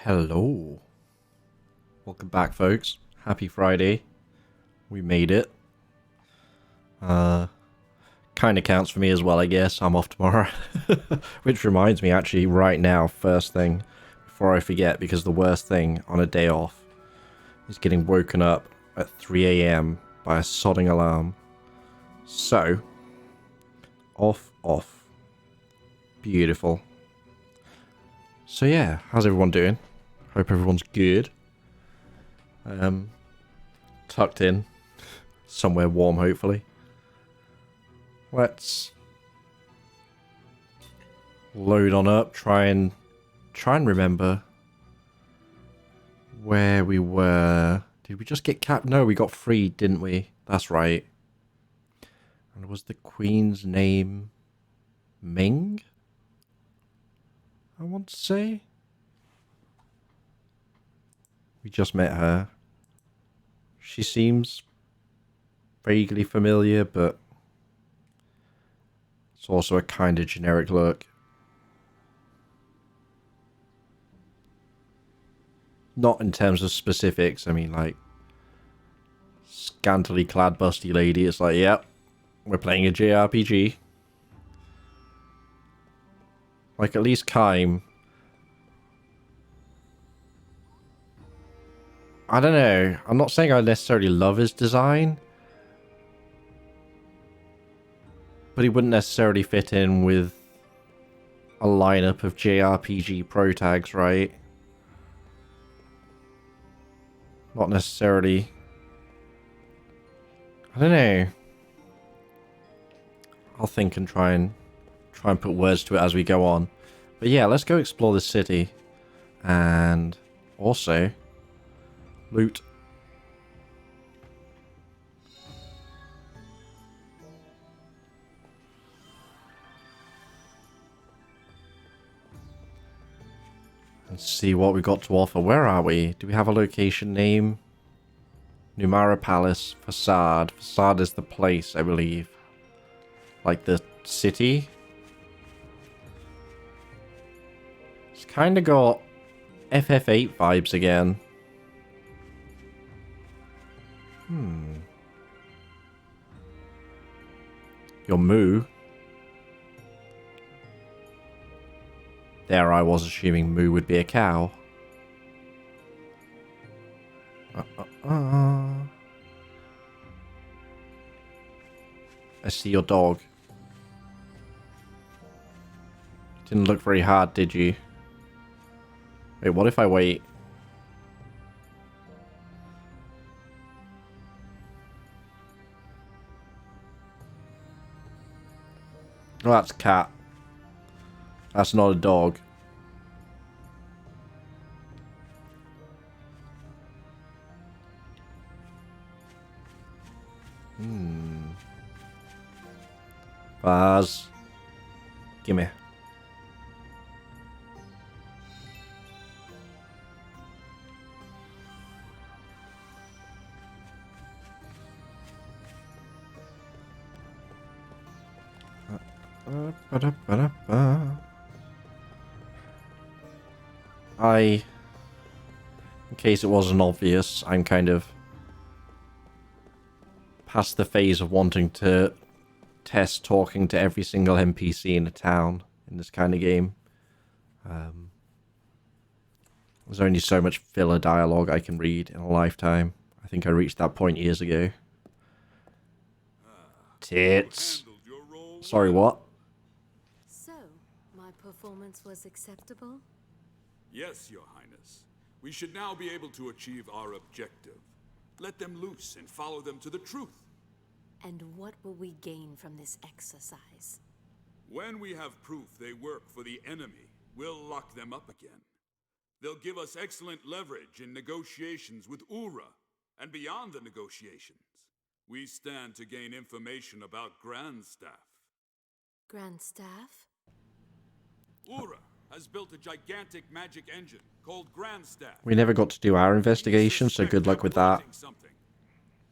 Hello. Welcome back, folks. Happy Friday. We made it. Kind of counts for me as well, I guess. I'm off tomorrow. Which reminds me, actually, right now, first thing, before I forget, because the worst thing on a day off is getting woken up at 3 a.m. by a sodding alarm. So, off. Beautiful. So yeah, how's everyone doing? Hope everyone's good. Tucked in. Somewhere warm, hopefully. Let's load on up, try and remember where we were. Did we just get capped? No, we got freed, didn't we? That's right. And was the queen's name Ming? I want to say. We just met her. She seems vaguely familiar, but it's also a kind of generic look. Not in terms of specifics, I mean, like, scantily clad busty lady. It's like, yep, we're playing a JRPG. Like, at least Kaim. I don't know. I'm not saying I necessarily love his design, but he wouldn't necessarily fit in with a lineup of JRPG pro tags, right? Not necessarily. I don't know. I'll think and try and put words to it as we go on. But yeah, let's go explore the city. And also loot. And see what we got to offer. Where are we? Do we have a location name? Numara Palace. Facade. Facade is the place, I believe. Like the city. It's kind of got FF8 vibes again. Your moo. There I was assuming moo would be a cow. I see your dog. Didn't look very hard, did you? Wait, what if I wait? Oh, that's a cat. That's not a dog. Baz. Gimme. In case it wasn't obvious, I'm kind of past the phase of wanting to test talking to every single NPC in a town in this kind of game. There's only so much filler dialogue I can read in a lifetime. I think I reached that point years ago. Tits. Sorry, what? So, my performance was acceptable? Yes, Your Highness. We should now be able to achieve our objective. Let them loose and follow them to the truth. And what will we gain from this exercise? When we have proof they work for the enemy, we'll lock them up again. They'll give us excellent leverage in negotiations with Ura, and beyond the negotiations, we stand to gain information about Grandstaff. Grandstaff? Ura has built a gigantic magic engine called Grandstaff. We never got to do our investigation, so good luck with that.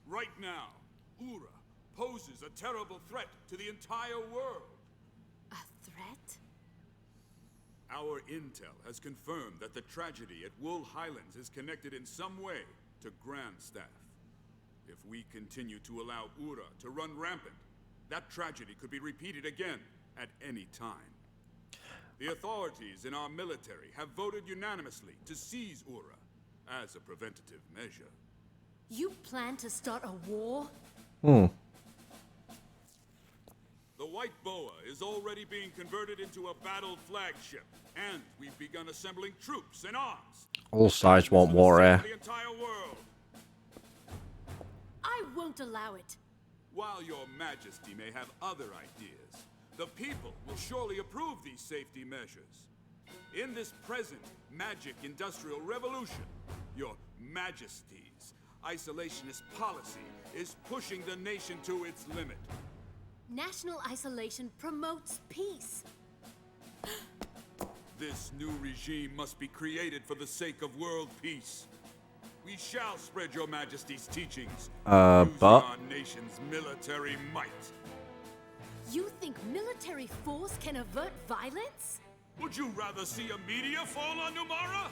Right now, Ura poses a terrible threat to the entire world. A threat? Our intel has confirmed that the tragedy at Wool Highlands is connected in some way to Grand Staff. If we continue to allow Ura to run rampant, that tragedy could be repeated again at any time. The authorities in our military have voted unanimously to seize Ura as a preventative measure. You plan to start a war? Hmm. The White Boa is already being converted into a battle flagship, and we've begun assembling troops and arms. All sides want war, eh? The entire world. I won't allow it. While your majesty may have other ideas, the people will surely approve these safety measures. In this present magic industrial revolution, your majesty's isolationist policy is pushing the nation to its limit. National isolation promotes peace. This new regime must be created for the sake of world peace. We shall spread your majesty's teachings, using our nation's military might. You think military force can avert violence? Would you rather see a meteor fall on Numara?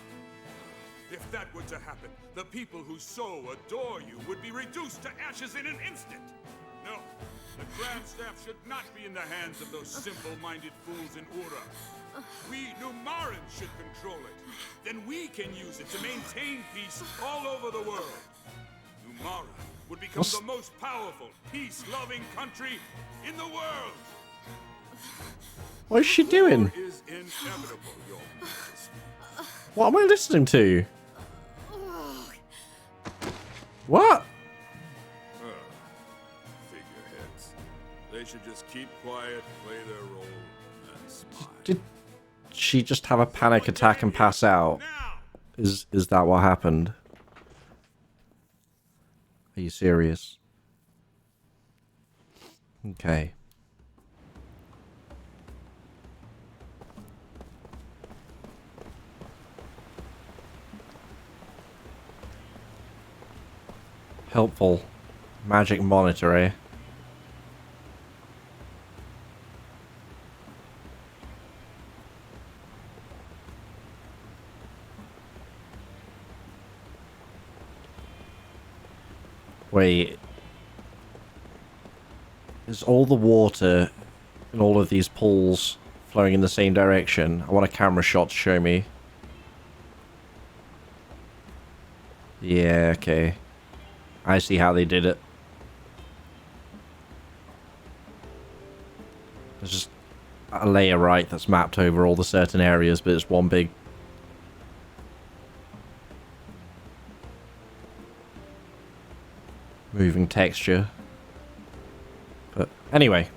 If that were to happen, the people who so adore you would be reduced to ashes in an instant. No, the Grand Staff should not be in the hands of those simple-minded fools in Ura. We Numarans should control it. Then we can use it to maintain peace all over the world. Numara would become the most powerful, peace-loving country in the world. What is she doing? War is inevitable, Your Majesty. What am I listening to? What? Figureheads. They should just keep quiet, play their role, and smile. Did she just have a panic attack and pass out? Is that what happened? Are you serious? Okay. Helpful. Magic monitor, eh? Wait. Is all the water in all of these pools flowing in the same direction? I want a camera shot to show me. Yeah, okay. I see how they did it. There's just a layer, right, that's mapped over all the certain areas, but it's one big... moving texture. But anyway,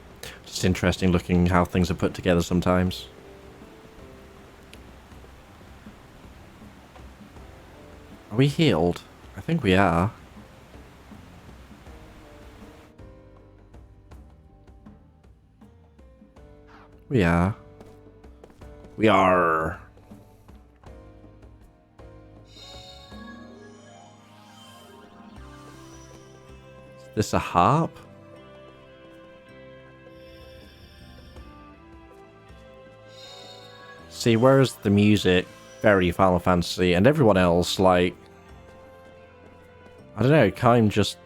just interesting looking how things are put together sometimes. Are we healed? I think we are. We are. We are. Is this a harp? See, whereas the music, very Final Fantasy, and everyone else, like... I don't know, kind of just...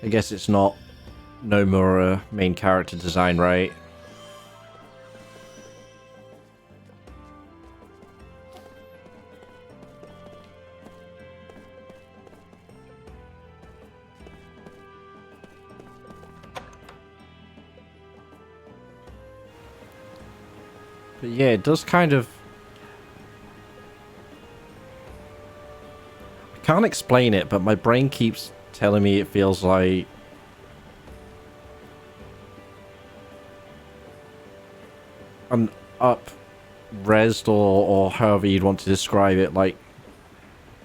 I guess it's not Nomura main character design, right? But yeah, it does kind of... I can't explain it, but my brain keeps telling me it feels like... an up-resed or however you'd want to describe it, like...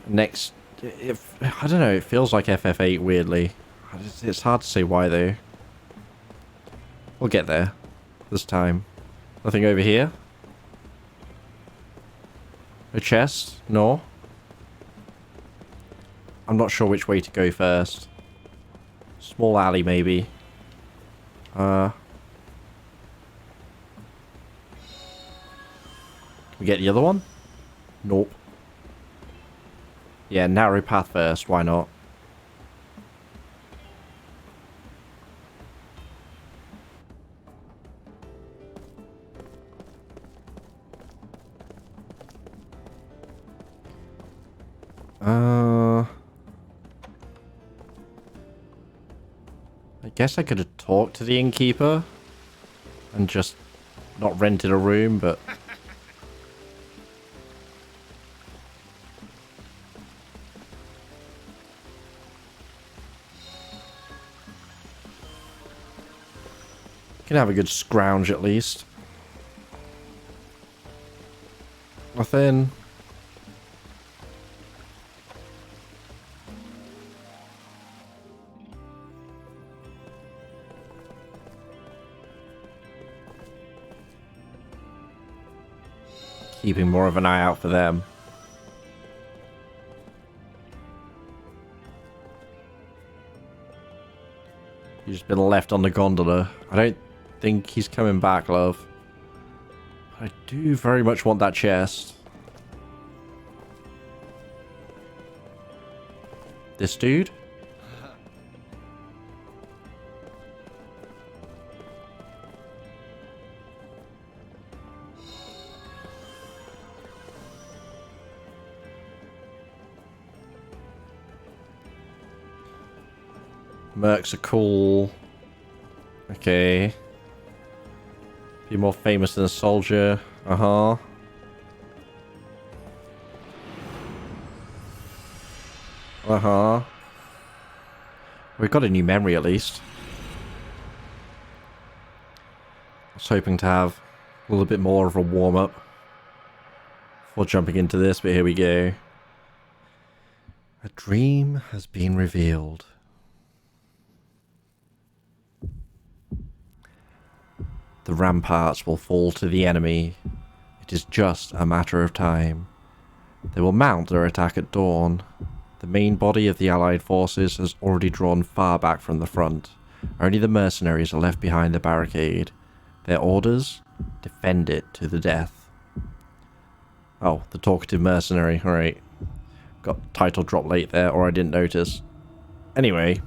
next... I don't know, it feels like FF8 weirdly. It's hard to say why though. We'll get there. This time. Nothing over here? A chest? No? I'm not sure which way to go first. Small alley, maybe. Can we get the other one? Nope. Yeah, narrow path first. Why not? I guess I could have talked to the innkeeper and just not rented a room, but can have a good scrounge at least. Nothing. Keeping more of an eye out for them. He's just been left on the gondola. I don't think he's coming back, love. I do very much want that chest. This dude? Mercs are cool. Okay. Be more famous than a soldier. Uh-huh. Uh-huh. We've got a new memory at least. I was hoping to have a little bit more of a warm-up before jumping into this, but here we go. A dream has been revealed. The ramparts will fall to the enemy. It is just a matter of time. They will mount their attack at dawn. The main body of the Allied forces has already drawn far back from the front. Only the mercenaries are left behind the barricade. Their orders? Defend it to the death. Oh, the talkative mercenary. Alright. Got title drop late there, or I didn't notice. Anyway.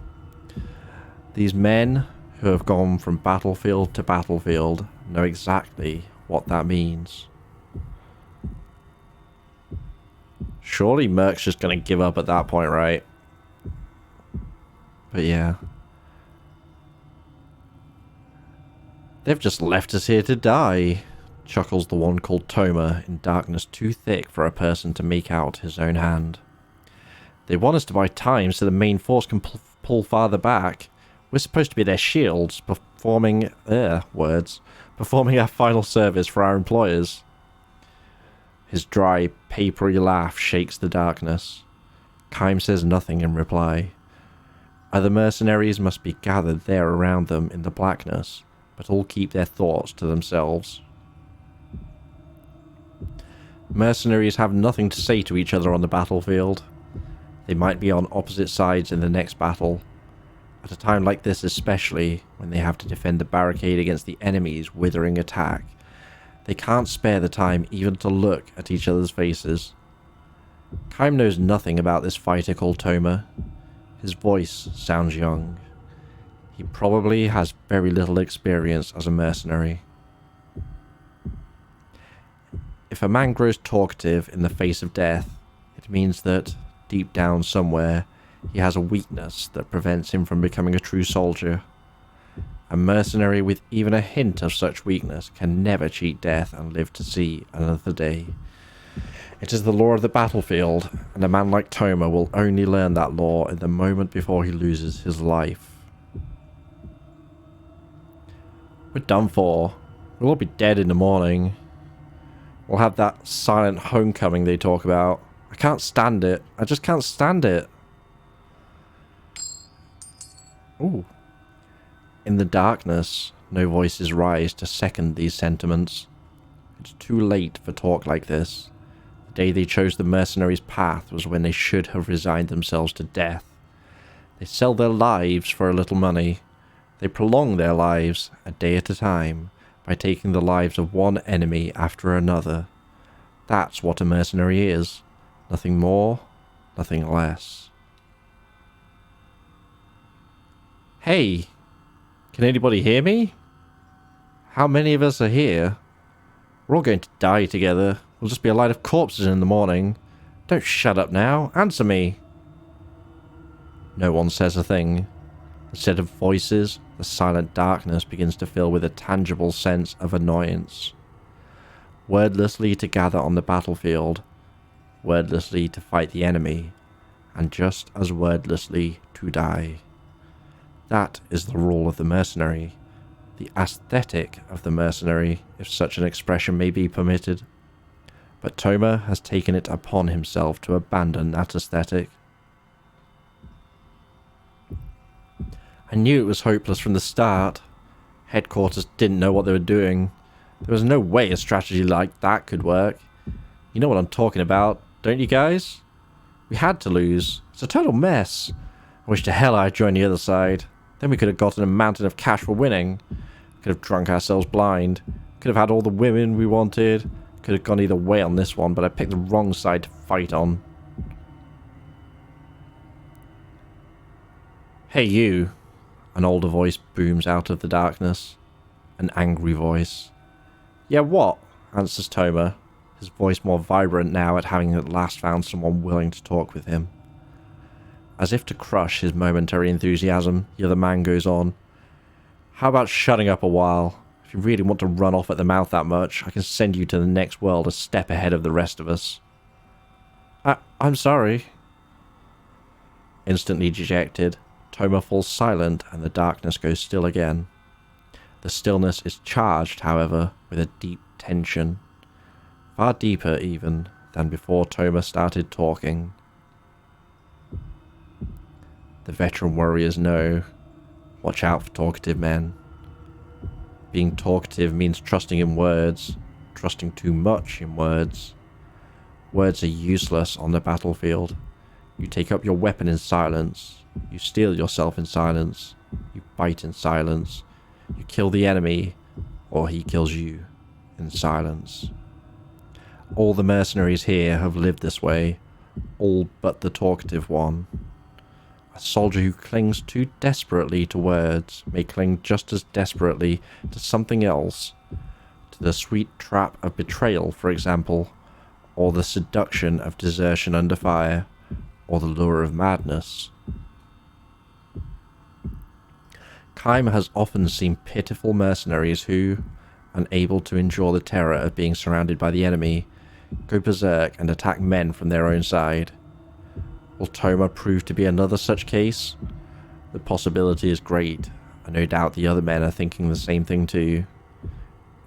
These men who have gone from battlefield to battlefield know exactly what that means. Surely Merc's just going to give up at that point, right? But yeah. They've just left us here to die, chuckles the one called Toma in darkness too thick for a person to make out his own hand. They want us to buy time so the main force can pull farther back. We're supposed to be their shields, performing our final service for our employers. His dry, papery laugh shakes the darkness. Kime says nothing in reply. Other mercenaries must be gathered there around them in the blackness, but all keep their thoughts to themselves. Mercenaries have nothing to say to each other on the battlefield. They might be on opposite sides in the next battle. At a time like this especially, when they have to defend the barricade against the enemy's withering attack, they can't spare the time even to look at each other's faces. Kime knows nothing about this fighter called Toma. His voice sounds young. He probably has very little experience as a mercenary. If a man grows talkative in the face of death, it means that, deep down somewhere, he has a weakness that prevents him from becoming a true soldier. A mercenary with even a hint of such weakness can never cheat death and live to see another day. It is the law of the battlefield, and a man like Toma will only learn that law in the moment before he loses his life. We're done for. We'll all be dead in the morning. We'll have that silent homecoming they talk about. I can't stand it. I just can't stand it. Ooh. In the darkness, no voices rise to second these sentiments. It's too late for talk like this. The day they chose the mercenaries' path was when they should have resigned themselves to death. They sell their lives for a little money. They prolong their lives, a day at a time, by taking the lives of one enemy after another. That's what a mercenary is. Nothing more, nothing less. Hey, can anybody hear me? How many of us are here? We're all going to die together. We'll just be a line of corpses in the morning. Don't shut up now. Answer me. No one says a thing. Instead of voices, the silent darkness begins to fill with a tangible sense of annoyance. Wordlessly to gather on the battlefield, wordlessly to fight the enemy, and just as wordlessly to die. That is the rule of the mercenary, the aesthetic of the mercenary, if such an expression may be permitted. But Toma has taken it upon himself to abandon that aesthetic. I knew it was hopeless from the start. Headquarters didn't know what they were doing. There was no way a strategy like that could work. You know what I'm talking about, don't you guys? We had to lose. It's a total mess. I wish to hell I had joined the other side. Then we could have gotten a mountain of cash for winning. Could have drunk ourselves blind. Could have had all the women we wanted. Could have gone either way on this one, but I picked the wrong side to fight on. Hey you. An older voice booms out of the darkness. An angry voice. Yeah, what? Answers Toma, his voice more vibrant now at having at last found someone willing to talk with him. As if to crush his momentary enthusiasm, the other man goes on. How about shutting up a while? If you really want to run off at the mouth that much, I can send you to the next world a step ahead of the rest of us. I'm sorry. Instantly dejected, Toma falls silent and the darkness goes still again. The stillness is charged, however, with a deep tension. Far deeper, even, than before Toma started talking. The veteran warriors know. Watch out for talkative men. Being talkative means trusting in words, trusting too much in words. Words are useless on the battlefield. You take up your weapon in silence. You steel yourself in silence. You bite in silence. You kill the enemy, or he kills you, in silence. All the mercenaries here have lived this way, all but the talkative one. A soldier who clings too desperately to words may cling just as desperately to something else, to the sweet trap of betrayal, for example, or the seduction of desertion under fire, or the lure of madness. Kime has often seen pitiful mercenaries who, unable to endure the terror of being surrounded by the enemy, go berserk and attack men from their own side. Will Toma prove to be another such case? The possibility is great, and no doubt the other men are thinking the same thing too.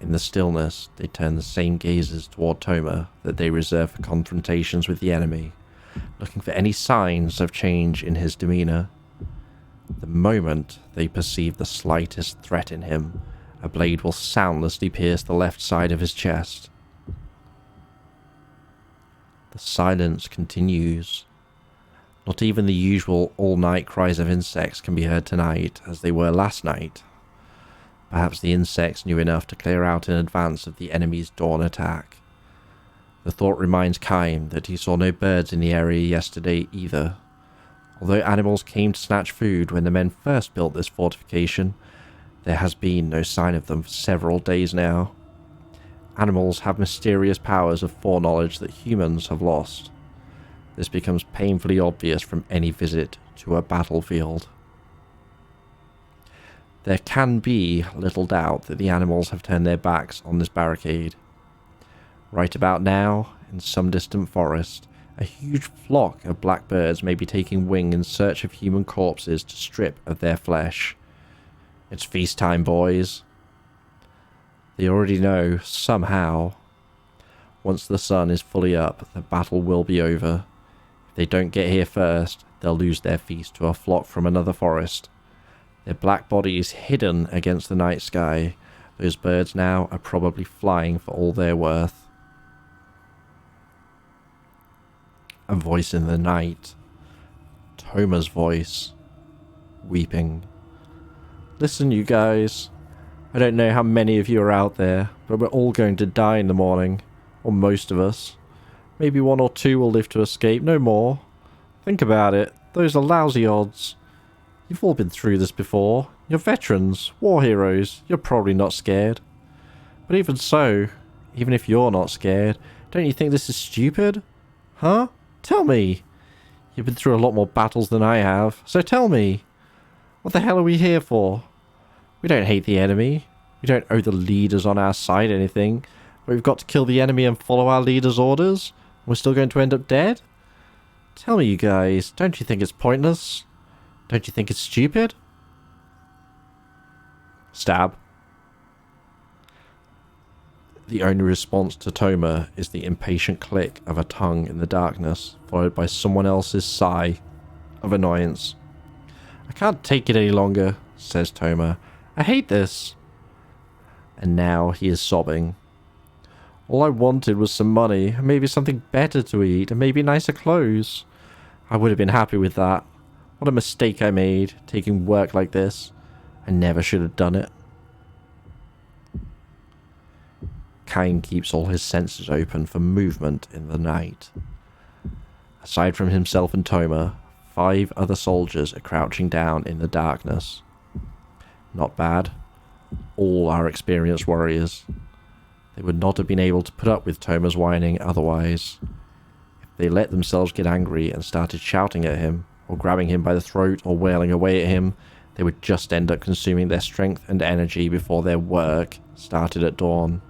In the stillness, they turn the same gazes toward Toma that they reserve for confrontations with the enemy, looking for any signs of change in his demeanor. The moment they perceive the slightest threat in him, a blade will soundlessly pierce the left side of his chest. The silence continues. Not even the usual all-night cries of insects can be heard tonight, as they were last night. Perhaps the insects knew enough to clear out in advance of the enemy's dawn attack. The thought reminds Kime that he saw no birds in the area yesterday either. Although animals came to snatch food when the men first built this fortification, there has been no sign of them for several days now. Animals have mysterious powers of foreknowledge that humans have lost. This becomes painfully obvious from any visit to a battlefield. There can be little doubt that the animals have turned their backs on this barricade. Right about now, in some distant forest, a huge flock of blackbirds may be taking wing in search of human corpses to strip of their flesh. It's feast time, boys. They already know, somehow. Once the sun is fully up, the battle will be over. If they don't get here first, they'll lose their feast to a flock from another forest. Their black bodies hidden against the night sky, those birds now are probably flying for all they're worth. A voice in the night. Toma's voice. Weeping. Listen, you guys. I don't know how many of you are out there, but we're all going to die in the morning. Or most of us. Maybe 1 or 2 will live to escape, no more. Think about it. Those are lousy odds. You've all been through this before. You're veterans, war heroes. You're probably not scared. But even so, even if you're not scared, don't you think this is stupid? Huh? Tell me. You've been through a lot more battles than I have, so tell me. What the hell are we here for? We don't hate the enemy. We don't owe the leaders on our side anything. But we've got to kill the enemy and follow our leader's orders? We're still going to end up dead? Tell me, you guys, don't you think it's pointless? Don't you think it's stupid? Stab. The only response to Toma is the impatient click of a tongue in the darkness, followed by someone else's sigh of annoyance. I can't take it any longer, says Toma. I hate this. And now he is sobbing. All I wanted was some money, and maybe something better to eat, and maybe nicer clothes. I would have been happy with that. What a mistake I made, taking work like this. I never should have done it. Kain keeps all his senses open for movement in the night. Aside from himself and Toma, 5 other soldiers are crouching down in the darkness. Not bad. All are experienced warriors. They would not have been able to put up with Toma's whining otherwise. If they let themselves get angry and started shouting at him, or grabbing him by the throat or wailing away at him, they would just end up consuming their strength and energy before their work started at dawn.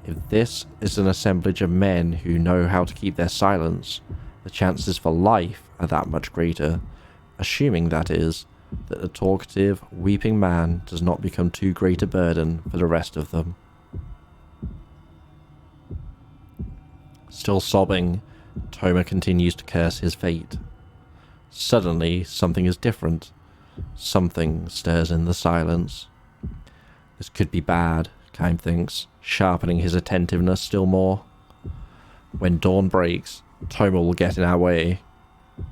If this is an assemblage of men who know how to keep their silence, the chances for life are that much greater, assuming, that is, that the talkative, weeping man does not become too great a burden for the rest of them. Still sobbing, Toma continues to curse his fate. Suddenly, something is different. Something stirs in the silence. This could be bad, Kain thinks, sharpening his attentiveness still more. When dawn breaks, Toma will get in our way.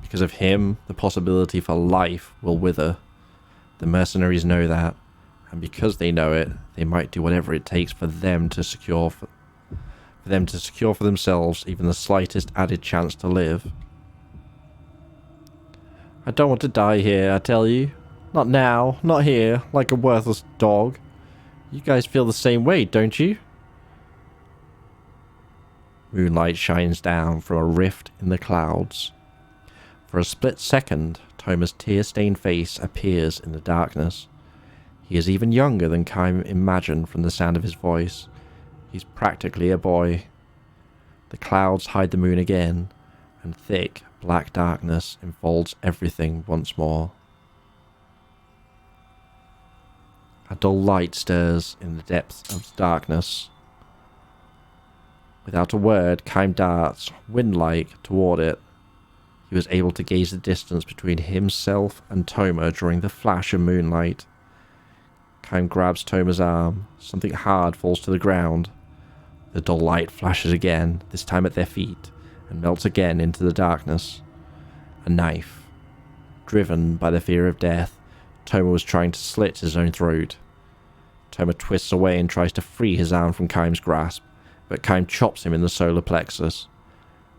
Because of him, the possibility for life will wither. The mercenaries know that, and because they know it, they might do whatever it takes for them to secure for themselves even the slightest added chance to live. I don't want to die here, I tell you. Not now, not here, like a worthless dog. You guys feel the same way, don't you? Moonlight shines down from a rift in the clouds. For a split second, Toma's tear-stained face appears in the darkness. He is even younger than Kain imagined from the sound of his voice. He's practically a boy. The clouds hide the moon again, and thick, black darkness enfolds everything once more. A dull light stirs in the depths of darkness. Without a word, Kain darts, wind-like, toward it. He was able to gauge the distance between himself and Toma during the flash of moonlight. Kain grabs Toma's arm. Something hard falls to the ground. The dull light flashes again, this time at their feet, and melts again into the darkness. A knife. Driven by the fear of death, Toma was trying to slit his own throat. Toma twists away and tries to free his arm from Kain's grasp, but Kain chops him in the solar plexus.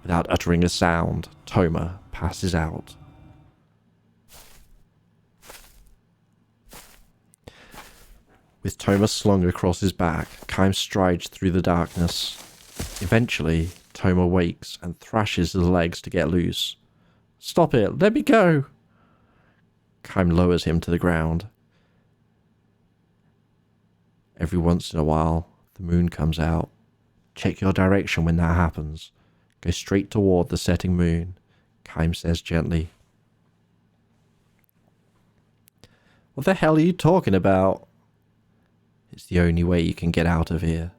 Without uttering a sound, Toma passes out. With Toma slung across his back, Kain strides through the darkness. Eventually, Toma wakes and thrashes his legs to get loose. Stop it! Let me go! Kain lowers him to the ground. Every once in a while, the moon comes out. Check your direction when that happens. Go straight toward the setting moon, Kain says gently. What the hell are you talking about? It's the only way you can get out of here.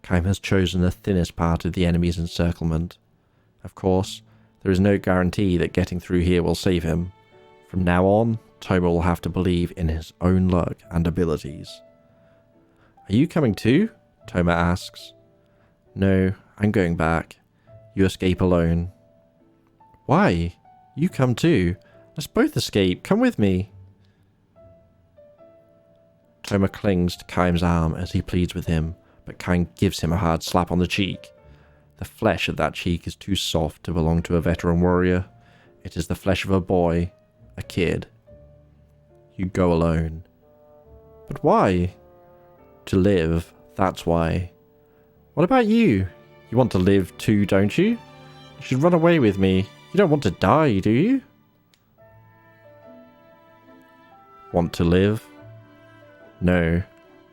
Kain has chosen the thinnest part of the enemy's encirclement. Of course, there is no guarantee that getting through here will save him. From now on, Toma will have to believe in his own luck and abilities. Are you coming too? Toma asks. No, I'm going back. You escape alone. Why? You come too. Let's both escape. Come with me. Toma clings to Kaim's arm as he pleads with him, but Kaim gives him a hard slap on the cheek. The flesh of that cheek is too soft to belong to a veteran warrior. It is the flesh of a boy, a kid. You go alone. But why? To live, that's why. What about you? You want to live too, don't you? You should run away with me. You don't want to die, do you? Want to live? No.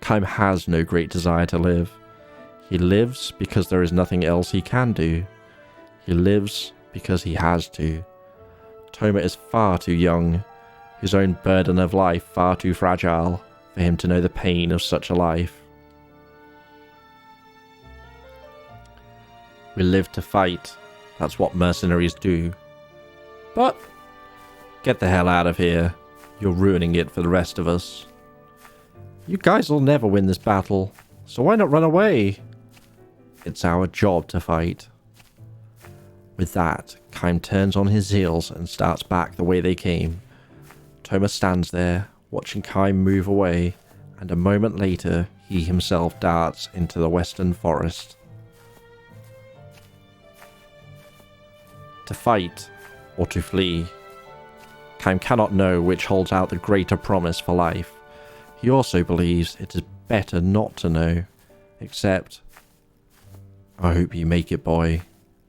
Kaim has no great desire to live. He lives because there is nothing else he can do. He lives because he has to. Toma is far too young, his own burden of life far too fragile for him to know the pain of such a life. We live to fight. That's what mercenaries do. But get the hell out of here. You're ruining it for the rest of us. You guys will never win this battle, so why not run away? It's our job to fight. With that, Kaim turns on his heels and starts back the way they came. Toma stands there, watching Kaim move away, and a moment later, he himself darts into the western forest. To fight, or to flee. Kaim cannot know which holds out the greater promise for life. He also believes it is better not to know, except... I hope you make it, boy,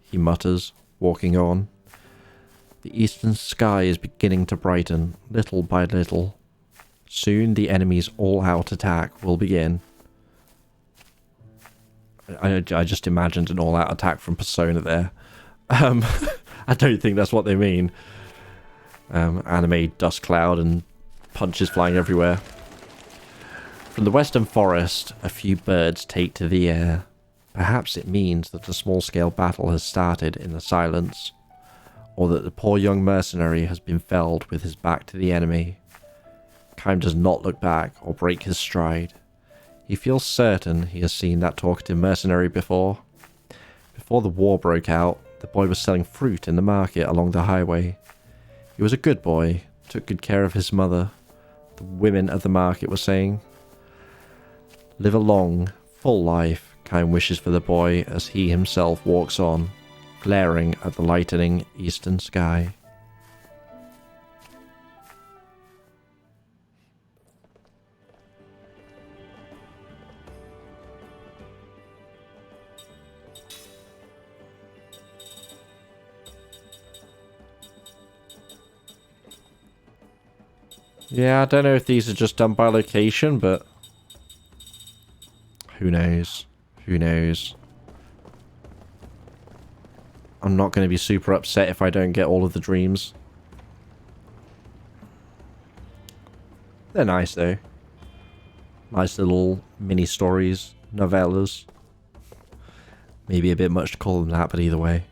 he mutters, walking on. The eastern sky is beginning to brighten, little by little. Soon the enemy's all-out attack will begin. I just imagined an all-out attack from Persona there. I don't think that's what they mean. Anime dust cloud and punches flying everywhere. From the western forest, a few birds take to the air. Perhaps it means that a small-scale battle has started in the silence, or that the poor young mercenary has been felled with his back to the enemy. Kaim does not look back or break his stride. He feels certain he has seen that talkative mercenary before. Before the war broke out, the boy was selling fruit in the market along the highway. He was a good boy, took good care of his mother, the women of the market were saying. Live a long, full life, Kaim wishes for the boy as he himself walks on, glaring at the lightening eastern sky. Yeah, I don't know if these are just done by location, but who knows? Who knows? I'm not going to be super upset if I don't get all of the dreams. They're nice though. Nice little mini stories, novellas. Maybe a bit much to call them that, but either way.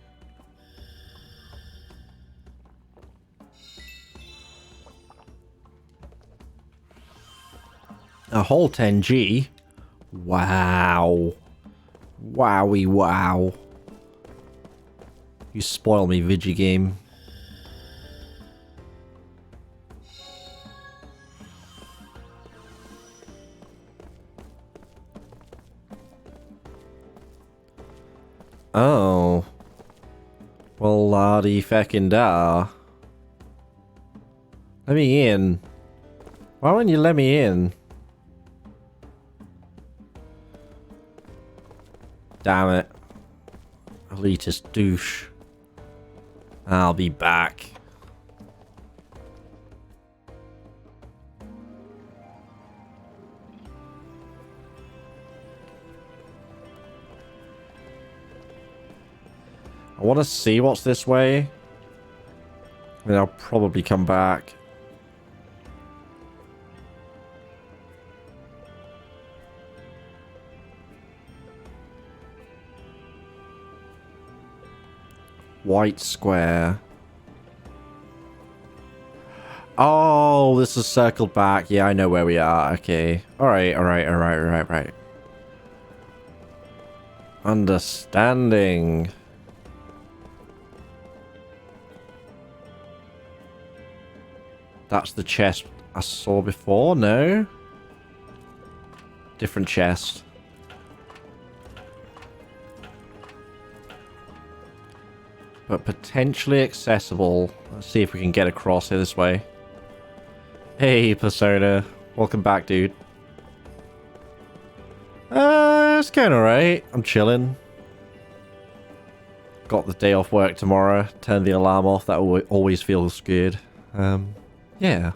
A whole 10G? Wow. Wowie wow. You spoil me, Vigi game. Oh. Well, la-di feckin' da. Let me in. Why won't you let me in? Damn it. Elitist douche. I'll be back. I want to see what's this way. Then I'll probably come back. White square. Oh, this is circled back. Yeah, I know where we are. Okay. Alright, alright. Understanding. That's the chest I saw before, no? Different chest. But potentially accessible. Let's see if we can get across here this way. Hey, Persona. Welcome back, dude. It's going alright. I'm chilling. Got the day off work tomorrow. Turn the alarm off. That always feels good. Yeah.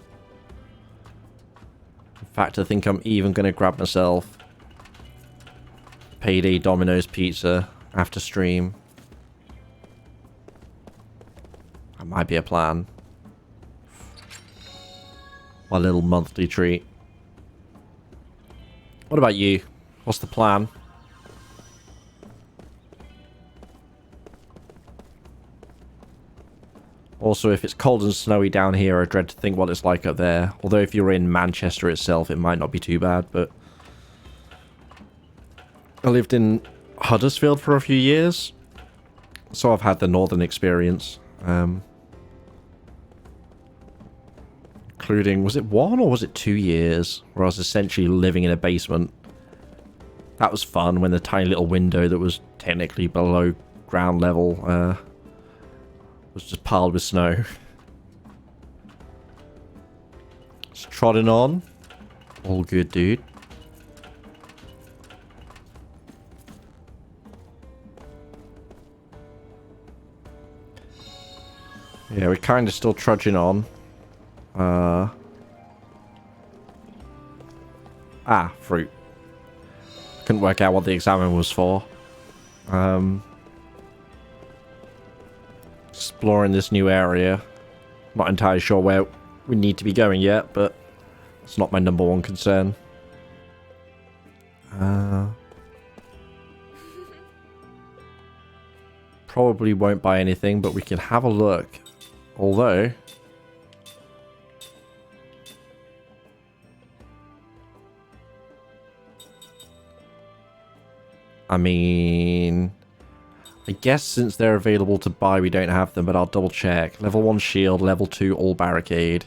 In fact, I think I'm even going to grab myself Payday Domino's Pizza after stream. That might be a plan. My little monthly treat. What about you? What's the plan? Also, if it's cold and snowy down here, I dread to think what it's like up there. Although if you're in Manchester itself, it might not be too bad, but... I lived in Huddersfield for a few years, so I've had the northern experience. Including, was it 1 or was it 2 years, where I was essentially living in a basement. That was fun, when the tiny little window that was technically below ground level was just piled with snow. Just trotting on. All good, dude. Yeah, we're kind of still trudging on. Fruit. Couldn't work out what the examine was for. Exploring this new area. Not entirely sure where we need to be going yet, but it's not my #1 concern. Probably won't buy anything, but we can have a look. Although... I mean... I guess since they're available to buy, we don't have them, but I'll double check. Level 1 shield, level 2 all barricade.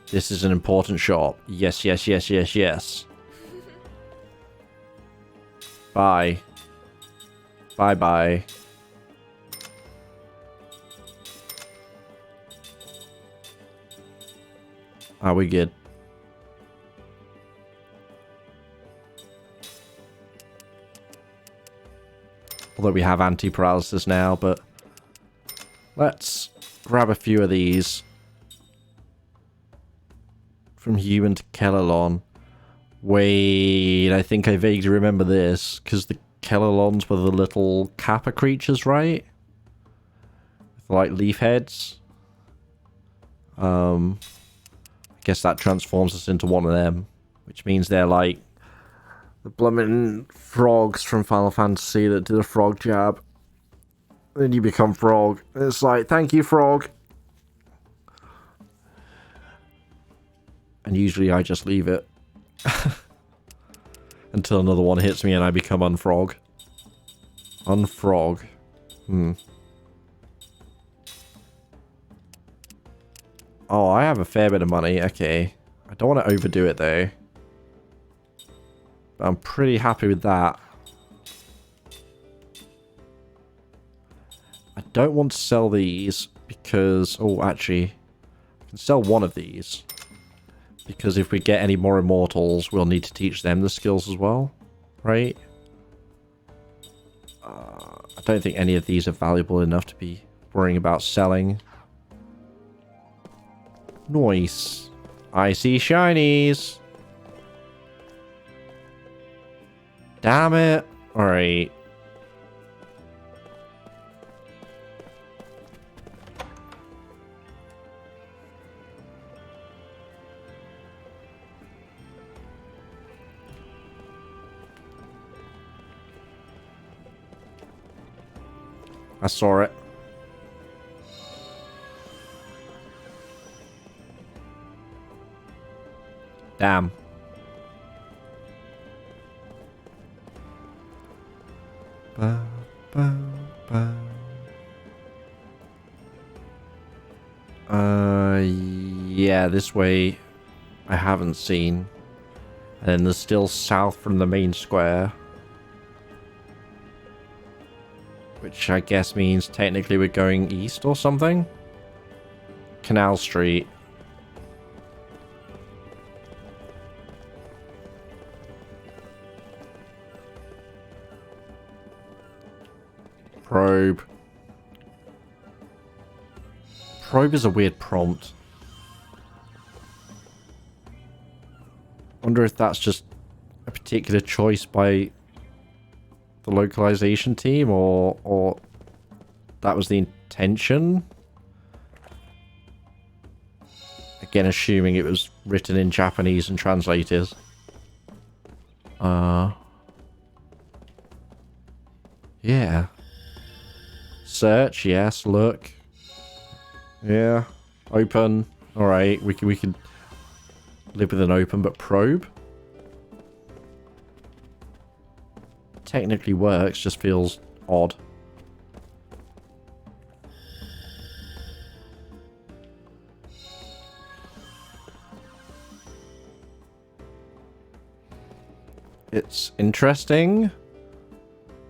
This is an important shop. Yes, yes, yes, yes, yes. Bye. Bye-bye. Are we good? Although we have anti-paralysis now, but let's grab a few of these. From human to Kellalon. Wait, I think I vaguely remember this, because the Kellalons were the little kappa creatures, right? With, like, leaf heads. I guess that transforms us into one of them, which means they're like the blooming frogs from Final Fantasy that did a frog jab. Then you become frog. It's like, thank you, frog. And usually I just leave it. Until another one hits me and I become unfrog. Unfrog. Oh, I have a fair bit of money. Okay. I don't want to overdo it, though. But I'm pretty happy with that. I don't want to sell these because... Oh, actually. I can sell one of these. Because if we get any more immortals, we'll need to teach them the skills as well. Right? I don't think any of these are valuable enough to be worrying about selling. Nice. I see shinies. Damn it. Alright. I saw it. Damn. Ba, ba, ba. Yeah, this way I haven't seen. And then there's still south from the main square. Which I guess means technically we're going east or something? Canal Street. Probe. Probe is a weird prompt. Wonder if that's just a particular choice by the localization team or that was the intention. Again, assuming it was written in Japanese and translated. Yeah. Search, yes, look. Yeah. Open. Alright, we can live with an open, but probe? Technically works, just feels odd. It's interesting,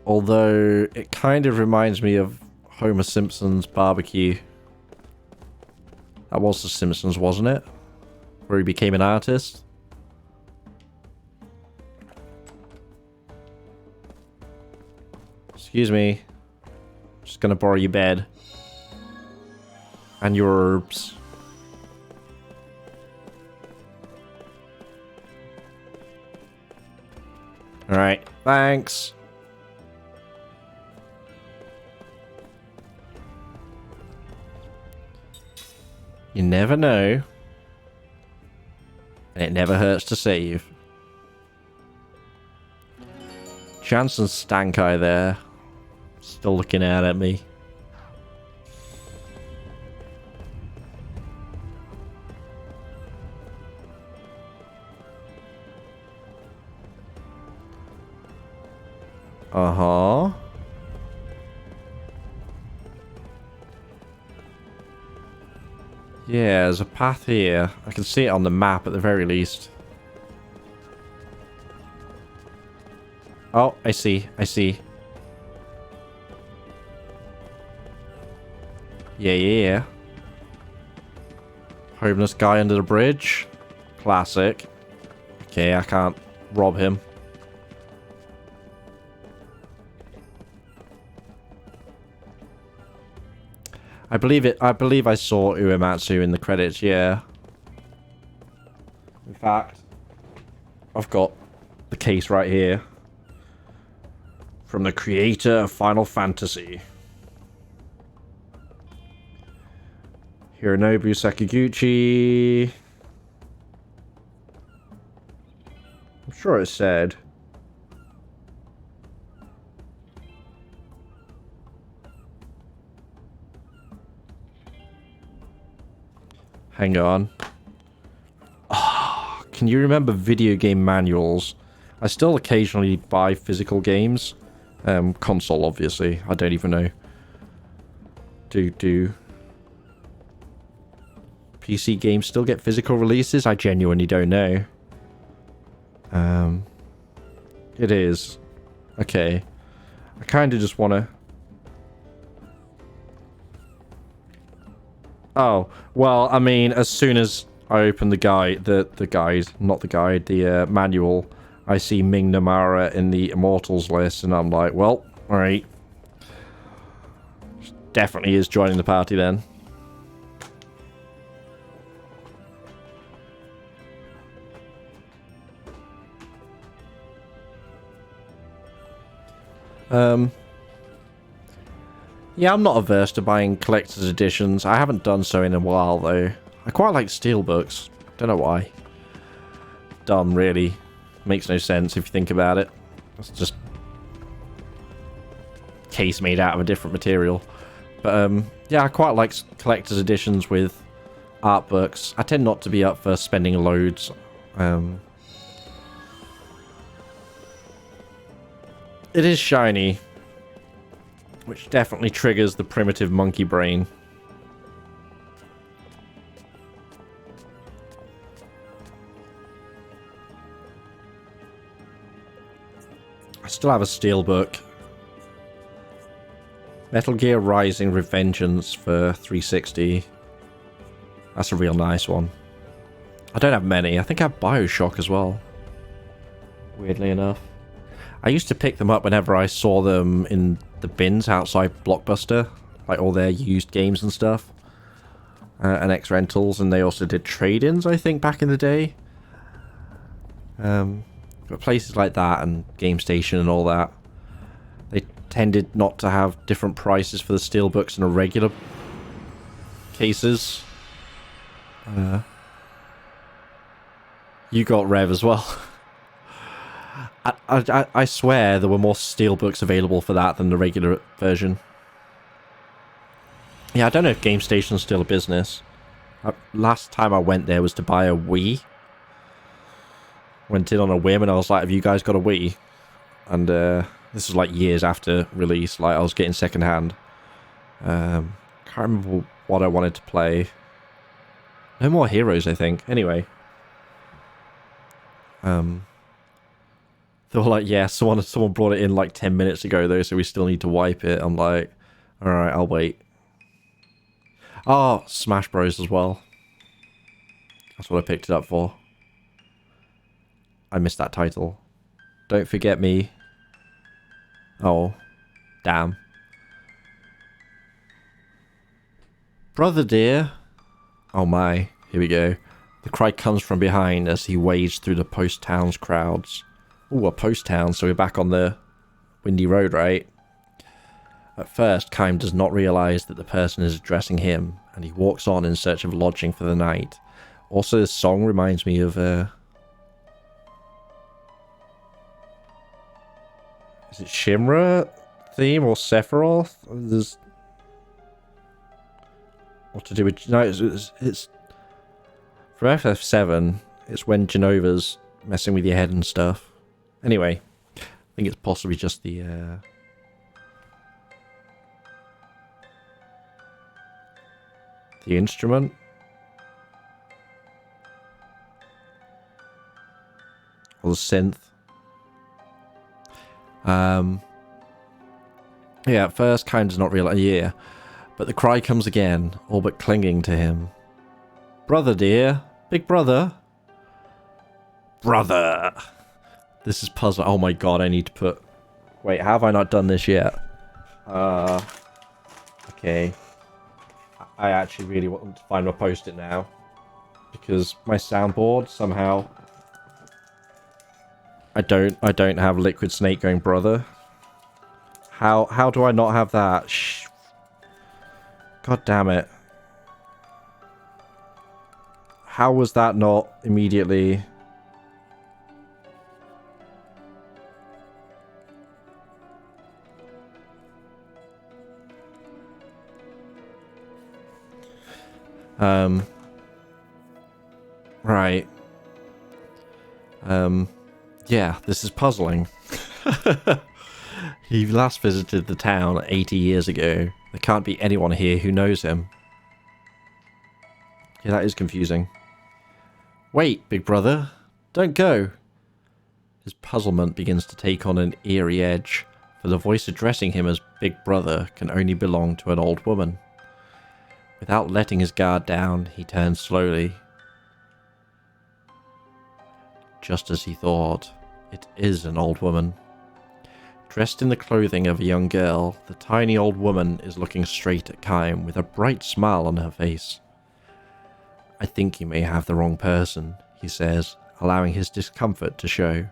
although it kind of reminds me of Homer Simpson's barbecue. That was The Simpsons, wasn't it? Where he became an artist. Excuse me. Just gonna borrow your bed. And your herbs. Alright, thanks. You never know. And it never hurts to save. Jansen's stank eye there. Still looking out at me. Uh-huh. Yeah, there's a path here. I can see it on the map at the very least. Oh, I see. I see. Yeah. Homeless guy under the bridge. Classic. Okay, I can't rob him. I believe I saw Uematsu in the credits, yeah. In fact, I've got the case right here. From the creator of Final Fantasy. Hironobu Sakaguchi. I'm sure it said. Hang on. Oh, can you remember video game manuals? I still occasionally buy physical games. Console, obviously. I don't even know. Do PC games still get physical releases? I genuinely don't know. It is. Okay. I kind of just want to... Oh, well, I mean, as soon as I open the guide, the guide, not the guide, the manual, I see Ming Namara in the Immortals list, and I'm like, well, alright. Definitely is joining the party then. Yeah, I'm not averse to buying collector's editions. I haven't done so in a while, though. I quite like steelbooks. Don't know why. Dumb, really. Makes no sense if you think about it. It's just... case made out of a different material. But, yeah, I quite like collector's editions with art books. I tend not to be up for spending loads. It is shiny. Which definitely triggers the primitive monkey brain. still have a steelbook. Metal Gear Rising Revengeance for 360. That's a real nice one. I don't have many. I think I have Bioshock as well. Weirdly enough. I used to pick them up whenever I saw them in the bins outside Blockbuster. Like all their used games and stuff. And X-Rentals. And they also did trade-ins, I think, back in the day. But places like that and Game Station and all that, they tended not to have different prices for the steelbooks and the regular cases. You got Rev as well. I swear there were more steelbooks available for that than the regular version. Yeah, I don't know if Game Station's still a business. Last time I went there was to buy a Wii. Went in on a whim and I was like, have you guys got a Wii? And this was like years after release. Like I was getting secondhand. Can't remember what I wanted to play. No More Heroes, I think. Anyway. They were like, yeah, someone brought it in like 10 minutes ago though, so we still need to wipe it. I'm like, alright, I'll wait. Oh, Smash Bros as well. That's what I picked it up for. I missed that title. Don't Forget Me. Oh, damn. Brother dear. Oh my, here we go. The cry comes from behind as he wades through the post-town's crowds. Ooh, a post-town, so we're back on the windy road, right? At first, Kime does not realise that the person is addressing him, and he walks on in search of lodging for the night. Also, this song reminds me of, is it Shimra theme or Sephiroth? There's... What to do with... No, it's for FF7, it's when Genova's messing with your head and stuff. Anyway, I think it's possibly just the instrument. Or the synth. Yeah, at first, kind does not realize. Yeah, but the cry comes again, all but clinging to him. Brother, dear, big brother, brother. This is puzzle. Oh my god, I need to put. Wait, have I not done this yet? Okay. I actually really want to find my post-it now because my soundboard somehow. I don't have Liquid Snake going brother. How do I not have that? Shh. God damn it. How was that not immediately? Right. Yeah, this is puzzling. He last visited the town 80 years ago. There can't be anyone here who knows him. Yeah, that is confusing. Wait, big brother. Don't go. His puzzlement begins to take on an eerie edge, for the voice addressing him as big brother can only belong to an old woman. Without letting his guard down, he turns slowly. Just as he thought, it is an old woman. Dressed in the clothing of a young girl, the tiny old woman is looking straight at Kime with a bright smile on her face. I think you may have the wrong person, he says, allowing his discomfort to show.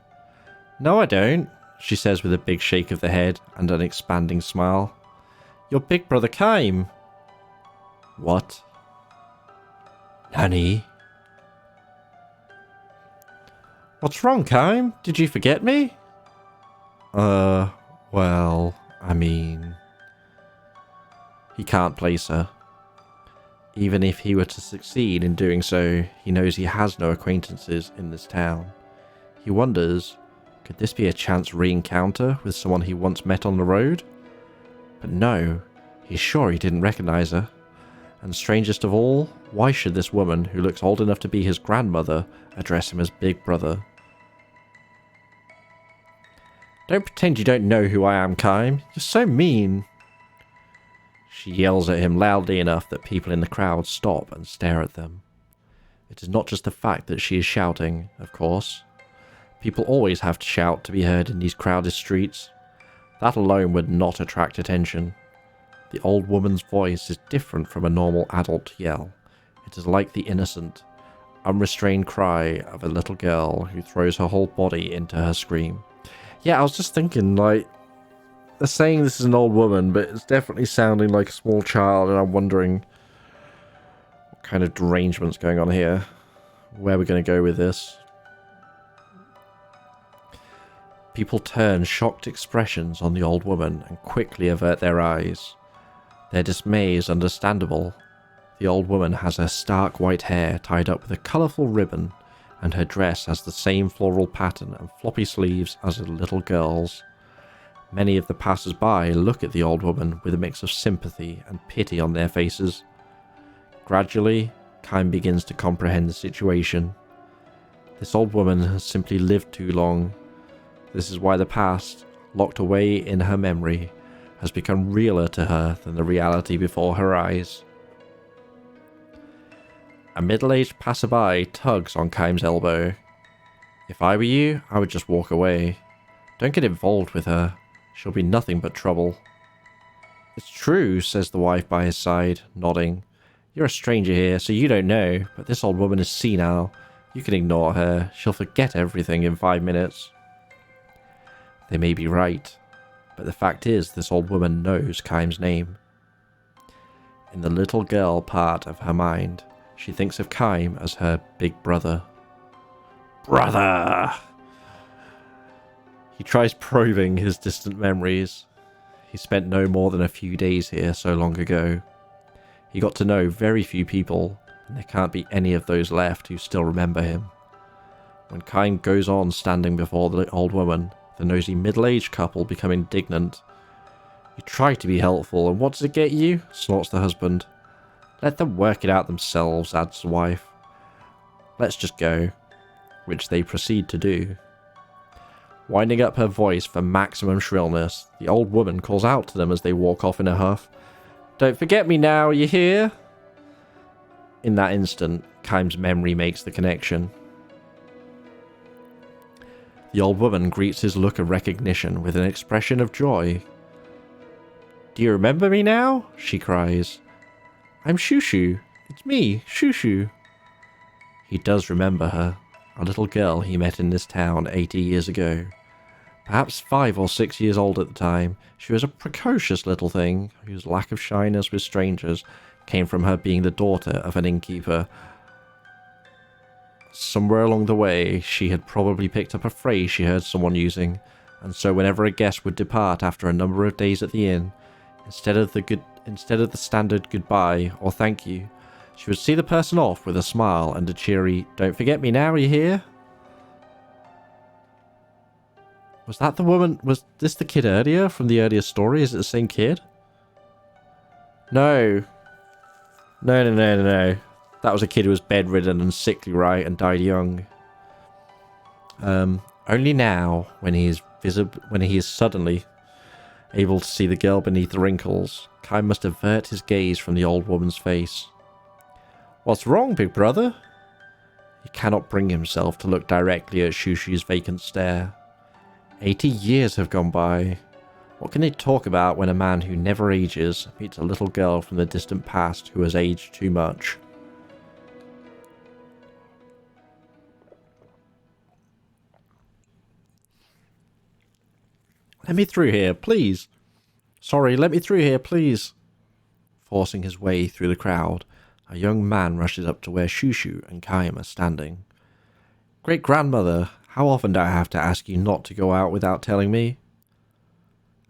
No, I don't, she says with a big shake of the head and an expanding smile. Your big brother Kime. What? Nani? What's wrong, Kime? Did you forget me? Well, I mean... He can't place her. Even if he were to succeed in doing so, he knows he has no acquaintances in this town. He wonders, could this be a chance re-encounter with someone he once met on the road? But no, he's sure he didn't recognize her. And strangest of all, why should this woman, who looks old enough to be his grandmother, address him as Big Brother? Don't pretend you don't know who I am, Kaim. You're so mean. She yells at him loudly enough that people in the crowd stop and stare at them. It is not just the fact that she is shouting, of course. People always have to shout to be heard in these crowded streets. That alone would not attract attention. The old woman's voice is different from a normal adult yell. It is like the innocent, unrestrained cry of a little girl who throws her whole body into her scream. Yeah, I was just thinking, like, they're saying this is an old woman, but it's definitely sounding like a small child, and I'm wondering what kind of derangement's going on here. Where we're going to go with this. People turn shocked expressions on the old woman and quickly avert their eyes. Their dismay is understandable. The old woman has her stark white hair tied up with a colourful ribbon, and her dress has the same floral pattern and floppy sleeves as a little girl's. Many of the passers-by look at the old woman with a mix of sympathy and pity on their faces. Gradually, Kaim begins to comprehend the situation. This old woman has simply lived too long. This is why the past, locked away in her memory, has become realer to her than the reality before her eyes. A middle-aged passerby tugs on Kaim's elbow. If I were you, I would just walk away. Don't get involved with her. She'll be nothing but trouble. It's true, says the wife by his side, nodding. You're a stranger here, so you don't know, but this old woman is senile. You can ignore her. She'll forget everything in 5 minutes. They may be right, but the fact is this old woman knows Kaim's name. In the little girl part of her mind, she thinks of Kaim as her big brother. Brother! He tries probing his distant memories. He spent no more than a few days here so long ago. He got to know very few people, and there can't be any of those left who still remember him. When Kaim goes on standing before the old woman, the nosy middle-aged couple become indignant. You try to be helpful, and what does it get you? Snorts the husband. Let them work it out themselves, adds the wife. Let's just go. Which they proceed to do. Winding up her voice for maximum shrillness, the old woman calls out to them as they walk off in a huff. Don't forget me now, you hear? In that instant, Kaim's memory makes the connection. The old woman greets his look of recognition with an expression of joy. Do you remember me now? She cries. I'm Shushu. It's me, Shushu. He does remember her, a little girl he met in this town 80 years ago. Perhaps 5 or 6 years old at the time, she was a precocious little thing whose lack of shyness with strangers came from her being the daughter of an innkeeper. Somewhere along the way, she had probably picked up a phrase she heard someone using, and so whenever a guest would depart after a number of days at the inn, instead of the standard goodbye or thank you, she would see the person off with a smile and a cheery, "Don't forget me now, you hear?" Was that the woman? Was this the kid earlier from the earlier story? Is it the same kid? No. No. That was a kid who was bedridden and sickly, right, and died young. Only now, when he is suddenly able to see the girl beneath the wrinkles, Kaim must avert his gaze from the old woman's face. What's wrong, big brother? He cannot bring himself to look directly at Shushu's vacant stare. 80 years have gone by. What can they talk about when a man who never ages meets a little girl from the distant past who has aged too much? Let me through here, please. Sorry, let me through here, please. Forcing his way through the crowd, a young man rushes up to where Shushu and Kaim are standing. Great-grandmother, how often do I have to ask you not to go out without telling me?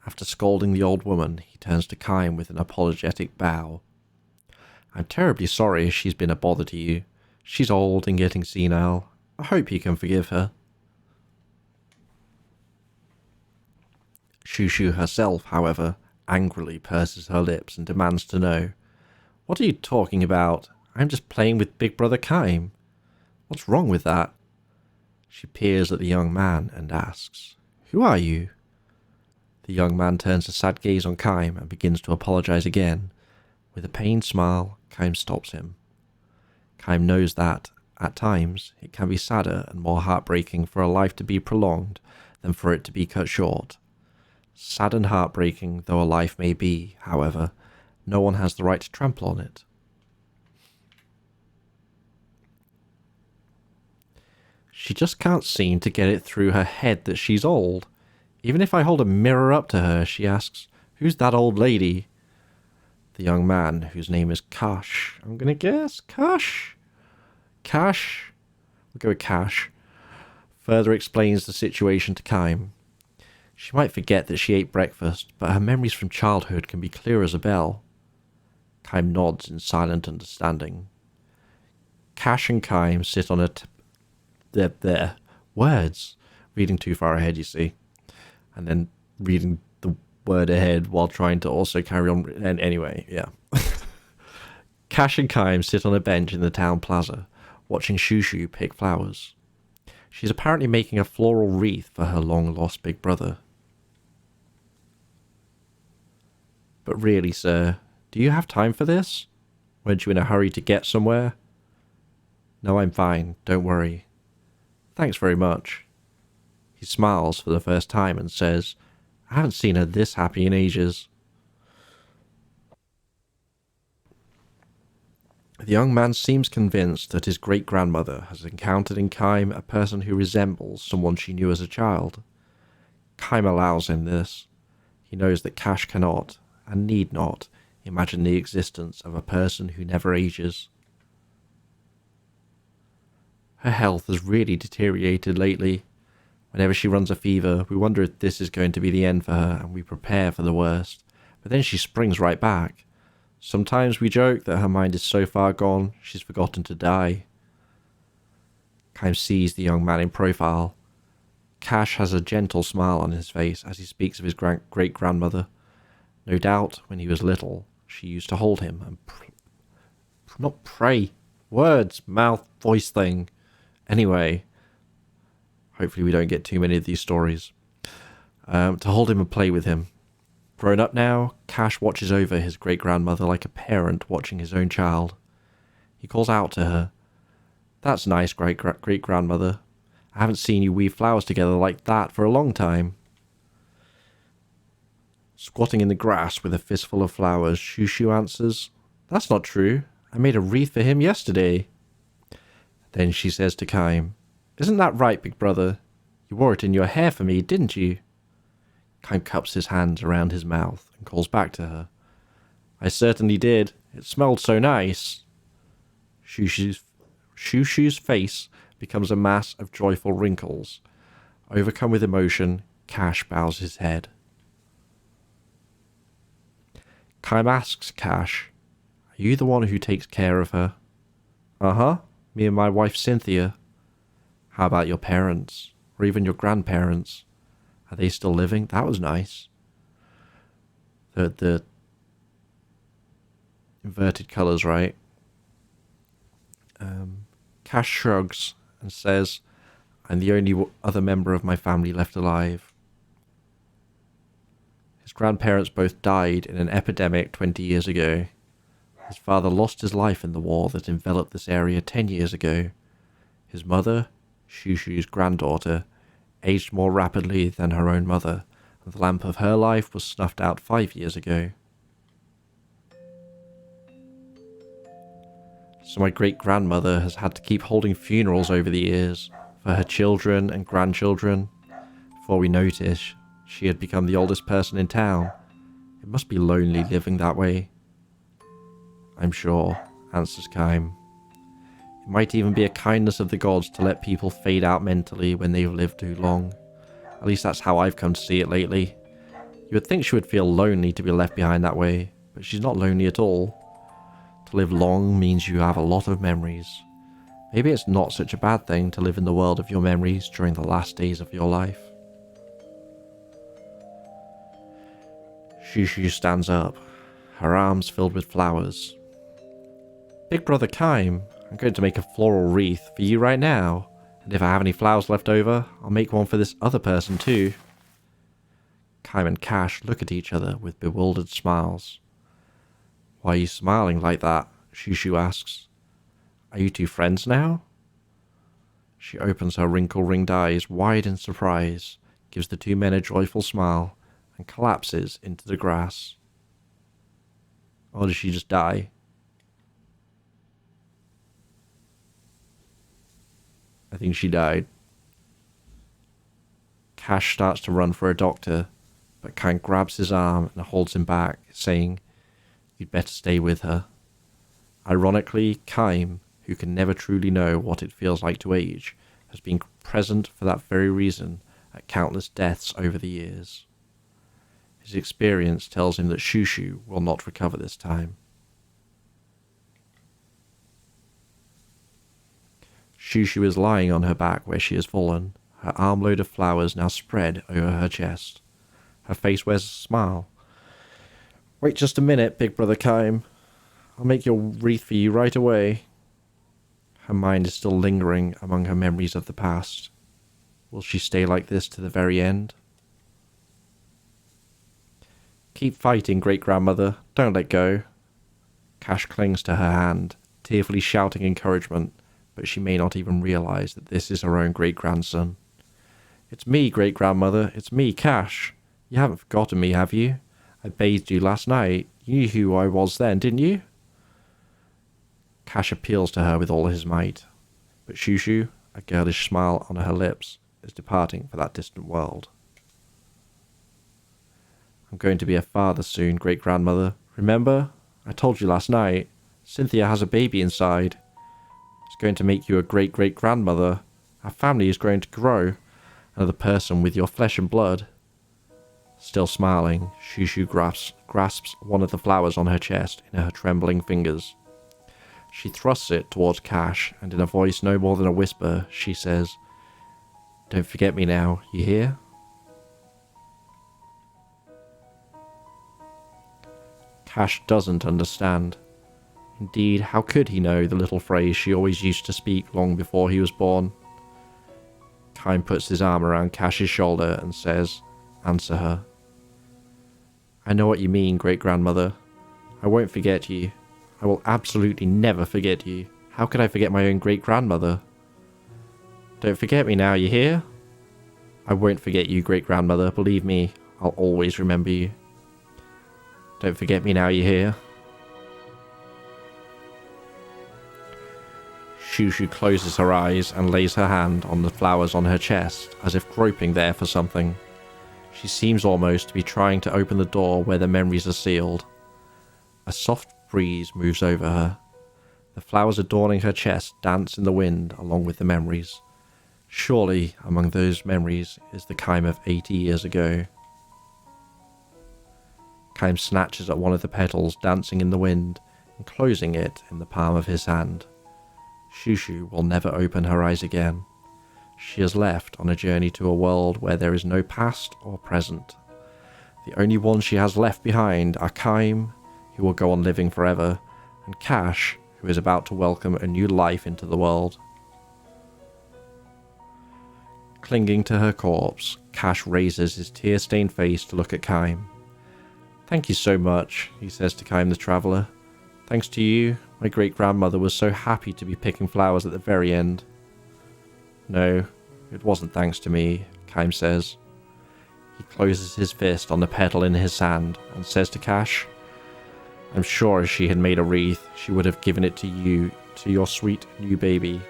After scolding the old woman, he turns to Kaim with an apologetic bow. I'm terribly sorry she's been a bother to you. She's old and getting senile. I hope you can forgive her. Shushu herself, however, angrily purses her lips and demands to know. What are you talking about? I'm just playing with Big Brother Kaim. What's wrong with that? She peers at the young man and asks, Who are you? The young man turns a sad gaze on Kime and begins to apologize again. With a pained smile, Kime stops him. Kime knows that, at times, it can be sadder and more heartbreaking for a life to be prolonged than for it to be cut short. Sad and heartbreaking though a life may be, however, no one has the right to trample on it. She just can't seem to get it through her head that she's old. Even if I hold a mirror up to her, she asks, "Who's that old lady?" The young man, whose name is Cash, I'm gonna guess, Cash? We'll go with Cash. Further explains the situation to Kime. She might forget that she ate breakfast, but her memories from childhood can be clear as a bell. Kime nods in silent understanding. Cash and Kime sit on their words. Reading too far ahead, you see. And then reading the word ahead while trying to also carry on. And anyway, yeah. Cash and Kime sit on a bench in the town plaza, watching Shushu pick flowers. She's apparently making a floral wreath for her long-lost big brother. But really, sir, do you have time for this? Weren't you in a hurry to get somewhere? No, I'm fine, don't worry. Thanks very much. He smiles for the first time and says, I haven't seen her this happy in ages. The young man seems convinced that his great-grandmother has encountered in Kime a person who resembles someone she knew as a child. Kime allows him this. He knows that Cash cannot, and need not, imagine the existence of a person who never ages. Her health has really deteriorated lately. Whenever she runs a fever, we wonder if this is going to be the end for her, and we prepare for the worst. But then she springs right back. Sometimes we joke that her mind is so far gone, she's forgotten to die. Kime sees the young man in profile. Cash has a gentle smile on his face as he speaks of his great-grandmother. No doubt, when he was little, she used to hold him and not pray. Words, mouth, voice thing. Anyway, hopefully we don't get too many of these stories. To hold him and play with him. Grown up now, Cash watches over his great-grandmother like a parent watching his own child. He calls out to her, That's nice, great-grandmother. I haven't seen you weave flowers together like that for a long time. Squatting in the grass with a fistful of flowers, Shushu answers, That's not true. I made a wreath for him yesterday. Then she says to Kime, Isn't that right, big brother? You wore it in your hair for me, didn't you? Kime cups his hands around his mouth and calls back to her. I certainly did. It smelled so nice. Shushu's face becomes a mass of joyful wrinkles. Overcome with emotion, Cash bows his head. Kime asks Cash, Are you the one who takes care of her? Uh-huh. Me and my wife Cynthia. How about your parents? Or even your grandparents? Are they still living? That was nice. The inverted colours, right? Cash shrugs and says, I'm the only other member of my family left alive. His grandparents both died in an epidemic 20 years ago. His father lost his life in the war that enveloped this area 10 years ago. His mother, Shushu's granddaughter, aged more rapidly than her own mother, and the lamp of her life was snuffed out 5 years ago. So my great-grandmother has had to keep holding funerals over the years, for her children and grandchildren. Before we noticed, she had become the oldest person in town. It must be lonely living that way. I'm sure, answers Kime. It might even be a kindness of the gods to let people fade out mentally when they've lived too long. At least that's how I've come to see it lately. You would think she would feel lonely to be left behind that way, but she's not lonely at all. To live long means you have a lot of memories. Maybe it's not such a bad thing to live in the world of your memories during the last days of your life. Shushu stands up, her arms filled with flowers. Big brother Kime, I'm going to make a floral wreath for you right now, and if I have any flowers left over, I'll make one for this other person too. Kaim and Cash look at each other with bewildered smiles. Why are you smiling like that? Shushu asks. Are you two friends now? She opens her wrinkle-ringed eyes wide in surprise, gives the two men a joyful smile, and collapses into the grass. Or does she just die? I think she died. Cash starts to run for a doctor, but Kaim grabs his arm and holds him back, saying, You'd better stay with her. Ironically, Kaim, who can never truly know what it feels like to age, has been present for that very reason at countless deaths over the years. His experience tells him that Shushu will not recover this time. Shushu is lying on her back where she has fallen, her armload of flowers now spread over her chest. Her face wears a smile. Wait just a minute, big brother Kaim. I'll make your wreath for you right away. Her mind is still lingering among her memories of the past. Will she stay like this to the very end? Keep fighting, great-grandmother. Don't let go. Cash clings to her hand, tearfully shouting encouragement, but she may not even realize that this is her own great-grandson. It's me, great-grandmother. It's me, Cash. You haven't forgotten me, have you? I bathed you last night. You knew who I was then, didn't you? Cash appeals to her with all his might, but Shushu, a girlish smile on her lips, is departing for that distant world. I'm going to be a father soon, great-grandmother. Remember? I told you last night. Cynthia has a baby inside. It's going to make you a great-great-grandmother. Our family is going to grow. Another person with your flesh and blood. Still smiling, Shushu grasps one of the flowers on her chest in her trembling fingers. She thrusts it towards Cash, and in a voice no more than a whisper, she says, Don't forget me now, you hear? Cash doesn't understand. Indeed, how could he know the little phrase she always used to speak long before he was born? Kaim puts his arm around Cash's shoulder and says, Answer her. I know what you mean, great-grandmother. I won't forget you. I will absolutely never forget you. How could I forget my own great-grandmother? Don't forget me now, you hear? I won't forget you, great-grandmother. Believe me, I'll always remember you. Don't forget me now, you hear? Shushu closes her eyes and lays her hand on the flowers on her chest, as if groping there for something. She seems almost to be trying to open the door where the memories are sealed. A soft breeze moves over her. The flowers adorning her chest dance in the wind along with the memories. Surely, among those memories is the Kaim of 80 years ago. Kaim snatches at one of the petals dancing in the wind, enclosing it in the palm of his hand. Shushu will never open her eyes again. She has left on a journey to a world where there is no past or present. The only ones she has left behind are Kaim, who will go on living forever, and Cash, who is about to welcome a new life into the world. Clinging to her corpse, Cash raises his tear-stained face to look at Kaim. Thank you so much, he says to Kaim the Traveller. Thanks to you, my great-grandmother was so happy to be picking flowers at the very end. No, it wasn't thanks to me, Kaim says. He closes his fist on the petal in his hand and says to Cash, I'm sure if she had made a wreath, she would have given it to you, to your sweet new baby.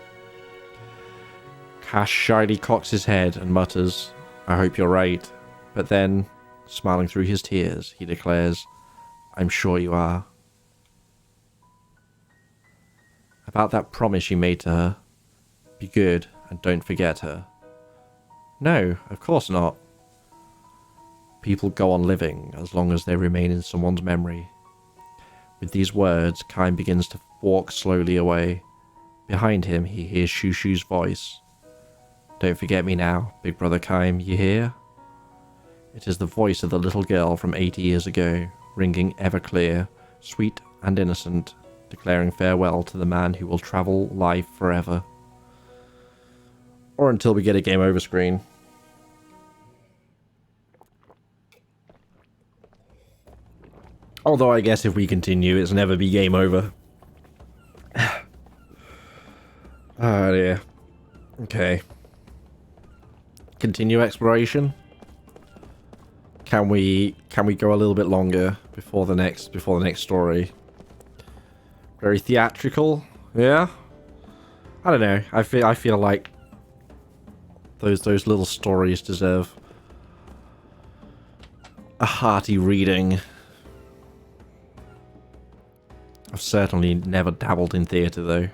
Cash shyly cocks his head and mutters, I hope you're right. But then, smiling through his tears, he declares, I'm sure you are. About that promise you made to her. Be good and don't forget her. No, of course not. People go on living as long as they remain in someone's memory. With these words, Kaim begins to walk slowly away. Behind him, he hears Shushu's voice. Don't forget me now, big brother Kaim, you hear? It is the voice of the little girl from 80 years ago, ringing ever clear, sweet and innocent, declaring farewell to the man who will travel life forever. Or until we get a game over screen. Although I guess if we continue, it's never be game over. Oh dear. Okay. Continue exploration. Can we go a little bit longer before the next story? Very theatrical. Yeah. I don't know. I feel like those little stories deserve a hearty reading. I've certainly never dabbled in theatre though.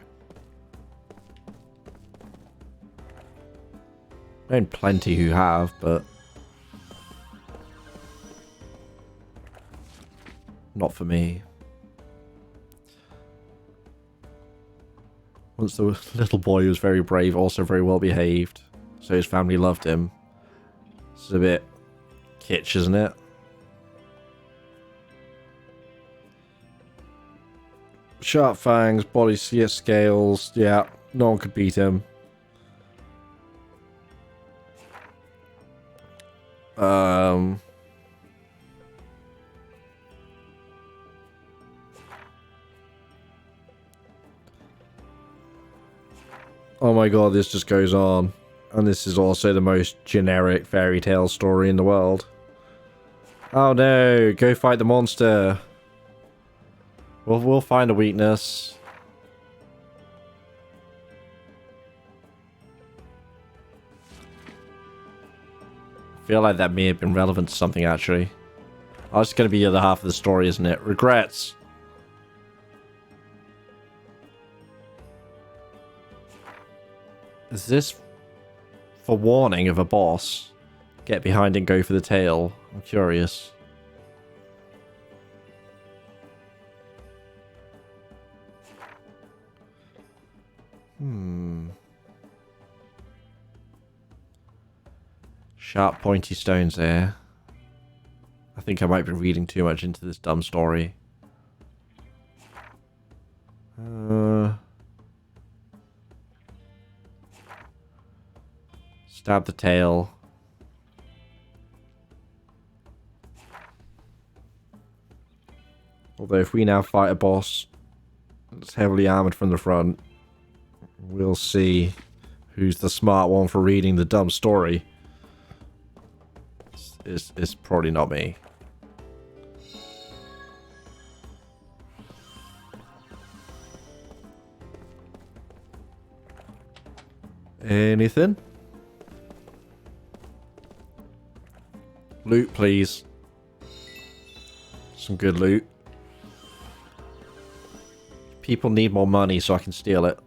Known plenty who have, but not for me. Once the little boy was very brave, also very well behaved, so his family loved him. It's a bit kitsch, isn't it? Sharp fangs, body scales, yeah, no one could beat him. Oh my god, this just goes on. And this is also the most generic fairy tale story in the world. Oh no, go fight the monster. We'll find a weakness. I feel like that may have been relevant to something, actually. Oh, it's going to be the other half of the story, isn't it? Regrets. Is this for warning of a boss? Get behind and go for the tail. I'm curious. Sharp, pointy stones there. I think I might be reading too much into this dumb story. Stab the tail. Although if we now fight a boss that's heavily armored from the front, we'll see who's the smart one for reading the dumb story. It's probably not me. Anything? Loot, please. Some good loot. People need more money so I can steal it.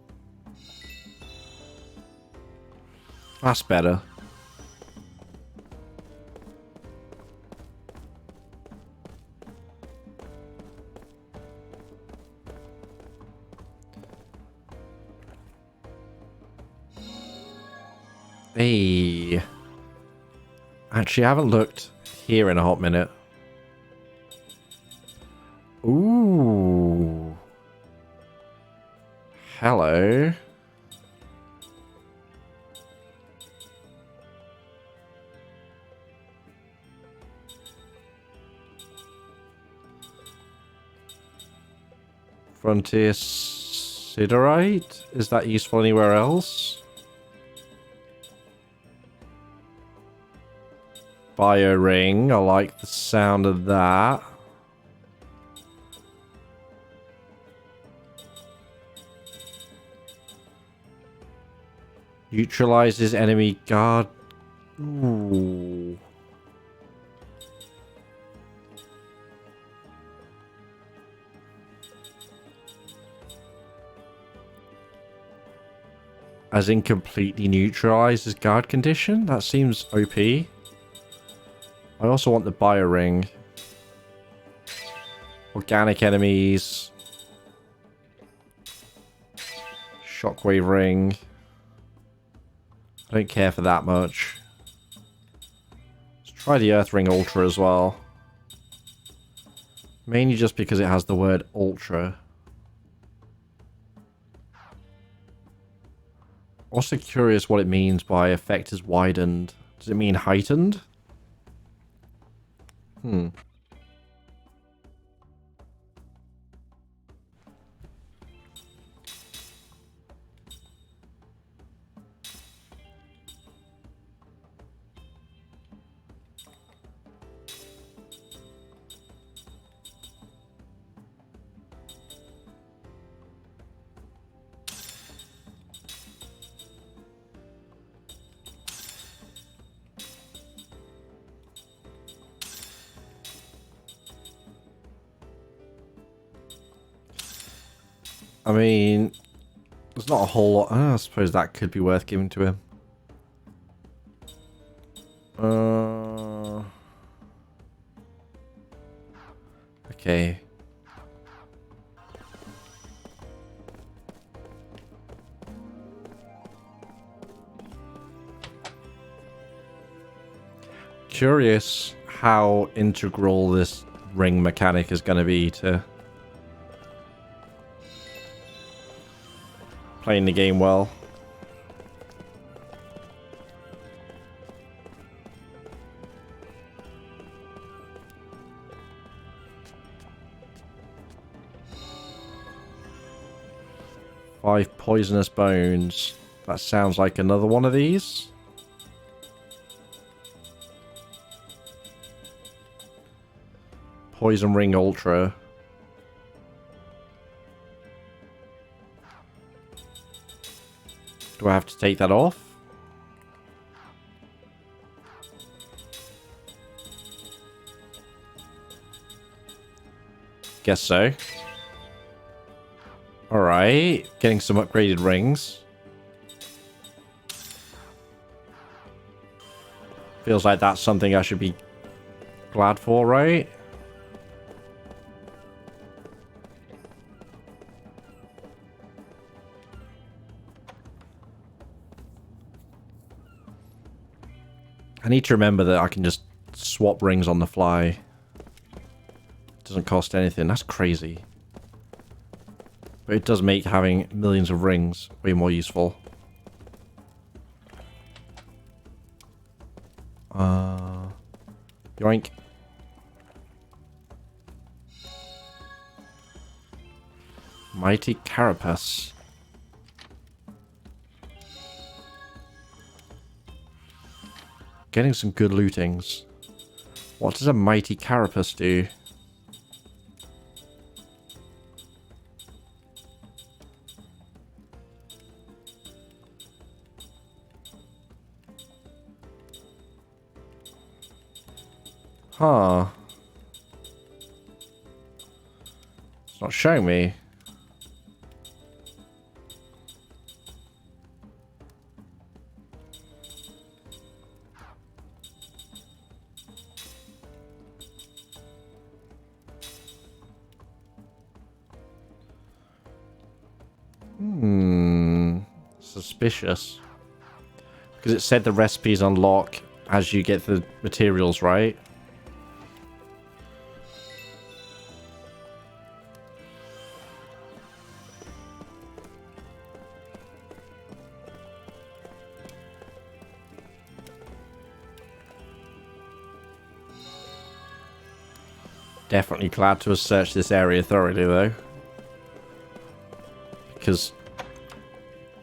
That's better. Hey. Actually, I haven't looked here in a hot minute. Ooh. Hello. Frontier Siderite? Is that useful anywhere else? Bio ring. I like the sound of that. Neutralizes enemy guard. Ooh. As in completely neutralizes guard condition? That seems OP. I also want the bio ring. Organic enemies. Shockwave ring. I don't care for that much. Let's try the Earth Ring Ultra as well. Mainly just because it has the word Ultra. Also curious what it means by effect is widened. Does it mean heightened? I mean, there's not a whole lot. I suppose that could be worth giving to him. Okay. Curious how integral this ring mechanic is going to be to playing the game well. Five poisonous bones. That sounds like another one of these. Poison Ring Ultra. Do I have to take that off? Guess so. Alright, getting some upgraded rings. Feels like that's something I should be glad for, right? I need to remember that I can just swap rings on the fly. It doesn't cost anything. That's crazy. But it does make having millions of rings way more useful. Yoink. Mighty Carapace. Getting some good lootings. What does a Mighty Carapace do? Huh. It's not showing me. Suspicious. Because it said the recipes unlock as you get the materials, right? Definitely glad to have searched this area thoroughly, though. Because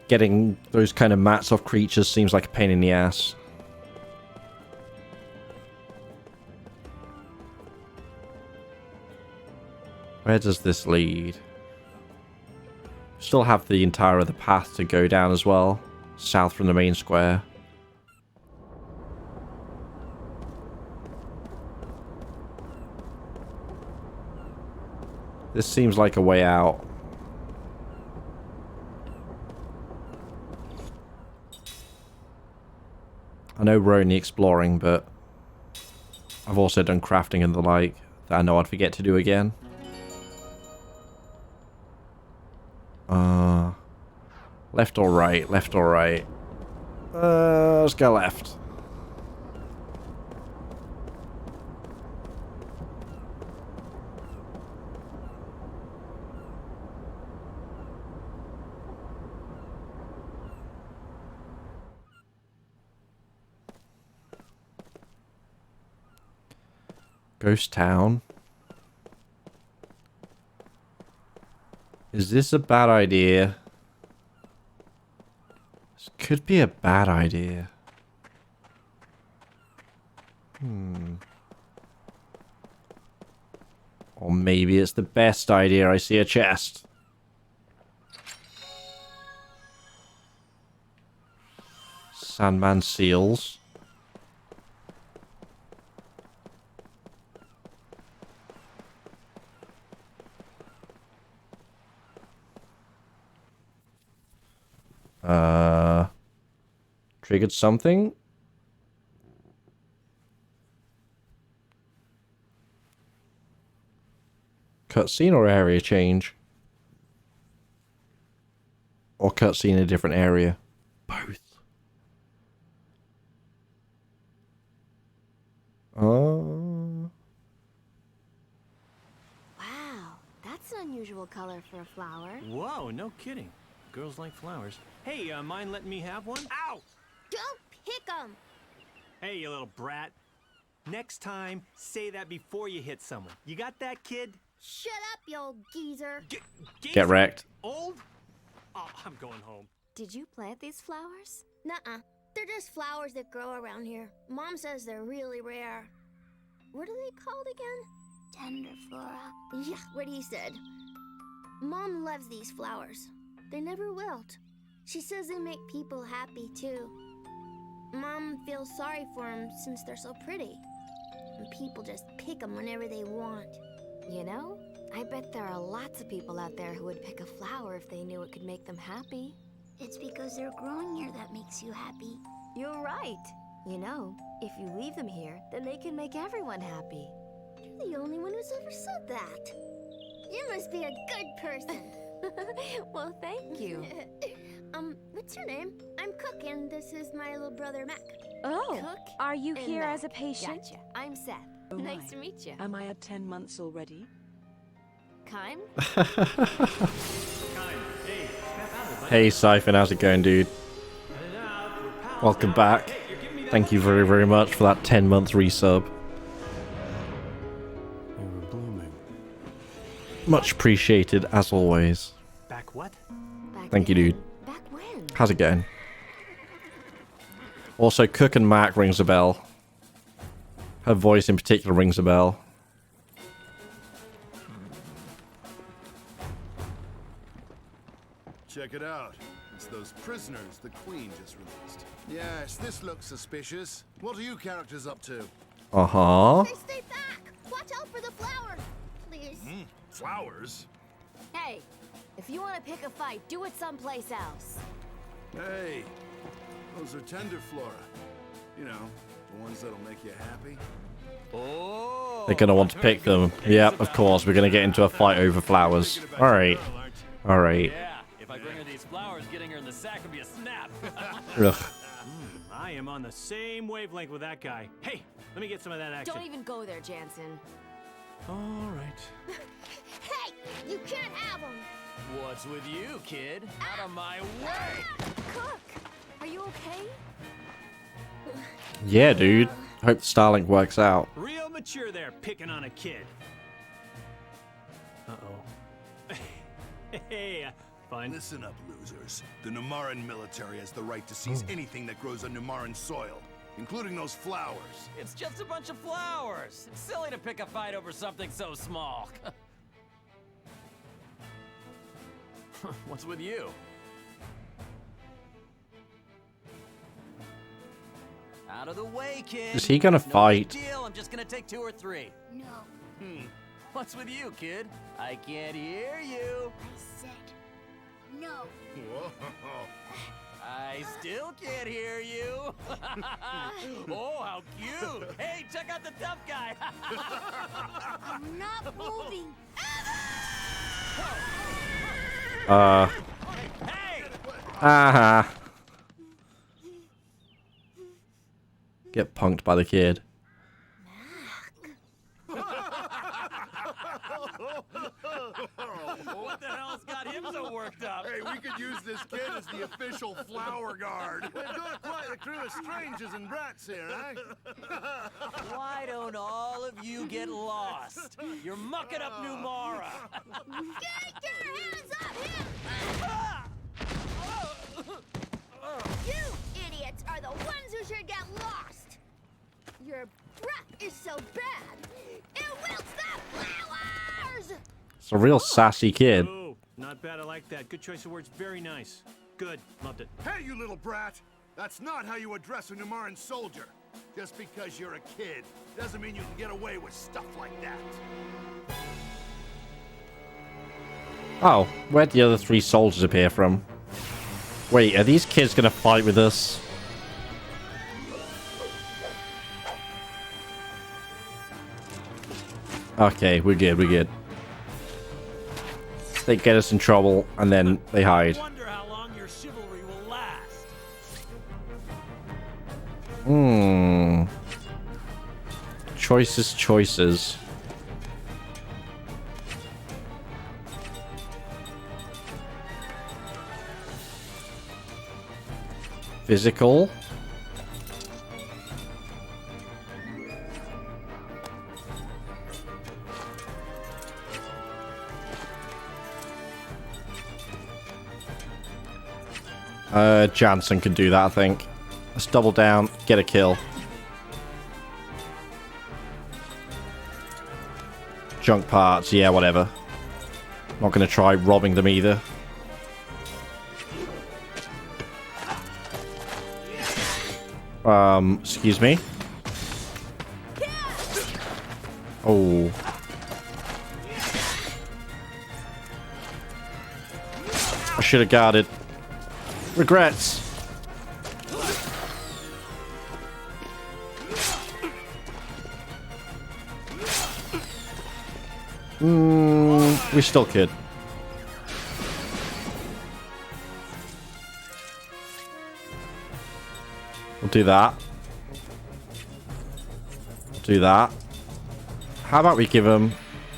getting those kind of mats off creatures seems like a pain in the ass. Where does this lead? Still have the entire other path to go down as well. South from the main square. This seems like a way out. I know we're only exploring, but I've also done crafting and the like that I know I'd forget to do again. Left or right? Left or right? Let's go left. Ghost Town. Is this a bad idea? This could be a bad idea. Or maybe it's the best idea. I see a chest. Sandman seals. Triggered something? Cutscene or area change? Or cutscene in a different area? Both. Wow, that's an unusual color for a flower. Whoa, no kidding. Girls like flowers. Hey, mind letting me have one? Ow! Don't pick 'em! Hey, you little brat. Next time, say that before you hit someone. You got that, kid? Shut up, you old geezer. Get wrecked. Old? Oh, I'm going home. Did you plant these flowers? Nuh-uh. They're just flowers that grow around here. Mom says they're really rare. What are they called again? Tenderflora. Yeah, what he said. Mom loves these flowers. They never wilt. She says they make people happy, too. Mom feels sorry for them since they're so pretty. And people just pick them whenever they want. You know, I bet there are lots of people out there who would pick a flower if they knew it could make them happy. It's because they're growing here that makes you happy. You're right. You know, if you leave them here, then they can make everyone happy. You're the only one who's ever said that. You must be a good person. Well, thank you. What's your name? I'm Cook, and this is my little brother, Mac. Oh, Cook are you and here Mac. as a patient? Gotcha. I'm Seth. Oh Nice my. to meet you. Am I at 10 months already? Kime? Hey, snap out of it, bud. Hey, Siphon, how's it going, dude? Cut it out. We're pals Welcome now. back. Hey, you're giving me that Thank you look. very, very much for that 10 month resub. They were blooming. Much appreciated, as always. Back what? Back Thank you, then? dude. Back when? How's it going? Also, Cook and Mac rings a bell. Her voice in particular rings a bell. Check it out. It's those prisoners the Queen just released. Yes, this looks suspicious. What are you characters up to? Uh-huh. Stay back! Watch out for the flowers! Please. Flowers? Hey, if you want to pick a fight, do it someplace else. Hey, those are tenderflora. You know, the ones that'll make you happy. Oh. They're gonna want to pick them. Yep, of course. We're gonna get into a fight over flowers. Alright. Alright. Yeah, if I bring her these flowers, getting her in the sack would be a snap. Ugh. I am on the same wavelength with that guy. Hey, let me get some of that action. Don't even go there, Jansen. All right. Hey! You can't have them! What's with you, kid? Out of my way! Cook, are you okay? Yeah, dude. Hope the Starlink works out. Real mature there, picking on a kid. Uh-oh. Hey, fine. Listen up, losers. The Numaran military has the right to seize anything that grows on Numaran soil, including those flowers. It's just a bunch of flowers. It's silly to pick a fight over something so small. What's with you? Out of the way, kid. Is he gonna No big fight? deal. I'm just gonna take 2 or 3. No, What's with you, kid? I can't hear you. I said no. Whoa. I still can't hear you. Oh, how cute. Hey, check out the tough guy. I'm not moving. Hey! Aha. Get punked by the kid. What the hell's got him so worked up? Hey, we could use this kid as the official flower guard. We've got quite a crew of strangers and brats here, eh? Why don't all of you get lost? You're mucking up Numara. Get your hands up him! You idiots are the ones who should get lost! Your breath is so bad, it wilts the flowers! It's a real sassy kid. Oh, not bad. I like that. Good choice of words. Very nice. Good. Loved it. Hey, you little brat! That's not how you address a Numaran soldier. Just because you're a kid doesn't mean you can get away with stuff like that. Oh, where'd the other 3 soldiers appear from? Wait, are these kids gonna fight with us? Okay, we're good, we're good. They get us in trouble, and then they hide. Wonder how long your chivalry will last. Choices, choices. Physical. Jansen can do that, I think. Let's double down, get a kill. Junk parts, yeah, whatever. Not gonna try robbing them either. Excuse me. Oh. I should have guarded. Regrets. We still could. We'll do that. We'll do that. How about we give him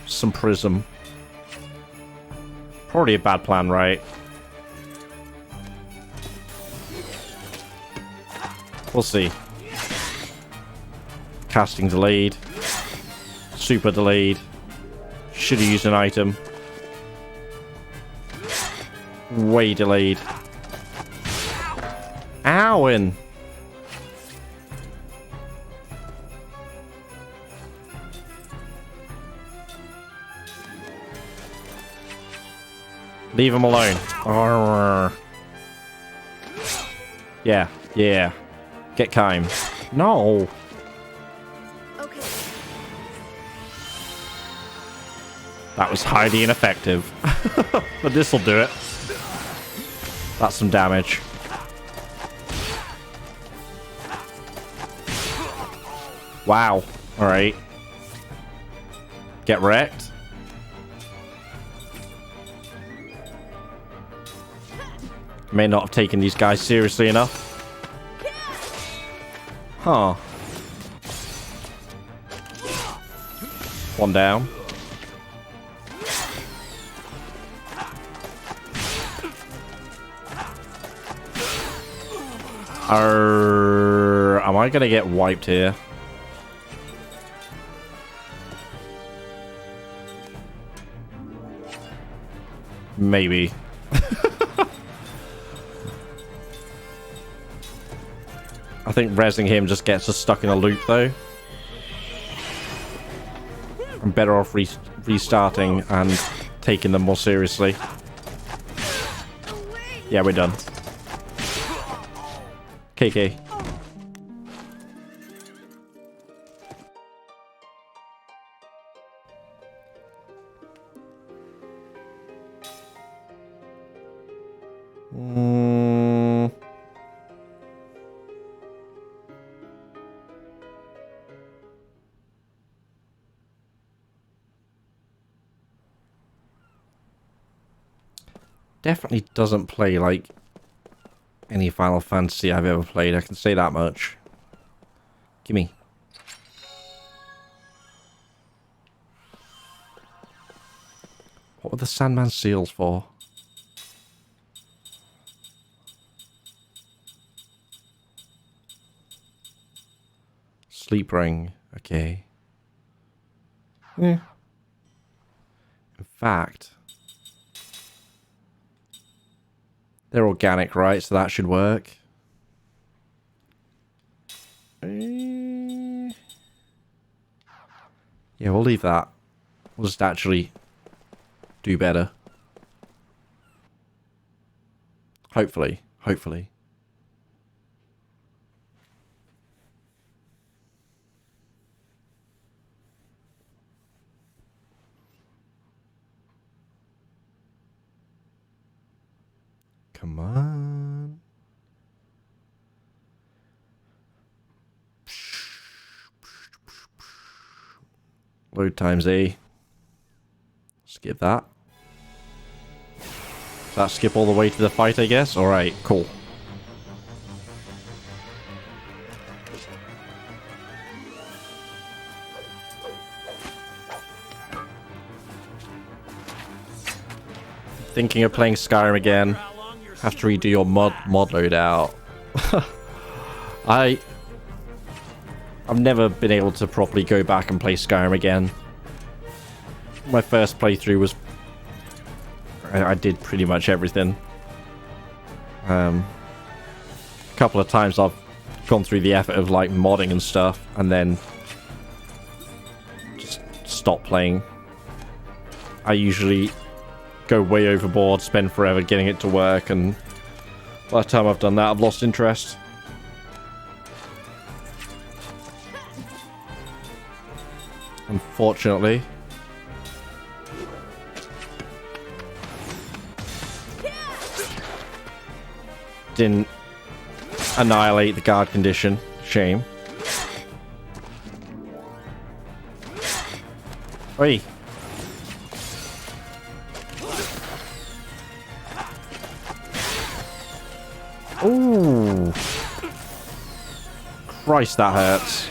some prism? Probably a bad plan, right? We'll see. Casting delayed. Super delayed. Should have used an item. Way delayed. Owen! Leave him alone. Arrgh. Yeah, yeah. Get Kime. No! Okay. That was highly ineffective. But this'll do it. That's some damage. Wow. Alright. Get wrecked. May not have taken these guys seriously enough. Huh. One down. Am I gonna get wiped here? Maybe. I think rezzing him just gets us stuck in a loop, though. I'm better off restarting and taking them more seriously. Yeah, we're done. KK. Definitely doesn't play like any Final Fantasy I've ever played. I can say that much. Gimme. What were the Sandman seals for? Sleep ring. Okay. Yeah. In fact, they're organic, right? So that should work. Yeah, we'll leave that. We'll just actually do better. Hopefully. Hopefully. Come on. Load times A. Skip that. Does that skip all the way to the fight, I guess? Alright, cool. Thinking of playing Skyrim again. Have to redo your mod loadout. I've never been able to properly go back and play Skyrim again. My first playthrough was... I did pretty much everything. A couple of times I've gone through the effort of like modding and stuff and then just stop playing. I usually go way overboard, spend forever getting it to work, and by the time I've done that, I've lost interest. Unfortunately. Didn't annihilate the guard condition. Shame. Oi. Ooh. Christ, that hurts.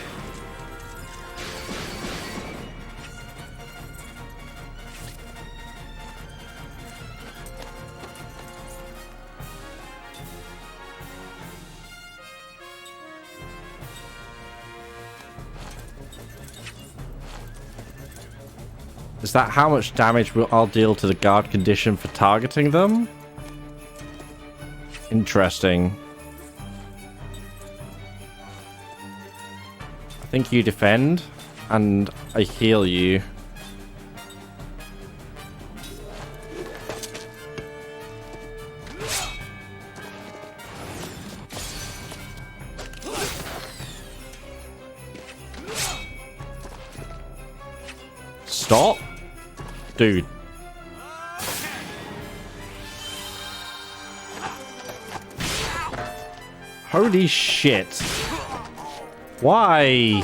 Is that how much damage I'll deal to the guard condition for targeting them? Interesting. I think you defend, and I heal you. Stop. Dude. Holy shit. Why?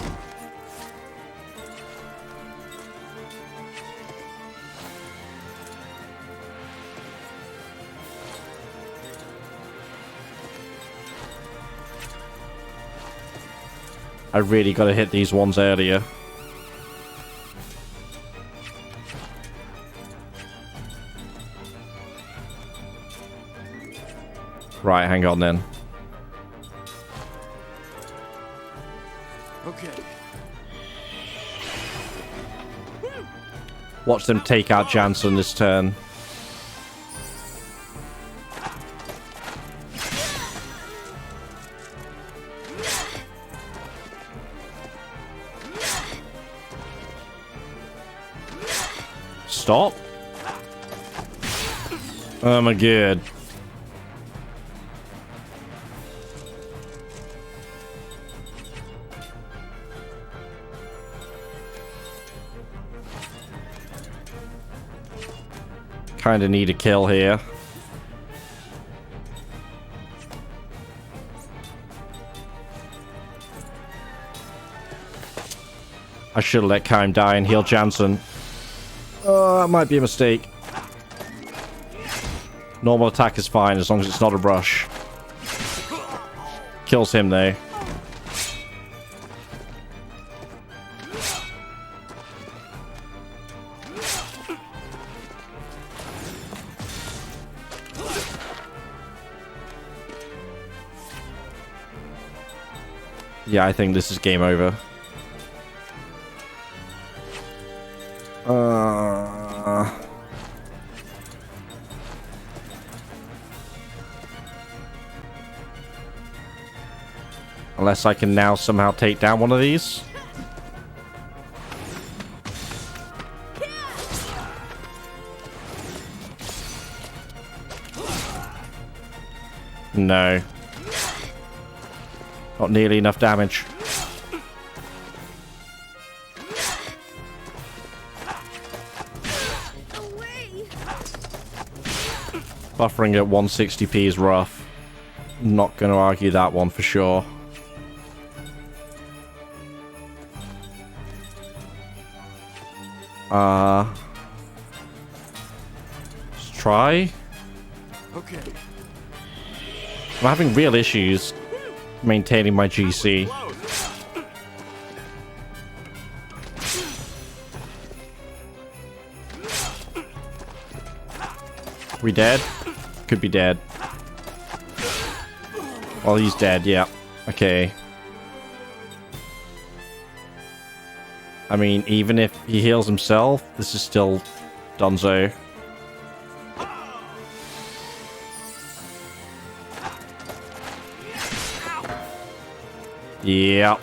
I really gotta hit these ones earlier. Right, hang on then. Okay. Watch them take out Jansen this turn. Stop. Oh my god. Kind of need a kill here. I should have let Kime die and heal Jansen. Oh, that might be a mistake. Normal attack is fine as long as it's not a brush. Kills him though. Yeah, I think this is game over. Unless I can now somehow take down one of these. No. Not nearly enough damage. Buffering at 160p is rough. Not going to argue that one for sure. Let's try. Okay. I'm having real issues maintaining my GC. We dead? Could be dead. Well, he's dead, yeah. Okay. I mean, even if he heals himself, this is still Donzo. Yeah.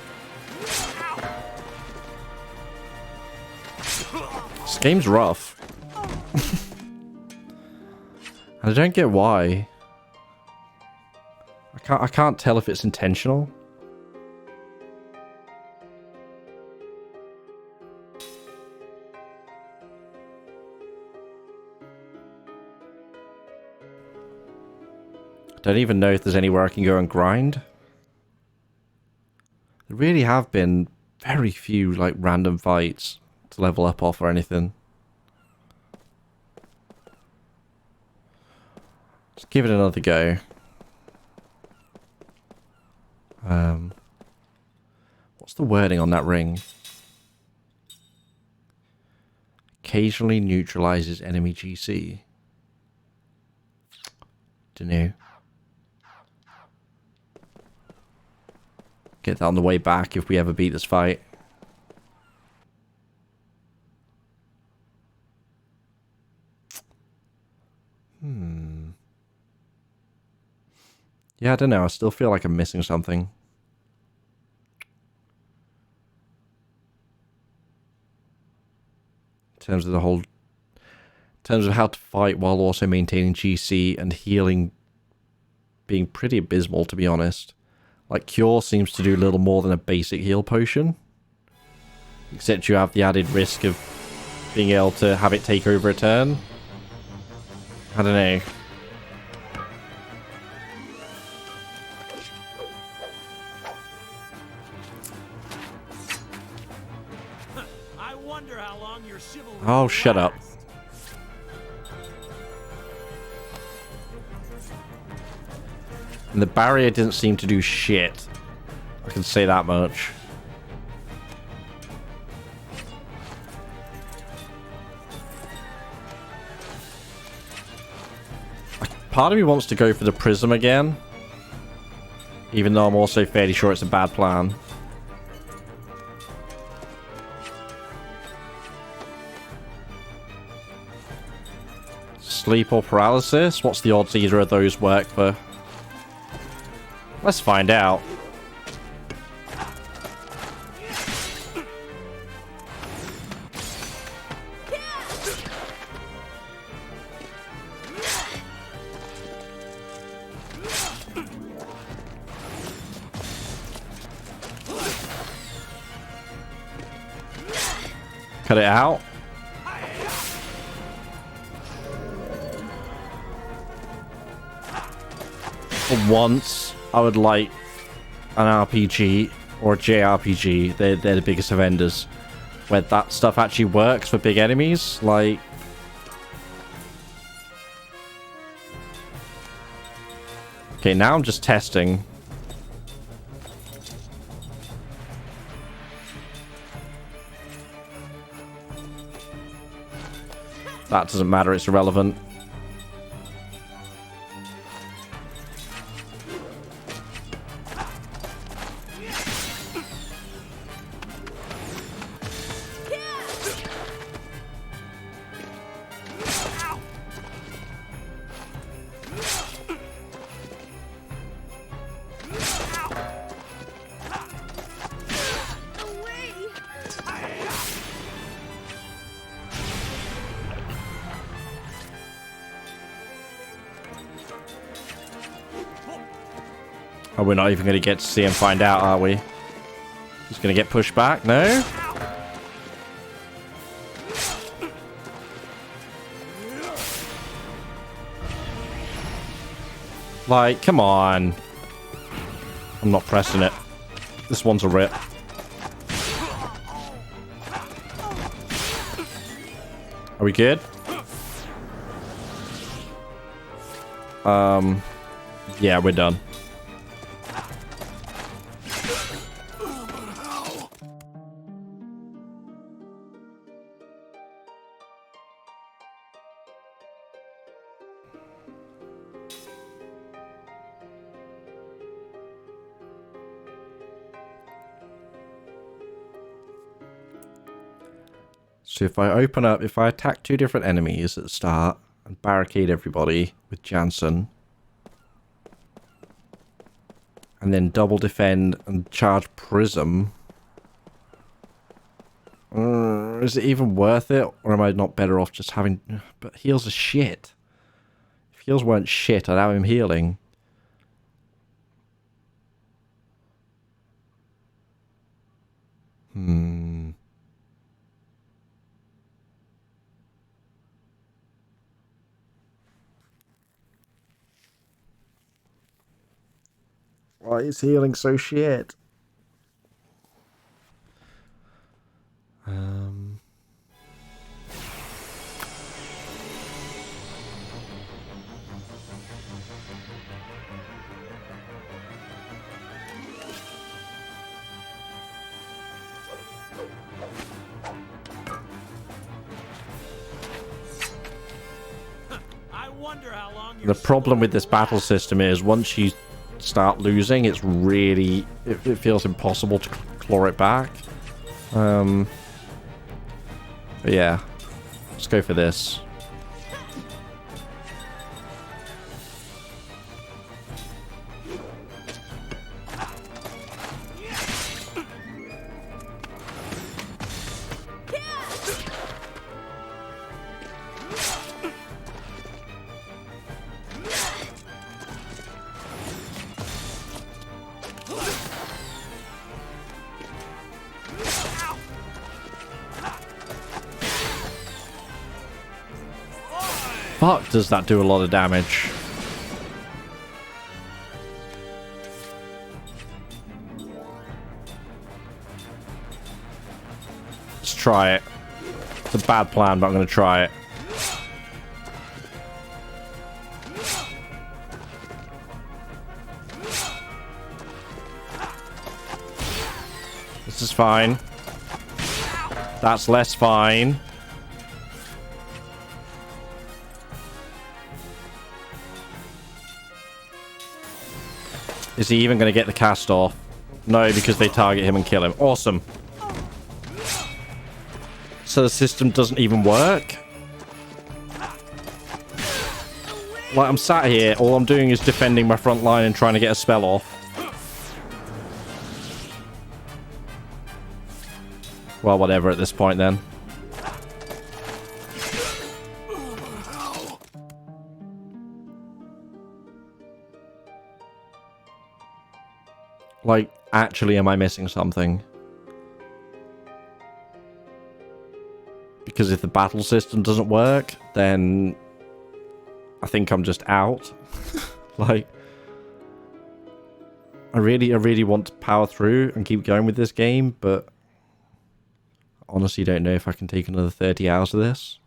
This game's rough. I don't get why. I can't tell if it's intentional. Don't even know if there's anywhere I can go and grind. There really have been very few like random fights to level up off or anything. Let's give it another go. What's the wording on that ring? Occasionally neutralizes enemy GC. Dunno. Get that on the way back if we ever beat this fight. Yeah, I don't know. I still feel like I'm missing something. In terms of the whole... In terms of how to fight while also maintaining GC and healing being pretty abysmal, to be honest. Like, Cure seems to do little more than a basic heal potion. Except you have the added risk of being able to have it take over a turn. I don't know. I wonder how long your chivalry Oh, will shut up. last. And the barrier didn't seem to do shit. I can say that much. Part of me wants to go for the prism again. Even though I'm also fairly sure it's a bad plan. Sleep or paralysis? What's the odds either of those work for? Let's find out. Cut it out. For once, I would like an RPG or a JRPG. They're the biggest offenders. Where that stuff actually works for big enemies. Like... Okay, now I'm just testing. That doesn't matter, it's irrelevant. Oh, we're not even going to get to see him find out, are we? He's going to get pushed back? No? Like, come on. I'm not pressing it. This one's a rip. Are we good? Yeah, we're done. So if I open up, if I attack 2 different enemies at the start and barricade everybody with Jansen, and then double defend and charge Prism, is it even worth it? Or am I not better off just having... But heals are shit. If heals weren't shit, I'd have him healing. Why is healing so shit? I wonder how long The problem with this battle system is once you start losing, it's really... It feels impossible to claw it back. But yeah. Let's go for this. Fuck, does that do a lot of damage? Let's try it. It's a bad plan, but I'm going to try it. This is fine. That's less fine. Is he even going to get the cast off? No, because they target him and kill him. Awesome. So the system doesn't even work? Like, I'm sat here, all I'm doing is defending my front line and trying to get a spell off. Well, whatever at this point then. Like, actually, am I missing something? Because if the battle system doesn't work, then I think I'm just out. Like, I really want to power through and keep going with this game, but I honestly don't know if I can take another 30 hours of this.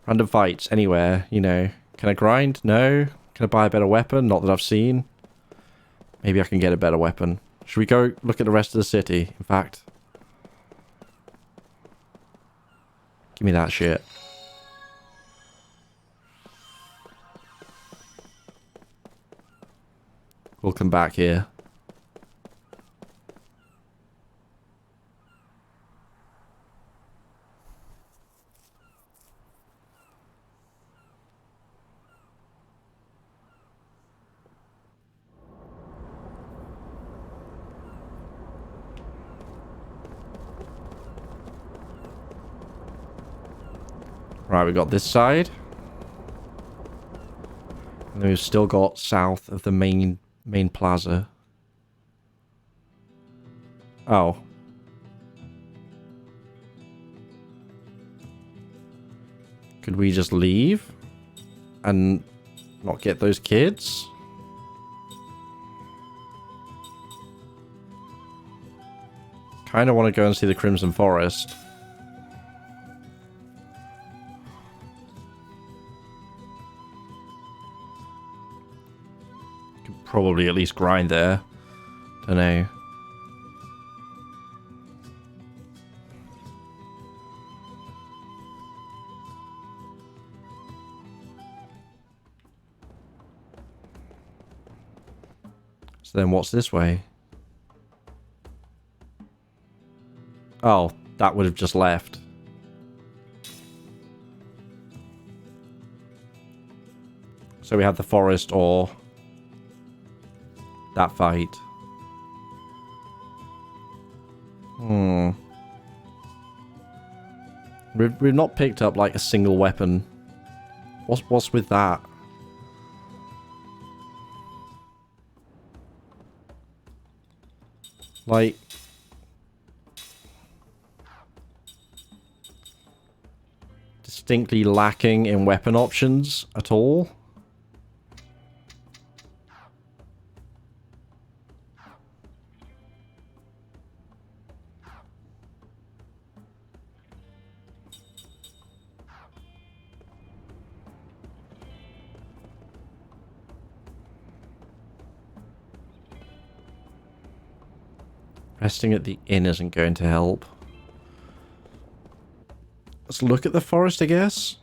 Random fights, anywhere, you know. Can I grind? No. Can I buy a better weapon? Not that I've seen. Maybe I can get a better weapon. Should we go look at the rest of the city? In fact, give me that shit. We'll come back here. Right, we got this side. And then we've still got south of the main plaza. Oh. Could we just leave? And not get those kids? Kind of want to go and see the Crimson Forest. Could probably at least grind there. Don't know. So then what's this way? Oh, that would have just left. So we have the forest or that fight. We've not picked up like a single weapon. What's with that? Like, distinctly lacking in weapon options at all. Resting at the inn isn't going to help. Let's look at the forest, I guess.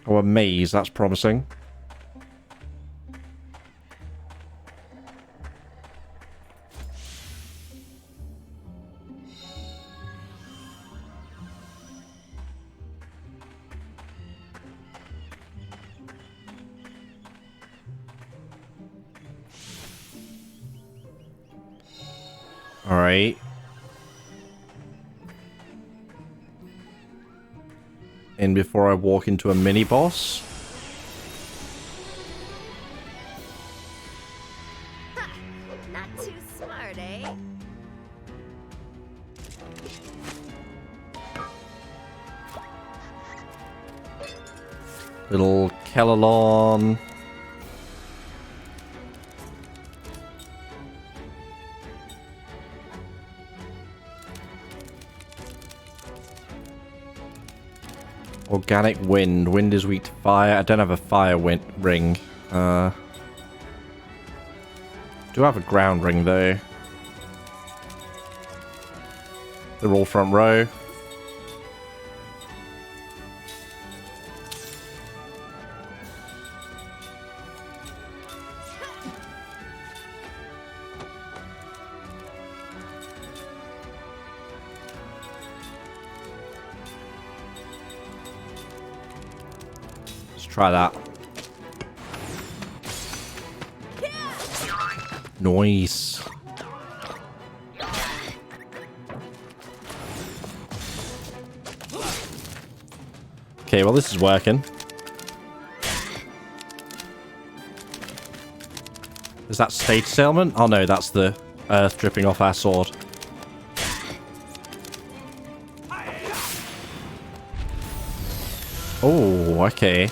Oh, a maze, that's promising. All right. In before I walk into a mini boss. Not too smart, eh? Little Kellalon. Organic wind. Wind is weak to fire. I don't have a fire ring. Do have a ground ring though. They're all front row. Try that. Nice. Okay, well this is working. Is that status ailment? Oh no, that's the earth dripping off our sword. Oh, okay.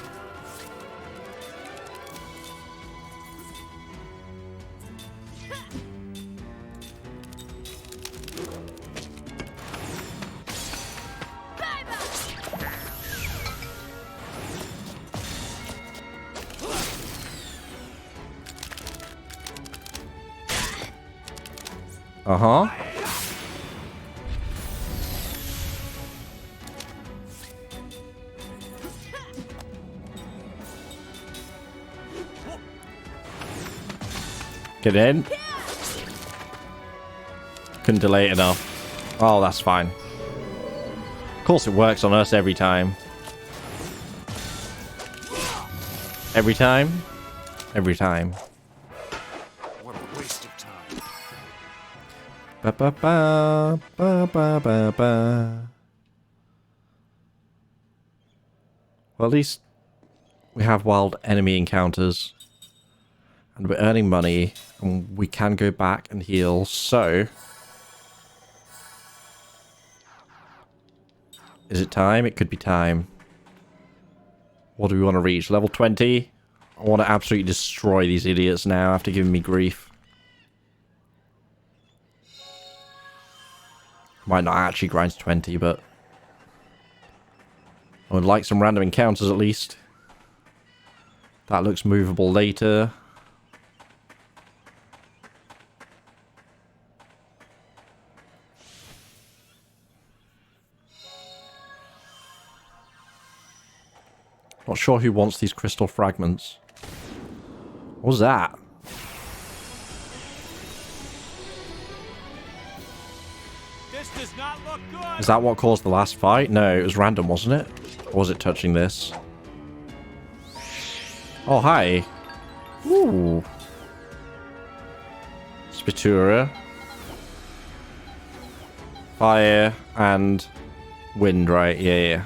Uh-huh. Get in. Couldn't delay it enough. Oh, that's fine. Of course it works on us every time. Every time? Every time. What a waste of time. Ba ba ba ba ba ba ba. Well, at least we have wild enemy encounters. And we're earning money. And we can go back and heal. So... is it time? It could be time. What do we want to reach? Level 20? I want to absolutely destroy these idiots now after giving me grief. Might not actually grind to 20, but... I would like some random encounters at least. That looks movable later. Not sure who wants these crystal fragments. What was that? This does not look good. Is that what caused the last fight? No, it was random, wasn't it? Or was it touching this? Oh, hi. Ooh. Spitura. Fire and wind, right? Yeah.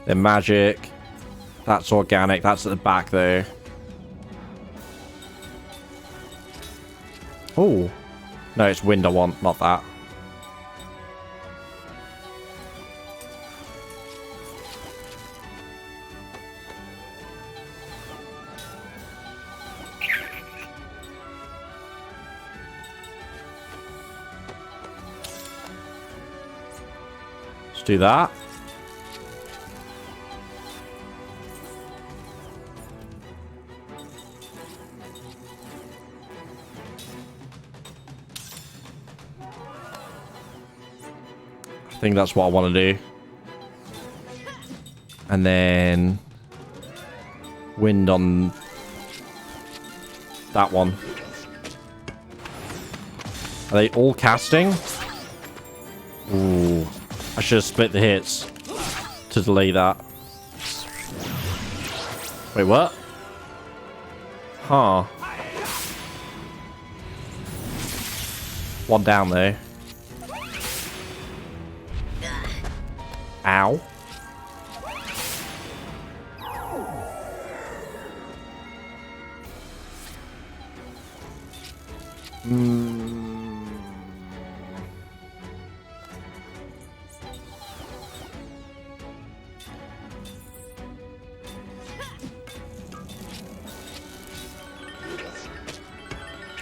They're magic. That's organic. That's at the back there. Oh. No, it's wind I want, not that. Let's do that. I think that's what I want to do. And then wind on that one. Are they all casting? Ooh. I should have split the hits to delay that. Wait, what? Huh. One down there. Ow.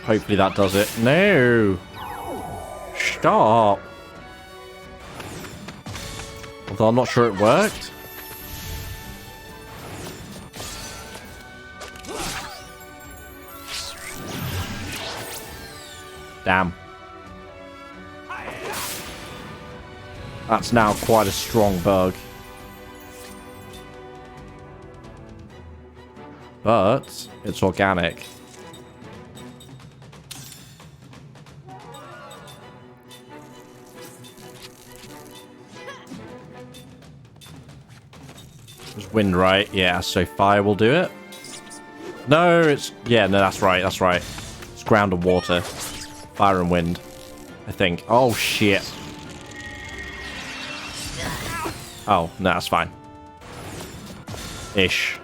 Hopefully that does it. No! Stop! Although I'm not sure it worked. Damn. That's now quite a strong bug. But it's organic. There's wind, right? Yeah, so fire will do it. No, it's... yeah, no, that's right, that's right. It's ground and water. Fire and wind, I think. Oh, shit. Oh, no, that's fine. Ish.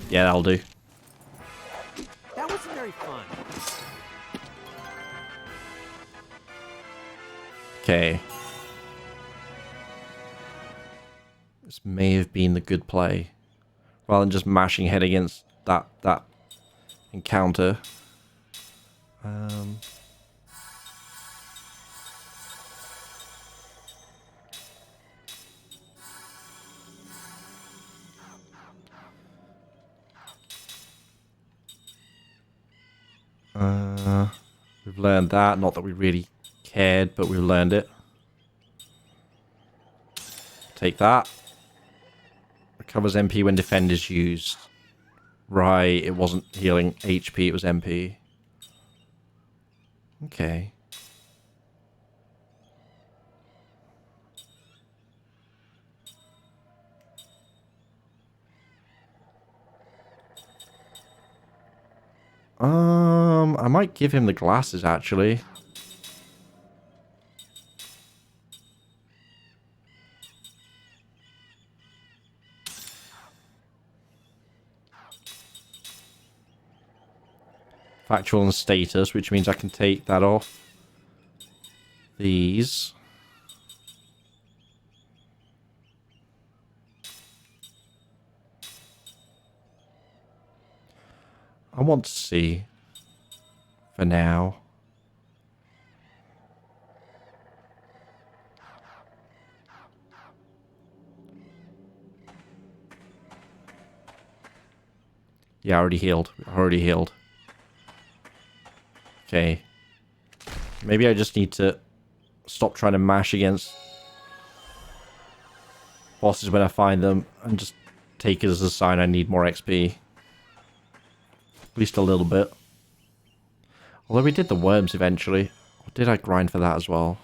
Yeah, that'll do. That wasn't very fun. Okay. This may have been the good play. Rather than just mashing head against that encounter. We've learned that. Not that we really cared, but we've learned it. Take that. Recovers MP when defend is used. Right, it wasn't healing HP, it was MP. Okay. I might give him the glasses, actually. Factual and status, which means I can take that off. These. I want to see. For now. Yeah, I already healed. Already healed. Okay. Maybe I just need to stop trying to mash against bosses when I find them and just take it as a sign I need more XP. At least a little bit. Although we did the worms eventually. Or did I grind for that as well?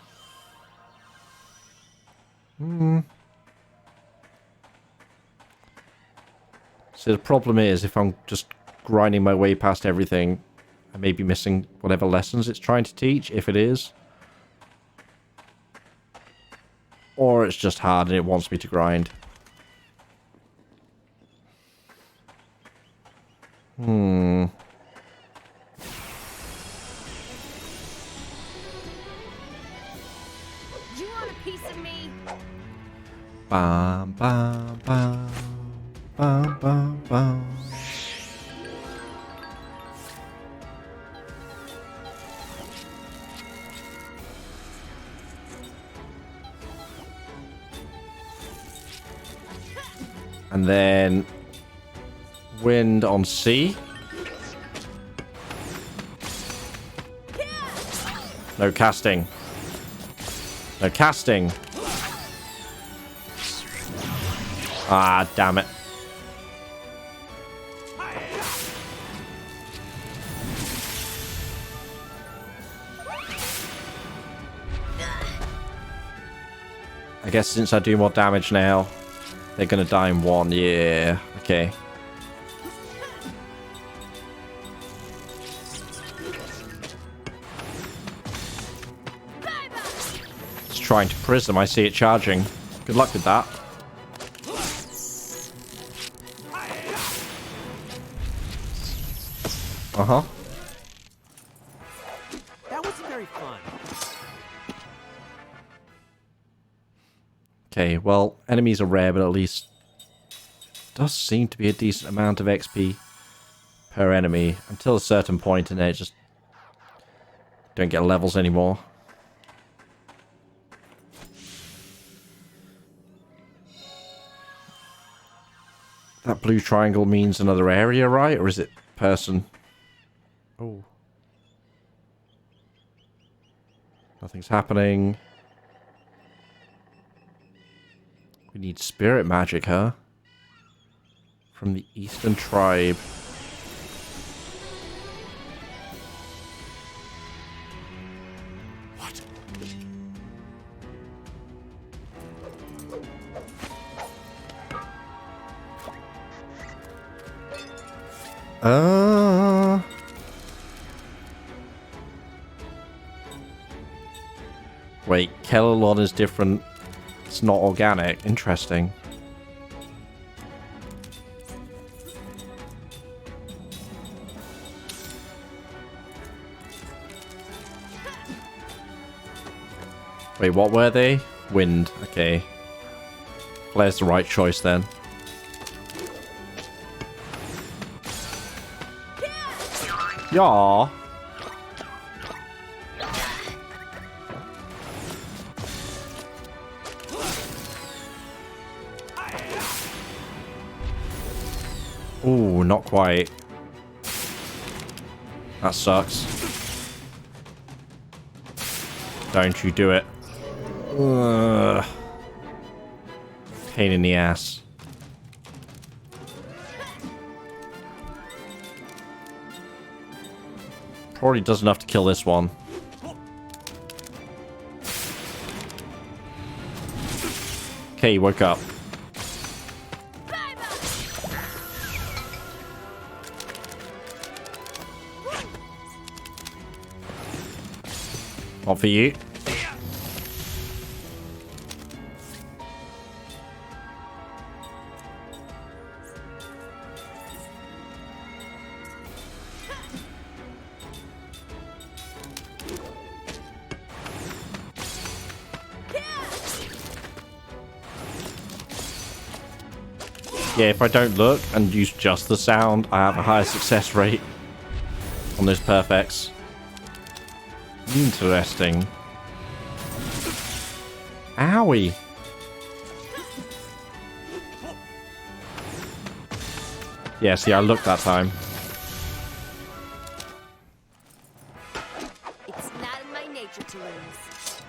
So the problem is, if I'm just grinding my way past everything, I may be missing whatever lessons it's trying to teach, if it is. Or it's just hard and it wants me to grind. You want a piece of me? Bam, bam, bam. Bam, bam, bam. And then wind on C. No casting. No casting. Ah, damn it. I guess since I do more damage now, they're gonna die in one. Yeah, okay. It's trying to prism. I see it charging. Good luck with that. Uh-huh. That wasn't very fun. Okay, well, enemies are rare, but at least does seem to be a decent amount of XP per enemy until a certain point, and then it just don't get levels anymore. That blue triangle means another area, right? Or is it person? Oh. Nothing's happening. We need spirit magic, huh? From the Eastern Tribe. What? Wait, Kellalon is different. It's not organic. Interesting. Wait, what were they? Wind. Okay. Flare's the right choice then. Yaw. Ooh, not quite. That sucks. Don't you do it. Ugh. Pain in the ass. Probably does enough to kill this one. Okay, woke up. Not for you. Yeah, if I don't look and use just the sound, I have a higher success rate on those perfects. Interesting. Owie. Yeah, see, I looked that time. It's not in my nature to lose.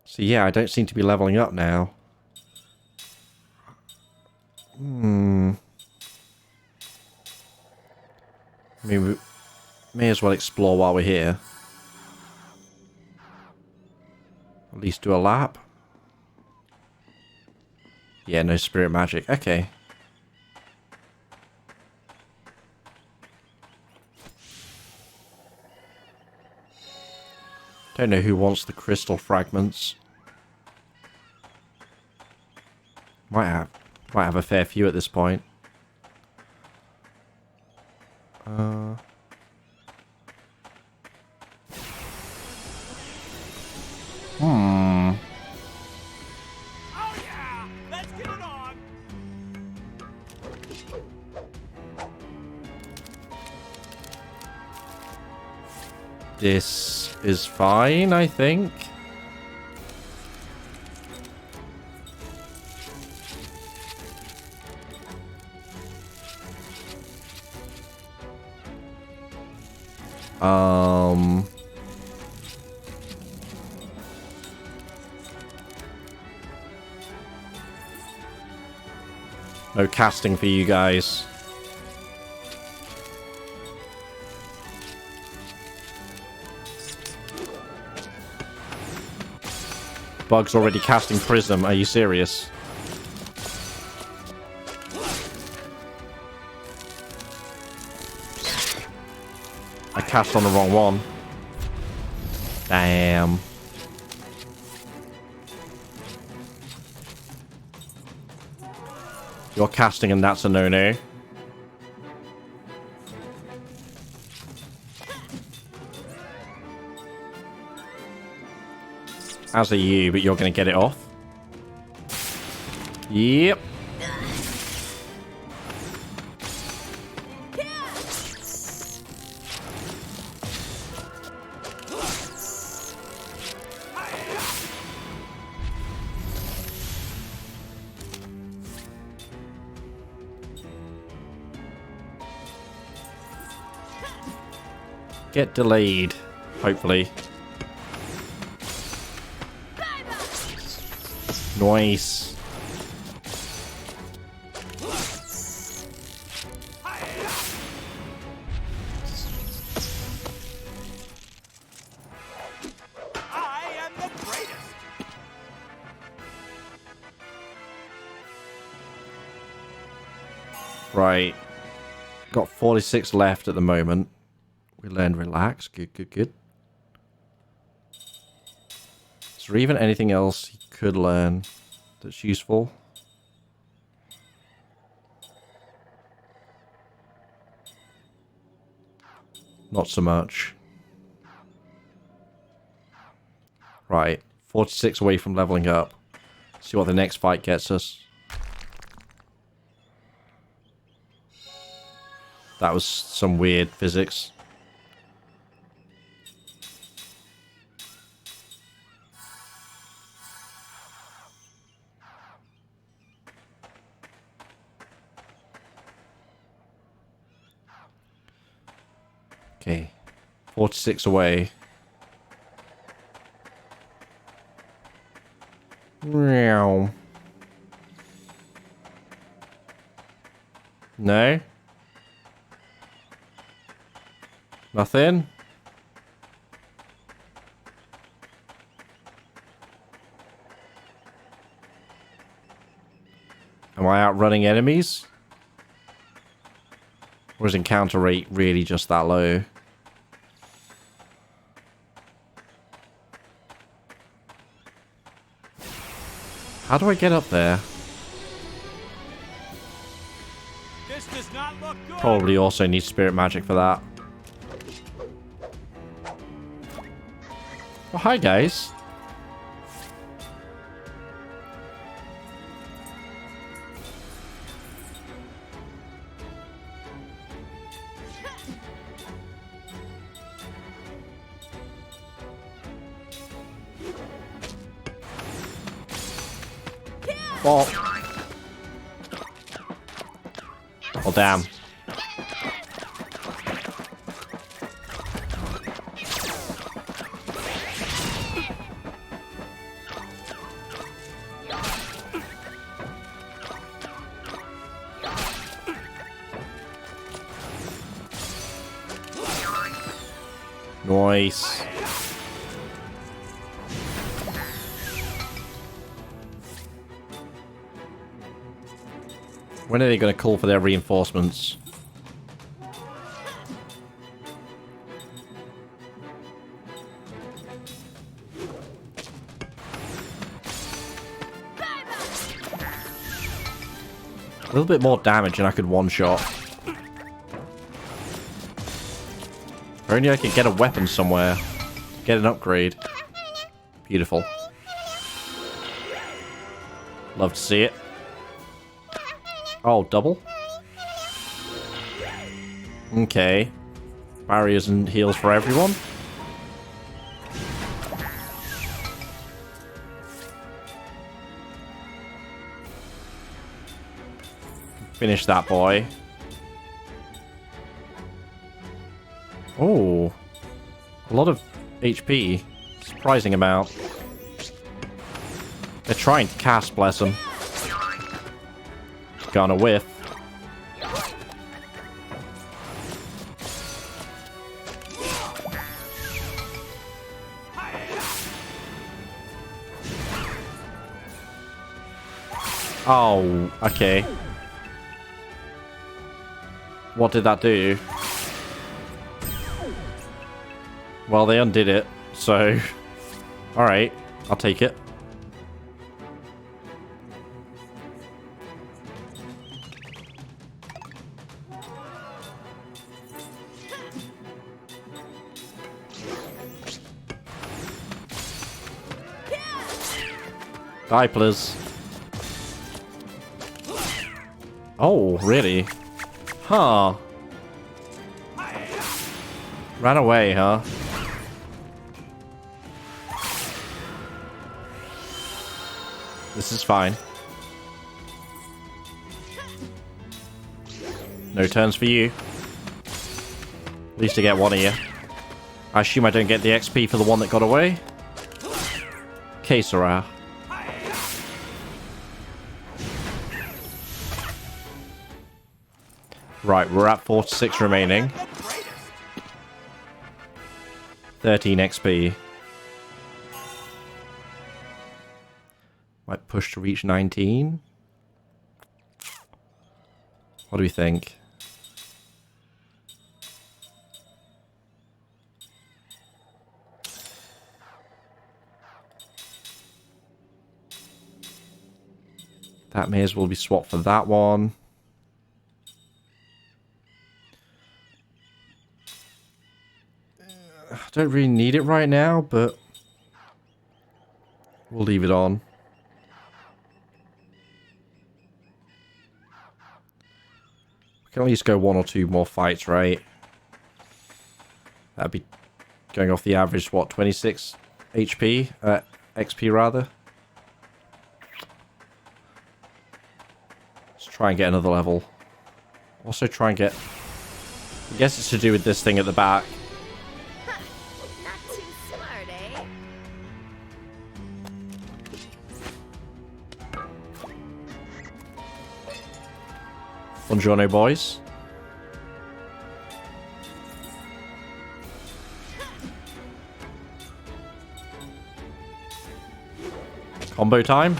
So yeah, I don't seem to be leveling up now. I mean, we may as well explore while we're here. At least do a lap. Yeah, no spirit magic. Okay. Don't know who wants the crystal fragments. Might have a fair few at this point. Oh yeah! Let's get it on! This is fine, I think. No casting for you guys. Bug's already casting Prism. Are you serious? I cast on the wrong one. Damn. You're casting and that's a no-no. As are you, but you're going to get it off. Yep. Get delayed, hopefully. Nice. I am the greatest! Right. Got 46 left at the moment. We learned relax. Good, good, good. Is there even anything else you could learn that's useful? Not so much. Right. 46 away from leveling up. See what the next fight gets us. That was some weird physics. Okay. 46 away. Meow. No? Nothing? Am I outrunning enemies? Or is encounter rate really just that low? How do I get up there? This does not look good. Probably also need spirit magic for that. Oh, hi guys. Oh. Oh, damn. Nice. When are they going to call for their reinforcements? A little bit more damage and I could one-shot. If only I could get a weapon somewhere. Get an upgrade. Beautiful. Love to see it. Oh, double? Okay. Barriers and heals for everyone. Finish that boy. Oh. A lot of HP. Surprising amount. They're trying to cast, bless them. Gonna whiff. Oh, okay. What did that do? Well, they undid it, so... Alright, I'll take it. Die, please. Oh, really? Huh. Ran away, huh? This is fine. No turns for you. At least I get one of you. I assume I don't get the XP for the one that got away. Que sera. Right, we're at 46 remaining. 13 XP. Might push to reach 19. What do we think? That may as well be swapped for that one. I don't really need it right now, but we'll leave it on. We can at least go one or two more fights, right? That'd be going off the average, what, 26 HP? XP, rather. Let's try and get another level. Also try and get... I guess it's to do with this thing at the back. Not too smart, eh? Buongiorno, boys. Combo time?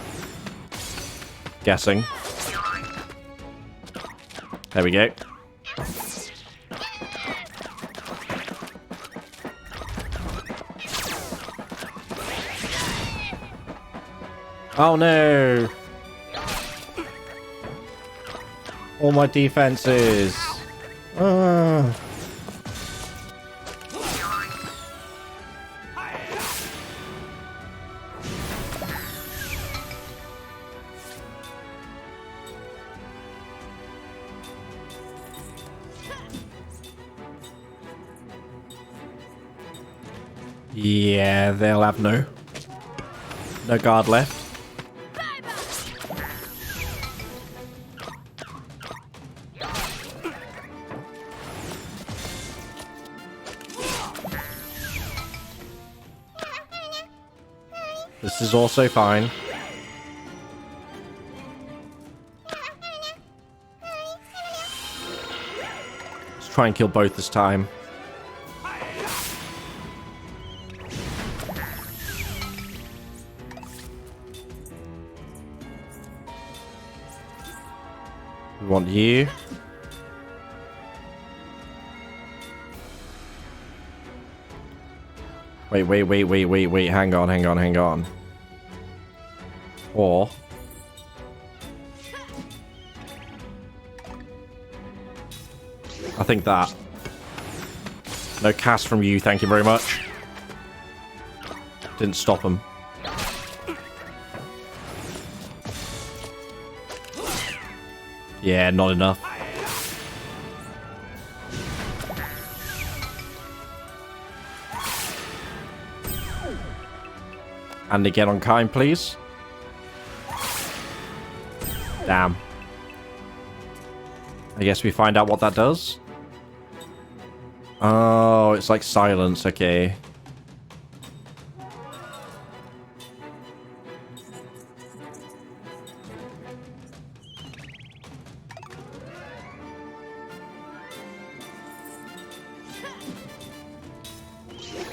Guessing. There we go. Oh no! All my defenses. Yeah, they'll have no guard left. This is also fine. Let's try and kill both this time. We want you. Wait. Hang on. Or... I think that. No cast from you, thank you very much. Didn't stop him. Yeah, not enough. And again on Kind, please. Damn. I guess we find out what that does. Oh, it's like silence, okay.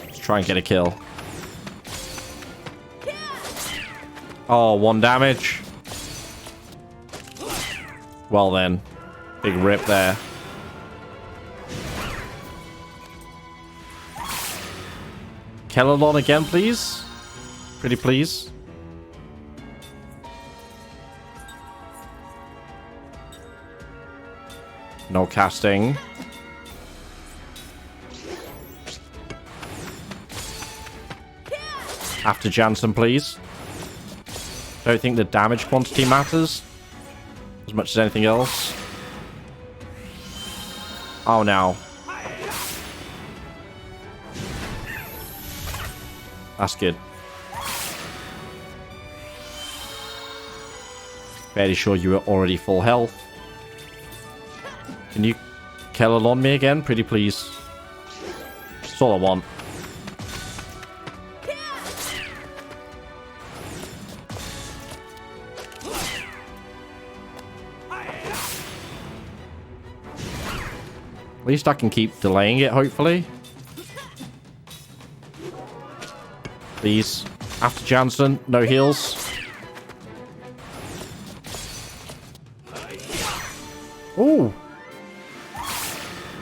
Let's try and get a kill. Oh, 1 damage. Well then. Big rip there. Kellalon again, please. Pretty please. No casting. After Jansen, please. Don't think the damage quantity matters as much as anything else. Oh, no. That's good. Fairly sure you were already full health. Can you Kellalon me again? Pretty please. That's all I want. At least I can keep delaying it, hopefully. Please. After Jansen, no heals. Ooh.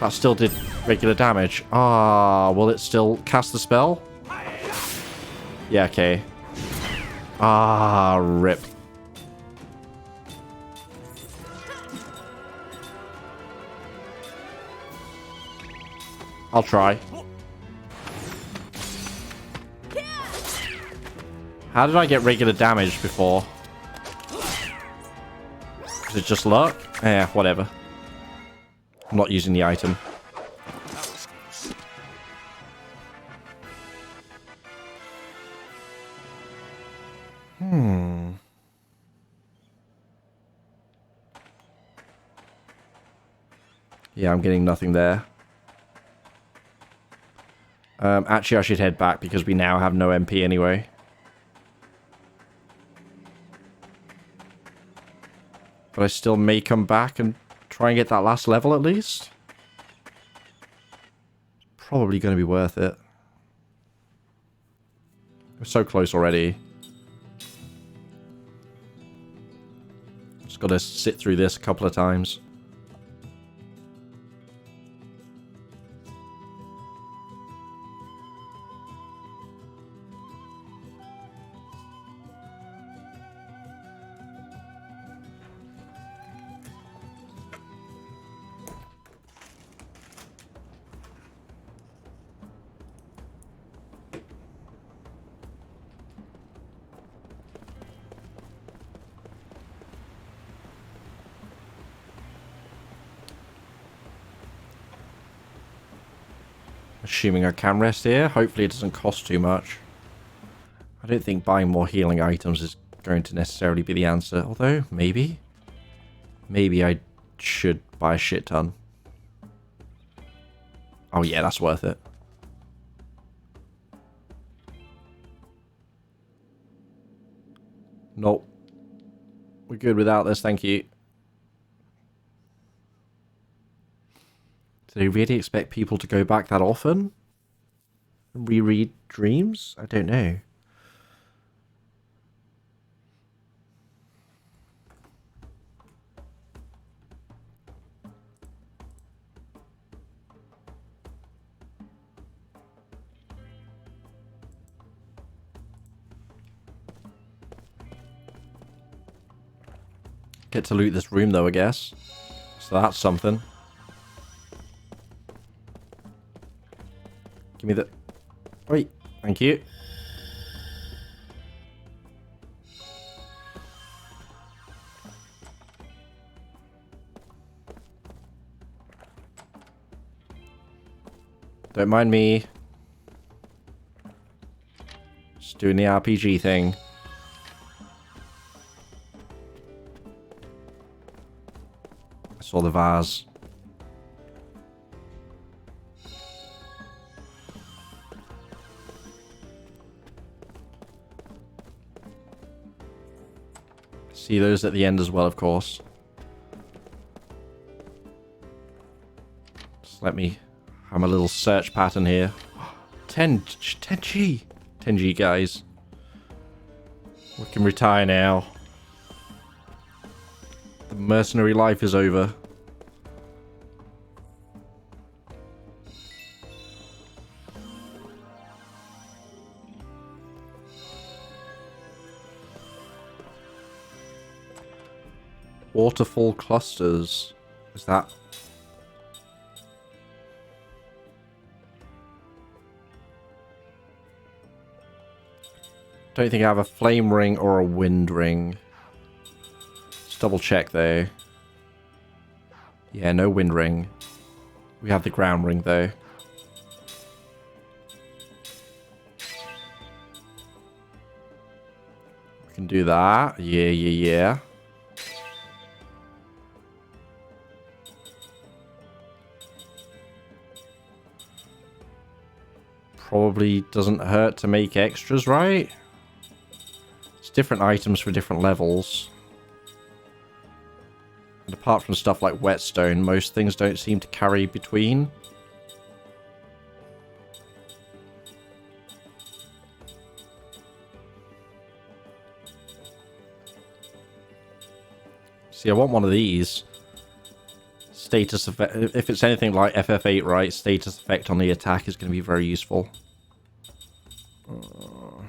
That still did regular damage. Ah, will it still cast the spell? Yeah, okay. Ah, rip. I'll try. How did I get regular damage before? Is it just luck? Eh, whatever. I'm not using the item. Yeah, I'm getting nothing there. Actually, I should head back because we now have no MP anyway. But I still may come back and try and get that last level at least. Probably going to be worth it. We're so close already. Just got to sit through this a couple of times. Assuming I can rest here. Hopefully it doesn't cost too much. I don't think buying more healing items is going to necessarily be the answer. Although, maybe. Maybe I should buy a shit ton. Oh yeah, that's worth it. Nope. We're good without this, thank you. Do they really expect people to go back that often? And reread dreams? I don't know. Get to loot this room though, I guess. So that's something. Give me the... Wait, thank you. Don't mind me. Just doing the RPG thing. I saw the vase. See those at the end as well, of course. Just let me have a little search pattern here. 10G. 10G, guys. We can retire now. The mercenary life is over. Waterfall clusters. Is that... Don't think I have a flame ring or a wind ring. Let's double check though. Yeah, no wind ring. We have the ground ring though. We can do that. Yeah. Probably doesn't hurt to make extras, right? It's different items for different levels. And apart from stuff like whetstone, most things don't seem to carry between. See, I want one of these. Status effect. If it's anything like FF8, right? Status effect on the attack is going to be very useful. I'm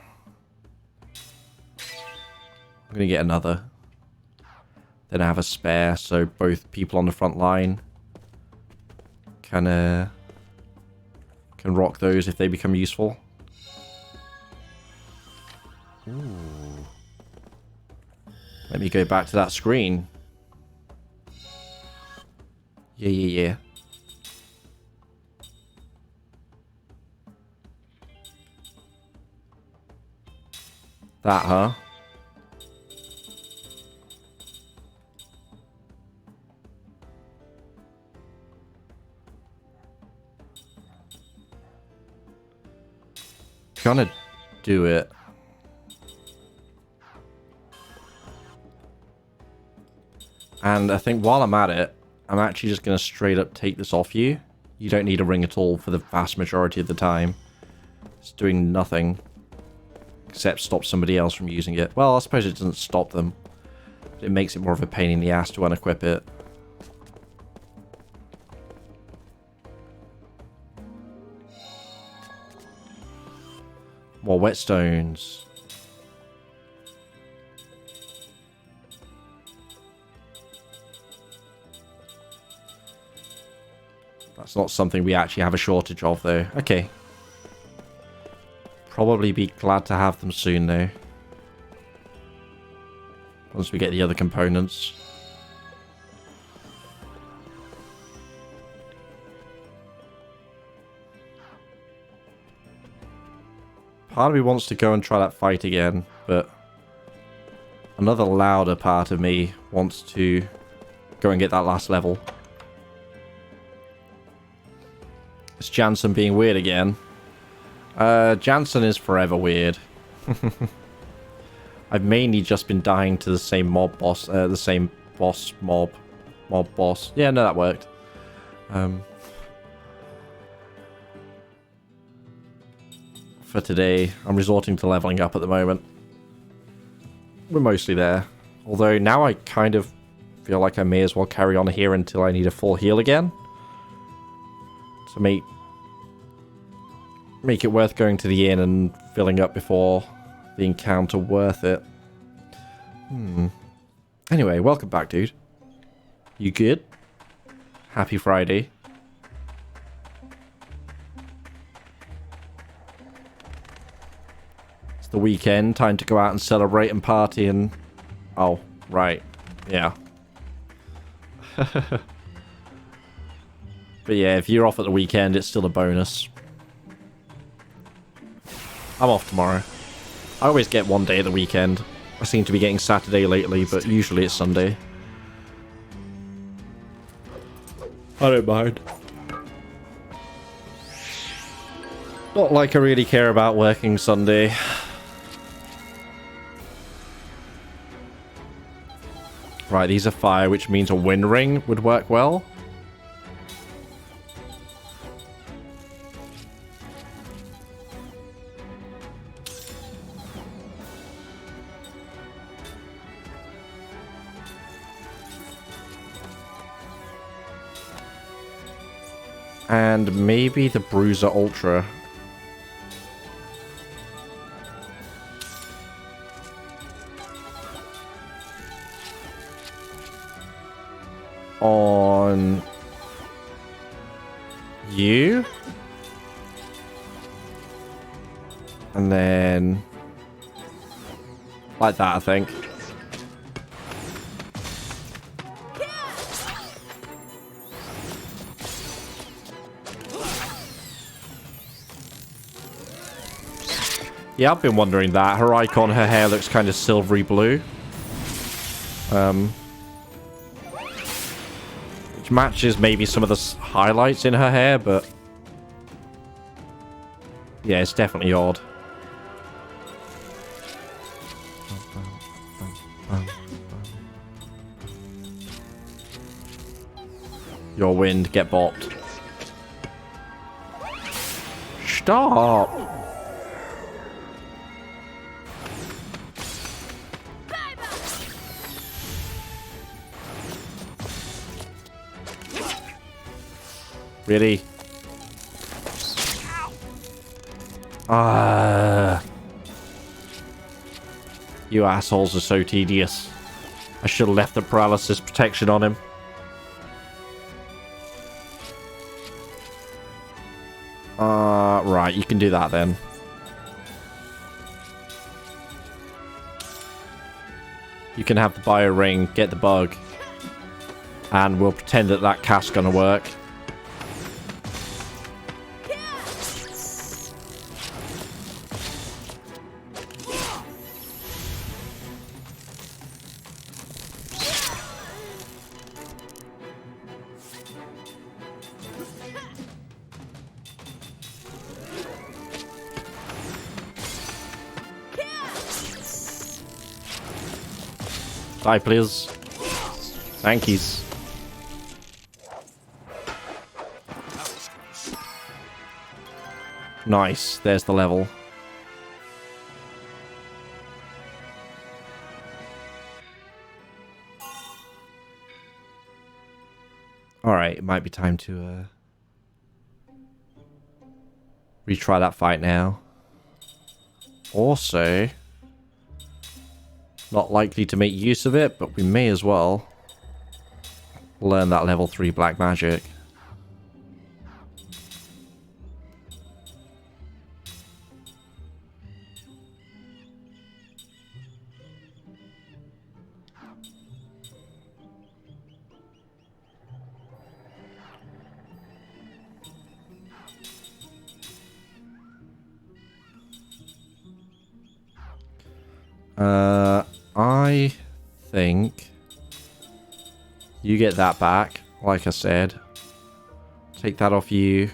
going to get another. Then I have a spare, so both people on the front line can rock those if they become useful. Ooh. Let me go back to that screen. Yeah. That, huh? Gonna do it. And I think while I'm at it, I'm actually just going to straight up take this off you. You don't need a ring at all for the vast majority of the time. It's doing nothing. Except stop somebody else from using it. Well, I suppose it doesn't stop them. But it makes it more of a pain in the ass to unequip it. More whetstones. That's not something we actually have a shortage of, though. Okay. Probably be glad to have them soon, though. Once we get the other components. Part of me wants to go and try that fight again, but another louder part of me wants to go and get that last level. It's Jansen being weird again. Jansen is forever weird. I've mainly just been dying to the same mob boss, mob boss. Yeah, no, that worked. For today, I'm resorting to leveling up at the moment. We're mostly there. Although now I kind of feel like I may as well carry on here until I need a full heal again. To make it worth going to the inn and filling up before the encounter worth it. Anyway, welcome back, dude. You good? Happy Friday. It's the weekend, time to go out and celebrate and party and... Oh, right. Yeah. But yeah, if you're off at the weekend, it's still a bonus. I'm off tomorrow. I always get one day at the weekend. I seem to be getting Saturday lately, but usually it's Sunday. I don't mind. Not like I really care about working Sunday. Right, these are fire, which means a wind ring would work well. And maybe the Bruiser Ultra. On you. And then like that, I think. Yeah, I've been wondering that. Her icon, her hair looks kind of silvery blue. Which matches maybe some of the highlights in her hair, but... yeah, it's definitely odd. Your wind, get bopped. Stop! Really? You assholes are so tedious. I should have left the paralysis protection on him. Right, you can do that then. You can have the bio ring, get the bug, and we'll pretend that that cast's gonna work. Die, please. Thank yous. Nice. There's the level. Alright, it might be time to retry that fight now. Also... not likely to make use of it, but we may as well learn that level 3 black magic. I think you get that back, like I said. Take that off you.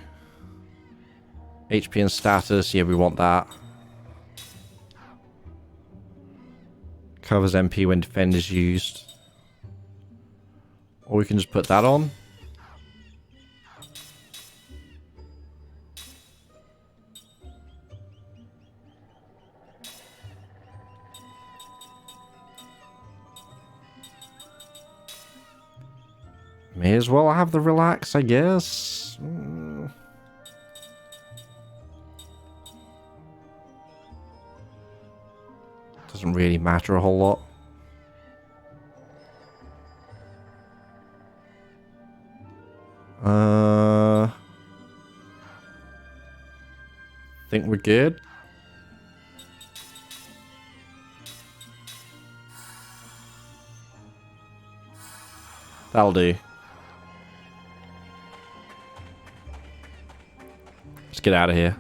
HP and status, yeah, we want that. Covers MP when defend is used. Or we can just put that on. May as well have the relax, I guess. Doesn't really matter a whole lot. Think we're good. That'll do. Let's get out of here.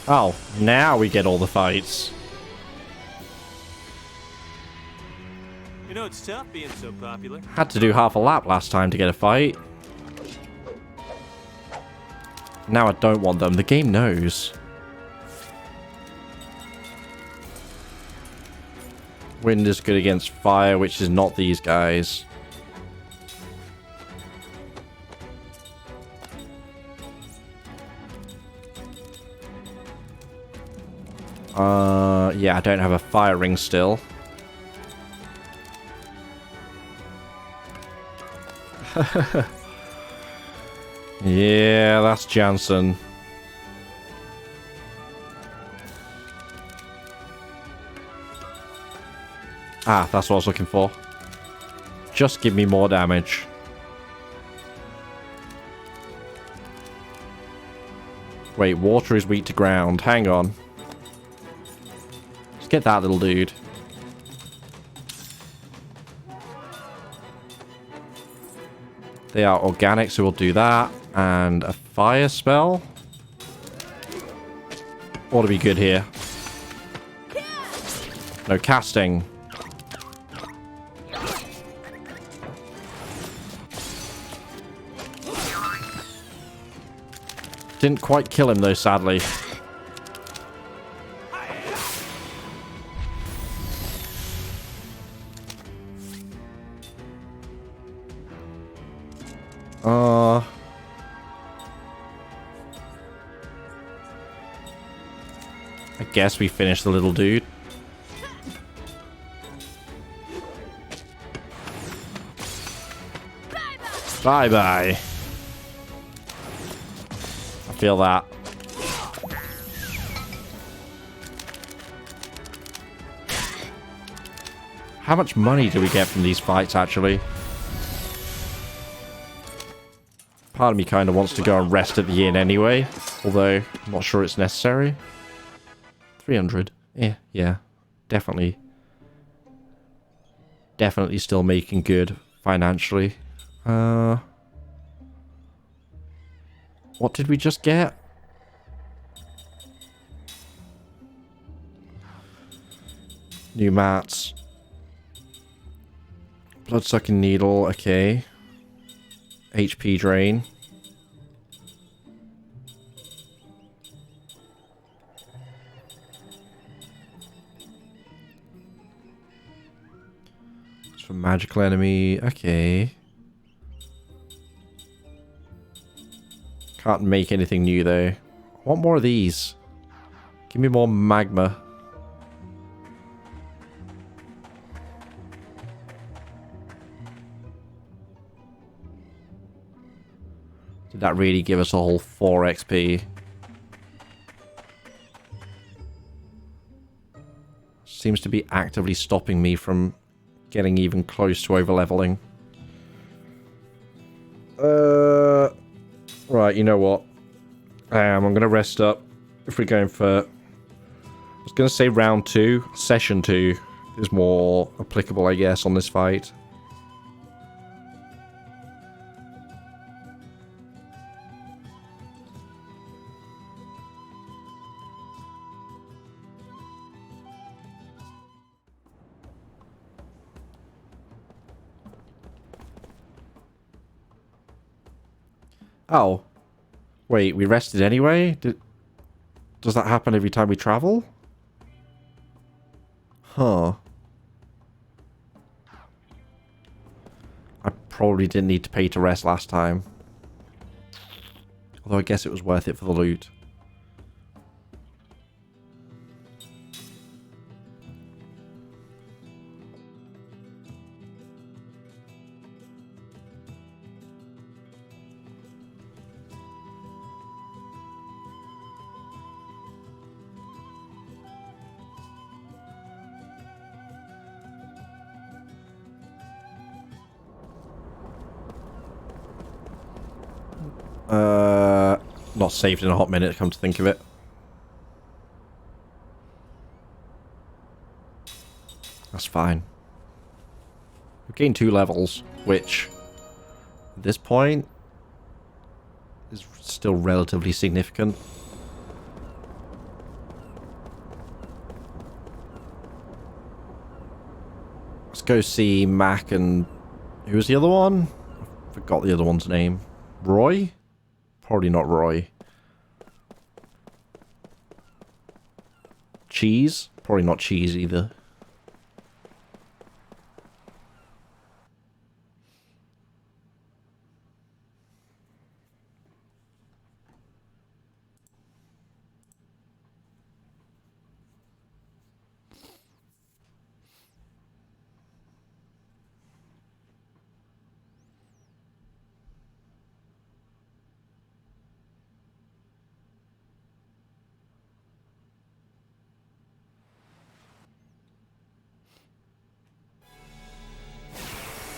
Oh, now we get all the fights. You know, it's tough being so popular. Had to do half a lap last time to get a fight. Now I don't want them. The game knows. Wind is good against fire, which is not these guys. Yeah, I don't have a fire ring still. Yeah, that's Jansen. Ah, that's what I was looking for. Just give me more damage. Wait, water is weak to ground. Hang on. Let's get that little dude. They are organic, so we'll do that. And a fire spell. Ought to be good here. No casting. Didn't quite kill him though, sadly. I guess we finished the little dude. Bye-bye. I feel that. How much money do we get from these fights, actually? Part of me kind of wants to go and rest at the inn anyway. Although, I'm not sure it's necessary. 300. Yeah. Definitely. Definitely still making good financially. What did we just get? New mats. Blood-sucking needle, okay. HP drain. It's for magical enemy, okay. Can't make anything new though. I want more of these. Give me more magma. Did that really give us a whole 4 XP? Seems to be actively stopping me from getting even close to overleveling. Right, you know what? I'm going to rest up. If we're going for... I was going to say round 2. Session 2 is more applicable, I guess, on this fight. Oh. Wait, we rested anyway? Does that happen every time we travel? Huh. I probably didn't need to pay to rest last time. Although I guess it was worth it for the loot. Not saved in a hot minute, come to think of it. That's fine. We've gained 2 levels, which, at this point, is still relatively significant. Let's go see Mac and... who was the other one? I forgot the other one's name. Roy? Probably not Roy. Cheese? Probably not Cheese either.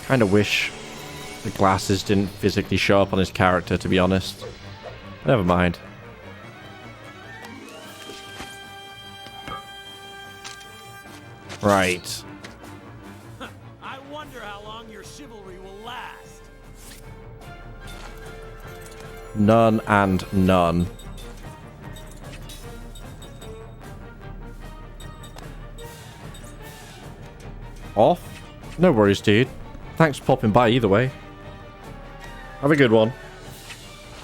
Kind of wish the glasses didn't physically show up on his character, to be honest. Never mind. Right. I wonder how long your chivalry will last. None and none. Off? No worries, dude. Thanks for popping by either way. Have a good one.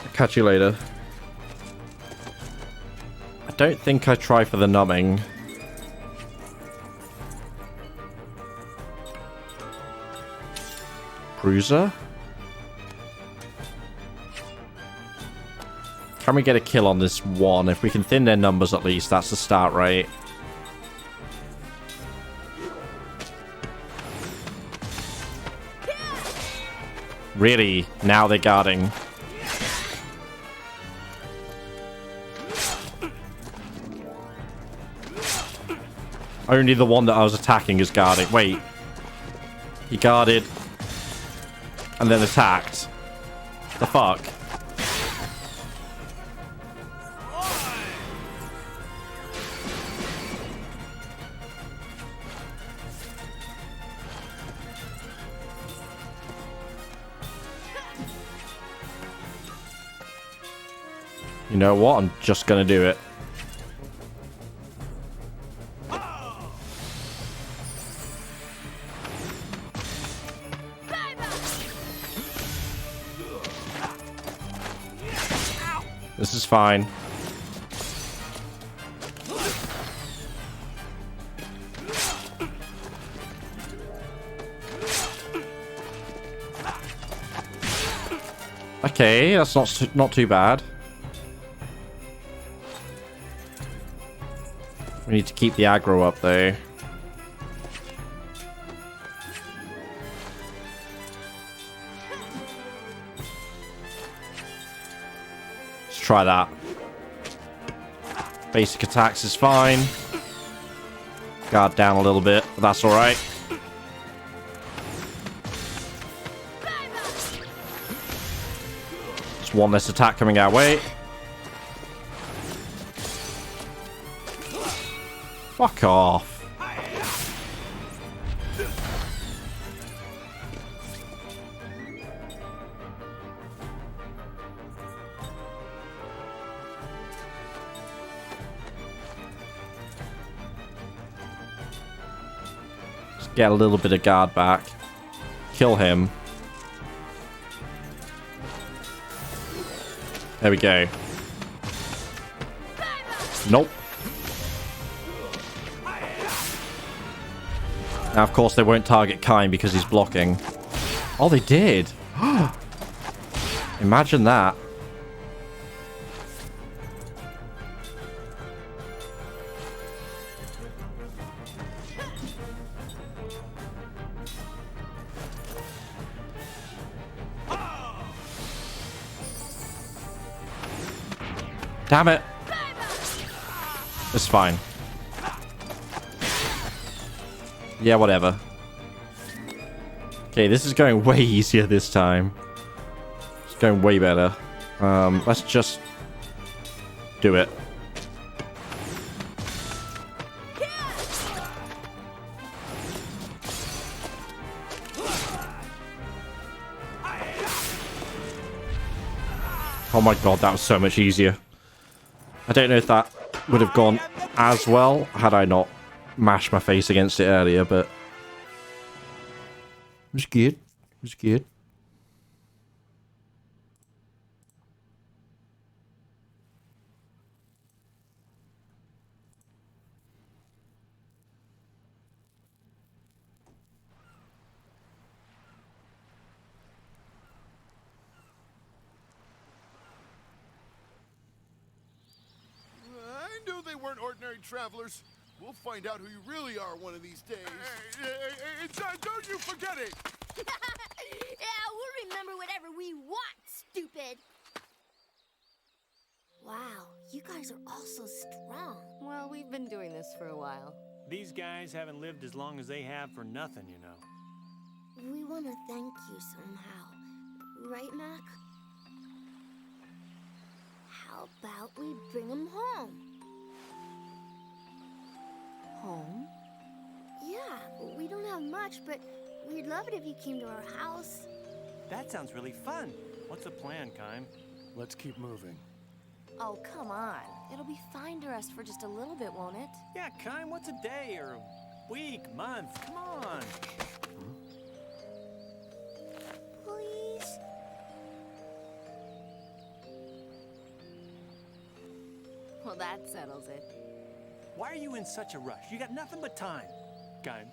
I'll catch you later. I don't think I try for the numbing. Bruiser? Can we get a kill on this one? If we can thin their numbers at least, that's the start, right? Really? Now they're guarding. Only the one that I was attacking is guarding. Wait. He guarded and then attacked. The fuck? You know what? I'm just gonna do it. This is fine. Okay, that's not too bad. We need to keep the aggro up though. Let's try that. Basic attacks is fine. Guard down a little bit, but that's alright. Just one less attack coming our way. Fuck off. Just get a little bit of guard back. Kill him. There we go. Nope. Now, of course, they won't target Kime because he's blocking. Oh, they did. Imagine that. Damn it. It's fine. Yeah, whatever. Okay, this is going way easier this time. It's going way better. Let's just do it. Oh my god, that was so much easier. I don't know if that would have gone as well had I not mashed my face against it earlier, but it was good. It was good. I knew they weren't ordinary travelers. We'll find out who you really are one of these days. Don't you forget it! Yeah, we'll remember whatever we want, stupid. Wow, you guys are all so strong. Well, we've been doing this for a while. These guys haven't lived as long as they have for nothing, you know. We want to thank you somehow. Right, Mac? How about we bring him home? Home? Yeah, we don't have much, but we'd love it if you came to our house. That sounds really fun. What's the plan, Kime? Let's keep moving. Oh, come on. It'll be fine to rest for just a little bit, won't it? Yeah, Kime, what's a day or a week, month? Come on. Please? Well, that settles it. Why are you in such a rush? You got nothing but time. Kime.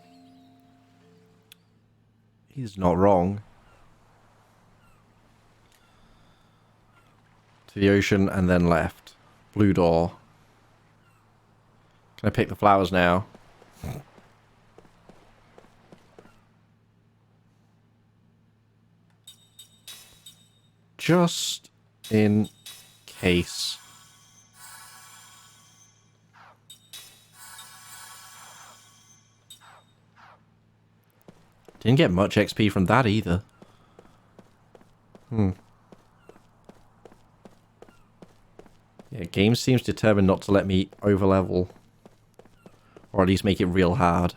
He's not wrong. To the ocean and then left. Blue door. Can I pick the flowers now? Just in case. Didn't get much XP from that either. Yeah, game seems determined not to let me overlevel. Or at least make it real hard.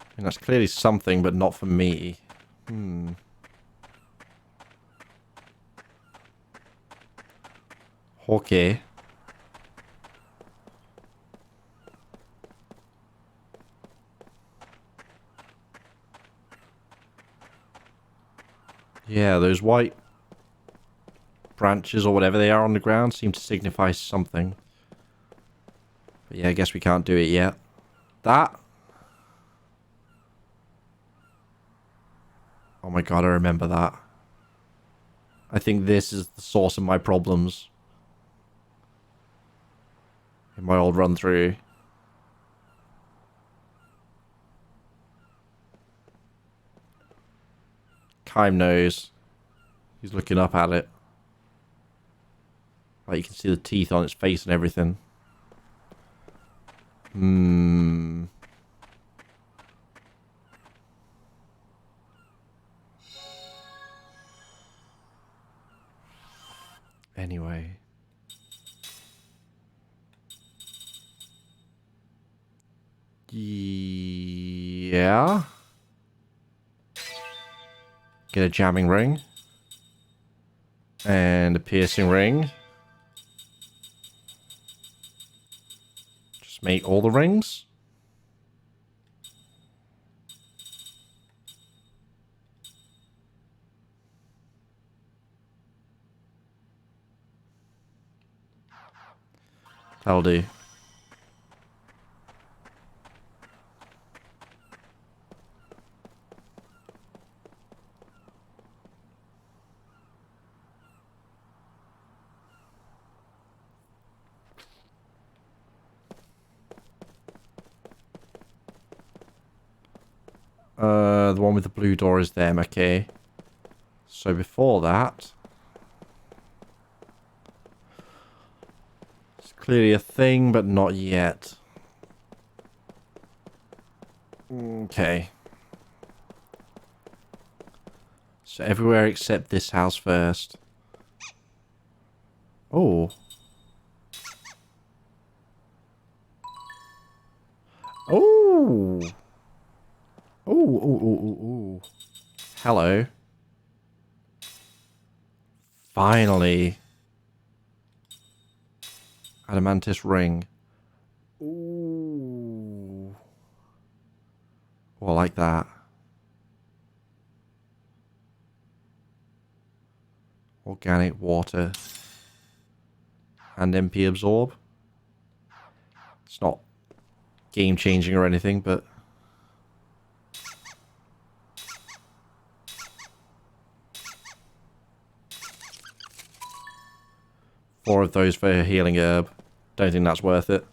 I mean, that's clearly something, but not for me. Okay. Yeah, those white branches or whatever they are on the ground seem to signify something. But yeah, I guess we can't do it yet. That. Oh my god, I remember that. I think this is the source of my problems. In my old run through. Kime knows. He's looking up at it. Like you can see the teeth on its face and everything. Anyway. Yeah. get a jamming ring. And a piercing ring. Just make all the rings. That'll do. The one with the blue door is them, okay. So before that, it's clearly a thing, but not yet. Okay. So everywhere except this house first. Oh. Oh. Oh. Hello. Finally. Adamantis ring. Ooh. Oh, I like that. Organic water. And MP absorb. It's not game changing or anything, but... Four of those for a healing herb. Don't think that's worth it.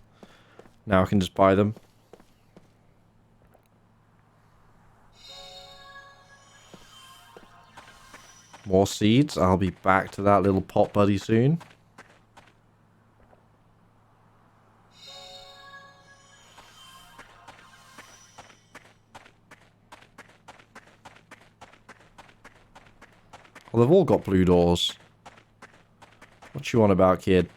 Now I can just buy them. More seeds. I'll be back to that little pot buddy soon. Well, they've all got blue doors. What you on about, kid?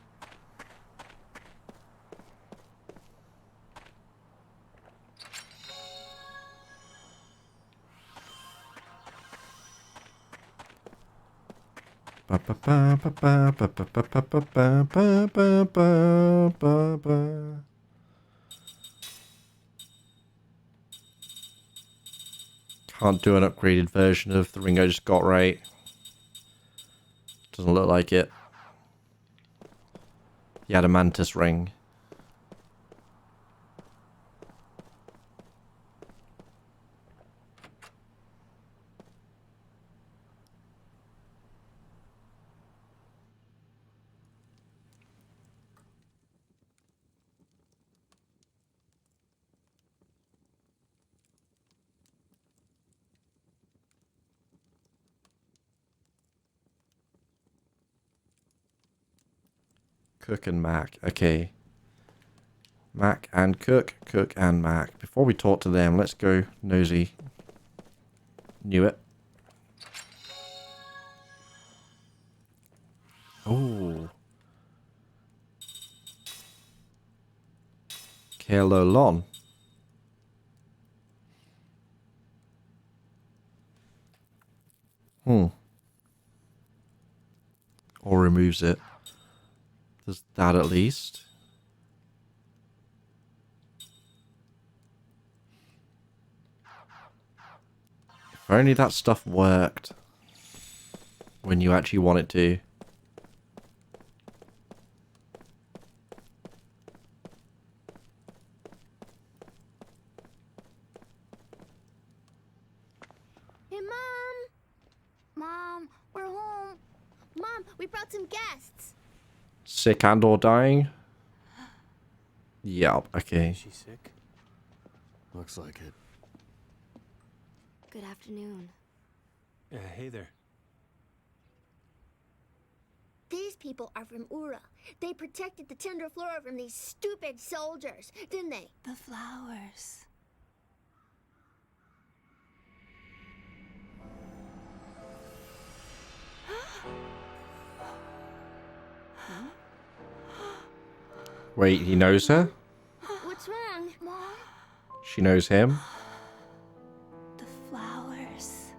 Can't do an upgraded version of the ring I just got, right? Doesn't look like it. The Adamantis ring. Cook and Mac. Okay. Mac and Cook. Cook and Mac. Before we talk to them, let's go nosy. Knew it. Oh. Kelolon. Or removes it. Does that at least. If only that stuff worked. When you actually want it to. Hey, Mom! Mom, we're home. Mom, we brought some guests. Sick and or dying? Yup, okay. Is she sick? Looks like it. Good afternoon. Hey there. These people are from Ura. They protected the Tender Flora from these stupid soldiers, didn't they? The flowers. Wait, he knows her? What's wrong? Mom? She knows him? The flowers.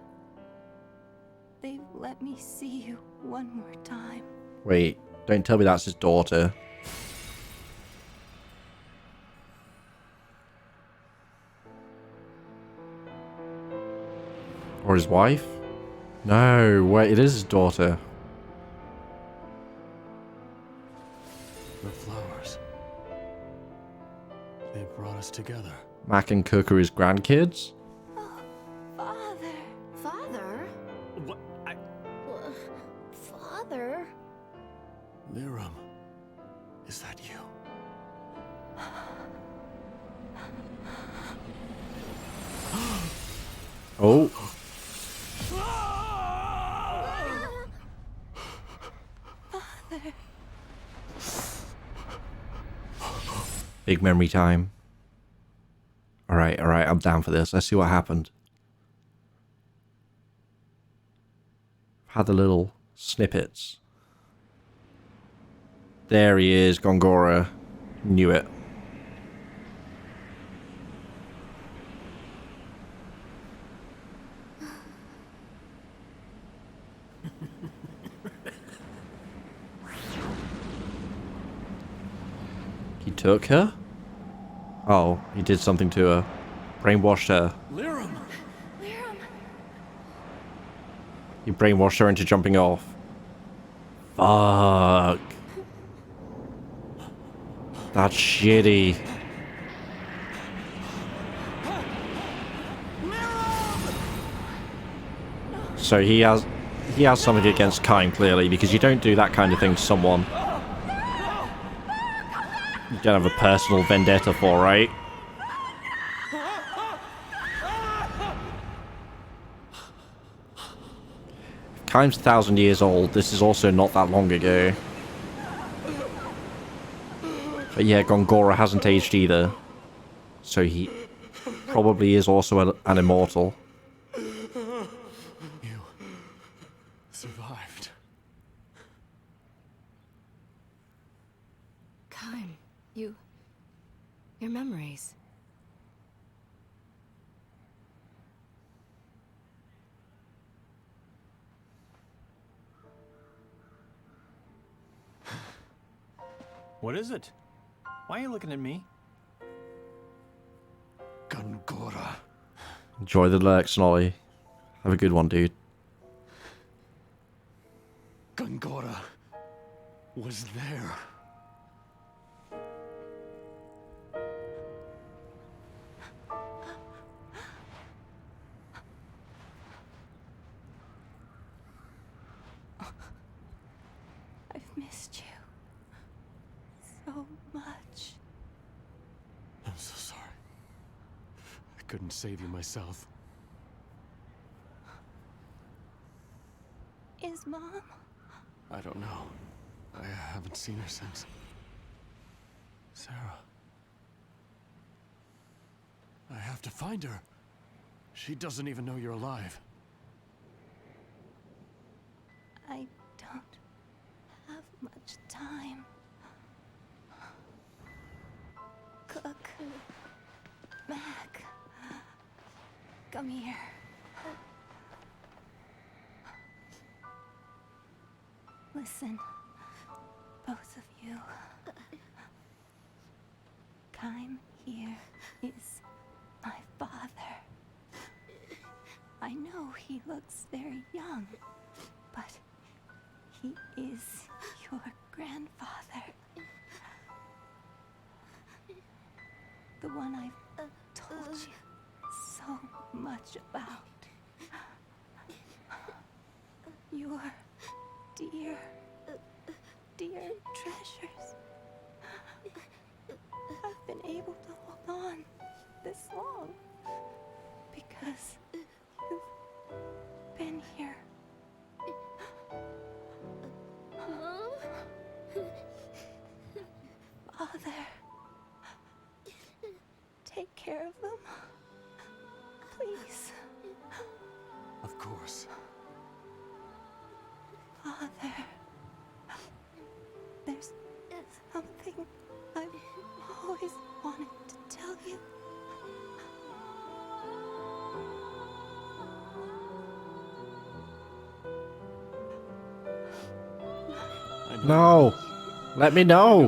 Wait, don't tell me that's his daughter. Or his wife? No, wait, it is his daughter. The flowers. They brought us together. Mac and Cook are his grandkids? Father. Father? What? Father? Liram, is that you? Oh. Big memory time. Alright, I'm down for this. Let's see what happened. Had the little snippets. There he is, Gongora. Knew it. He took her? Oh, he did something to her. Brainwashed her. Liram! He brainwashed her into jumping off. Fuck. That's shitty. So he has something against Kime, clearly, because you don't do that kind of thing to someone you don't have a personal vendetta for, right? Kime's 1,000 years old. This is also not that long ago. But yeah, Gongora hasn't aged either. So he probably is also an immortal. You survived. Kime, your memories. What is it? Why are you looking at me? Gongora. Enjoy the lurks, Nolly. Have a good one, dude. Gongora was there. I've missed you so much. I'm so sorry. I couldn't save you myself. Is Mom? I don't know. I haven't seen her since. Sarah. I have to find her. She doesn't even know you're alive. I don't have much time. Cook. Mac. Come here. Listen, both of you. Kime here is my father. I know he looks very young, but he is your grandfather. The one I've told you so much about. Your dear treasures. I've been able to hold on this long because you've been here. Mom? Father, take care of them. Please. Of course. Father, there's something I've always wanted to tell you. I No. Let me know.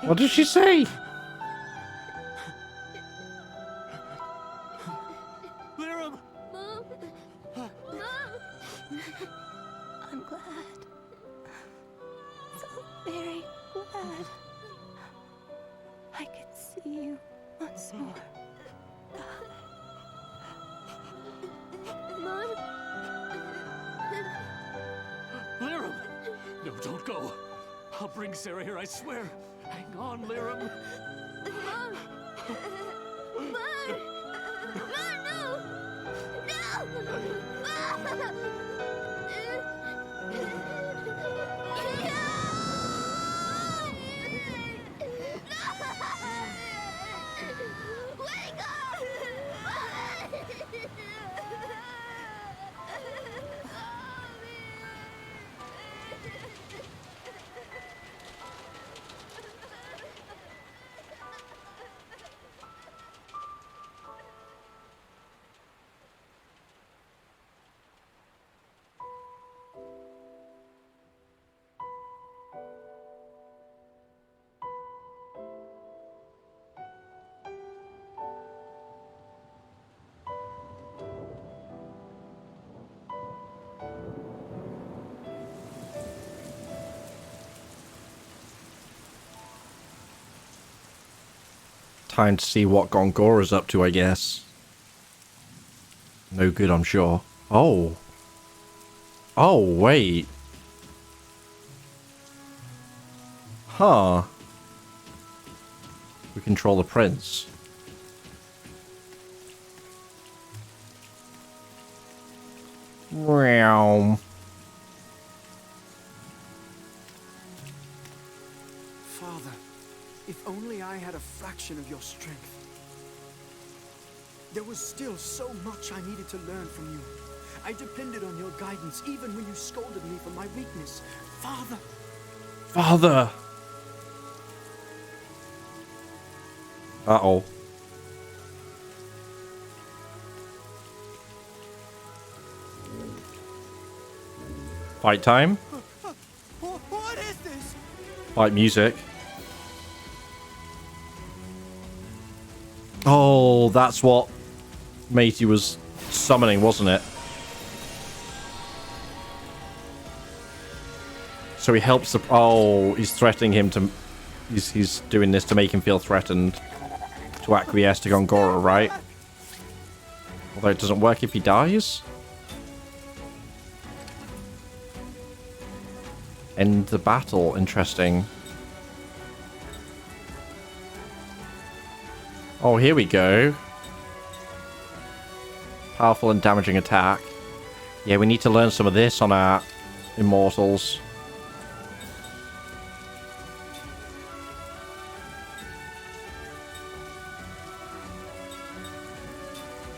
What did she say? Lyrum! Mom? Mom? I'm glad. So very glad. I could see you once more. Mom? Lyrum! No, don't go. I'll bring Sarah here, I swear. Hang on, Lyrum. Mom? Mom? Mom, no! No! Wake up! Time to see what Gongora's up to, I guess. No good, I'm sure. Oh. Oh, wait. Huh. We control the prince. Meow. Father, if only I had a fraction of your strength. There was still so much I needed to learn from you. I depended on your guidance even when you scolded me for my weakness. Father! Father! Uh-oh. Fight time? What is this? Fight music. Oh, that's what Matey was summoning, wasn't it? So he helps the... Oh, he's threatening him to... He's doing this to make him feel threatened. To acquiesce to Gongora, right? Although it doesn't work if he dies. End the battle. Interesting. Oh, here we go. Powerful and damaging attack. Yeah, we need to learn some of this on our immortals.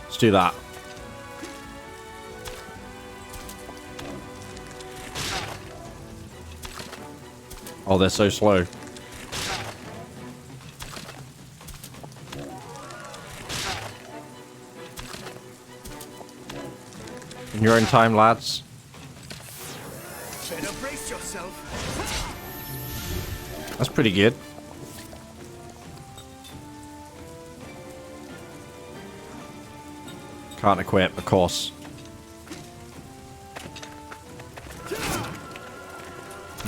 Let's do that. Oh, they're so slow. In your own time, lads. Better brace yourself. That's pretty good. Can't equip, of course.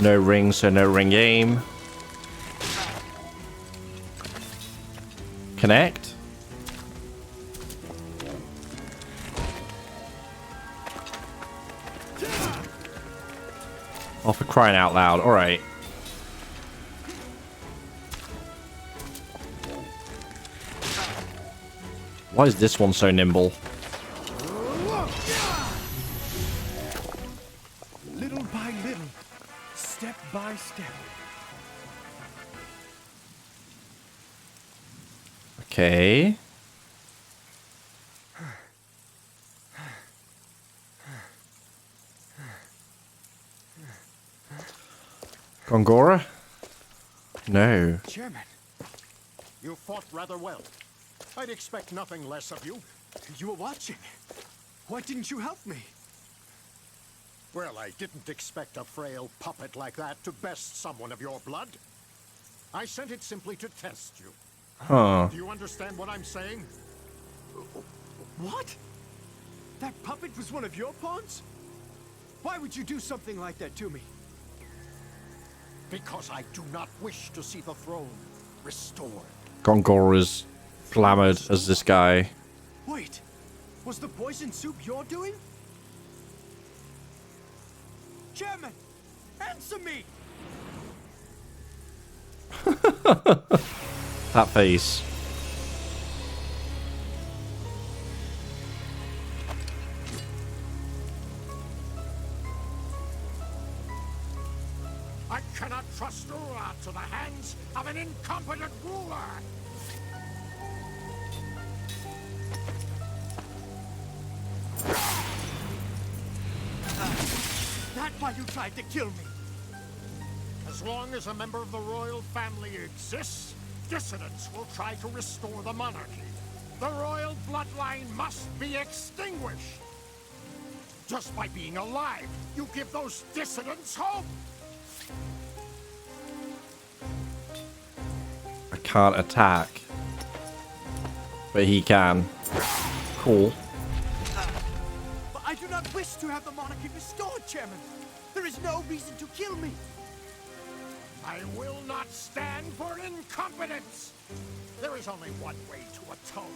No ring, so no ring aim. Connect. Oh, for crying out loud. Alright. Why is this one so nimble? Little by little, step by step. Okay. Gongora? No. Chairman, you fought rather well. I'd expect nothing less of you. You were watching. Why didn't you help me? Well, I didn't expect a frail puppet like that to best someone of your blood. I sent it simply to test you. Huh. Do you understand what I'm saying? What? That puppet was one of your pawns? Why would you do something like that to me? Because I do not wish to see the throne restored. Gongor is glamored as this guy. Wait, was the poison soup you're doing? Chairman, answer me! That face. I cannot trust Ura to the hands of an incompetent ruler. That's why you tried to kill me. As long as a member of the royal family exists, dissidents will try to restore the monarchy. The royal bloodline must be extinguished. Just by being alive, you give those dissidents hope. I can't attack. But he can. Cool. But I do not wish to have the monarchy restored, Chairman. There is no reason to kill me. I will not stand for incompetence. There is only one way to atone.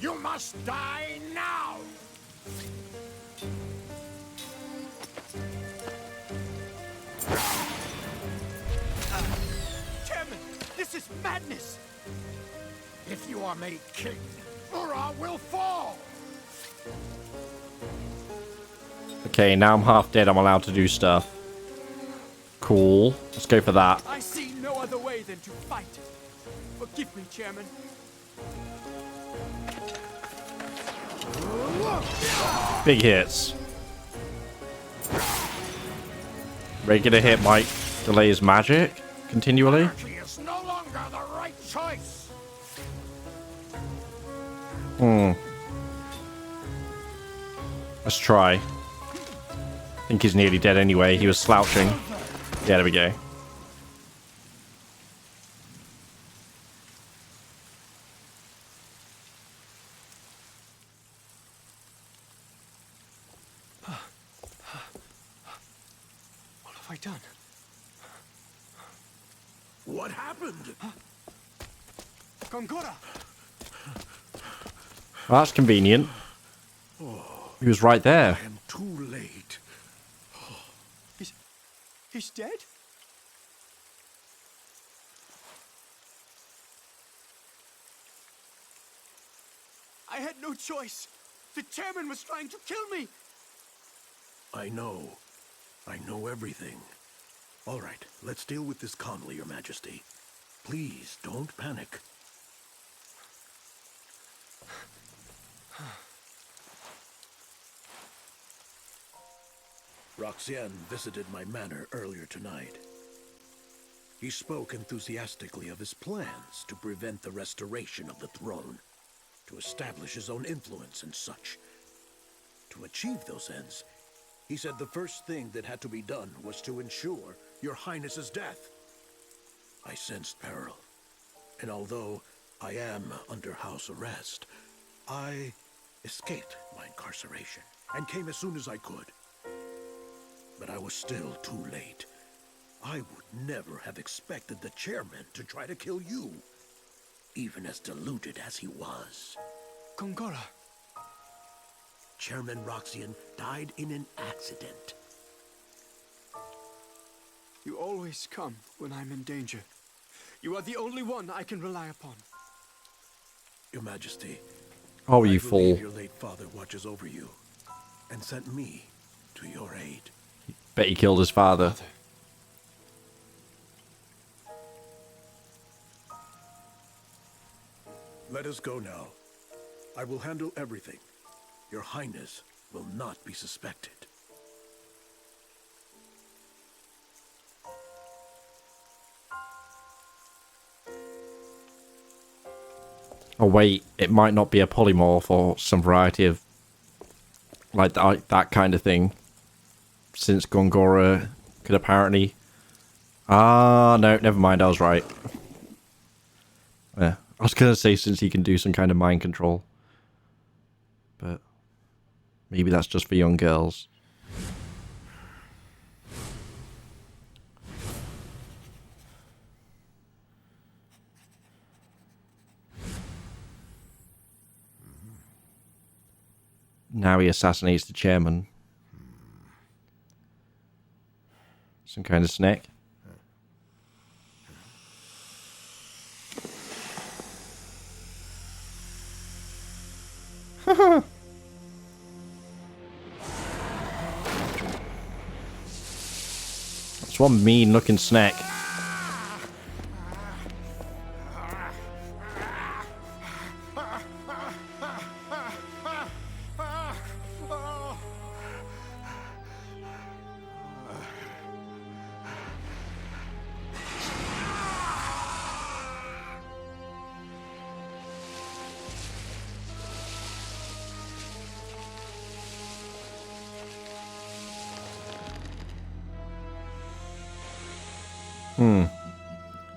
You must die now. Chairman, this is madness. If you are made king, Ura will fall. Okay, now I'm half dead. I'm allowed to do stuff. Cool. Let's go for that. I see no other way than to fight. Forgive me, Chairman. Big hits. Regular hit might delay his magic continually. Monarchy is no longer the right choice. Let's try. I think he's nearly dead anyway. He was slouching. Yeah, there we go. What have I done? What happened? Gongora! Well, that's convenient. He was right there. I am too late. He's dead? I had no choice. The chairman was trying to kill me. I know. I know everything. All right, let's deal with this calmly, Your Majesty. Please, don't panic. Roxanne visited my manor earlier tonight. He spoke enthusiastically of his plans to prevent the restoration of the throne, to establish his own influence and such. To achieve those ends, he said the first thing that had to be done was to ensure Your Highness's death. I sensed peril, and although I am under house arrest, I escaped my incarceration and came as soon as I could. But I was still too late. I would never have expected the chairman to try to kill you, even as deluded as he was. Gongora. Chairman Roxian died in an accident. You always come when I'm in danger. You are the only one I can rely upon. Your Majesty, Oh, I you believe fool. your late father watches over you and sent me to your aid. Bet he killed his father. Let us go now. I will handle everything. Your Highness will not be suspected. Oh wait, it might not be a polymorph or some variety of like that kind of thing. since Gongora could apparently... Ah, no, never mind, I was right. Yeah, I was gonna say since he can do some kind of mind control. But maybe that's just for young girls. Now he assassinates the chairman. Some kind of snack. That's one mean looking snack.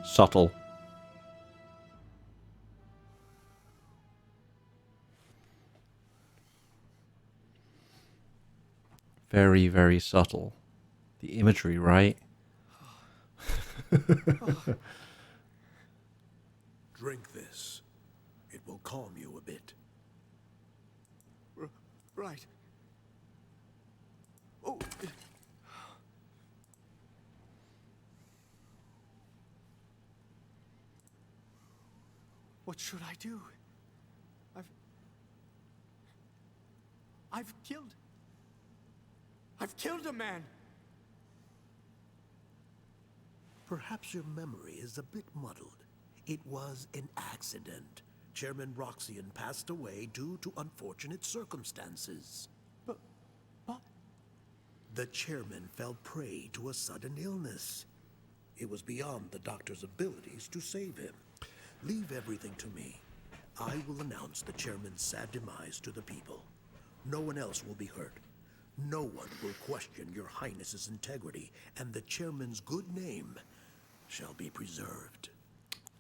Subtle. Very, very subtle. The imagery, right? Drink this. It will calm you a bit. Right. Oh. What should I do? I've killed a man! Perhaps your memory is a bit muddled. It was an accident. Chairman Roxian passed away due to unfortunate circumstances. But... The chairman fell prey to a sudden illness. It was beyond the doctor's abilities to save him. Leave everything to me. I will announce the chairman's sad demise to the people. No one else will be hurt. No one will question your highness's integrity, and the chairman's good name shall be preserved.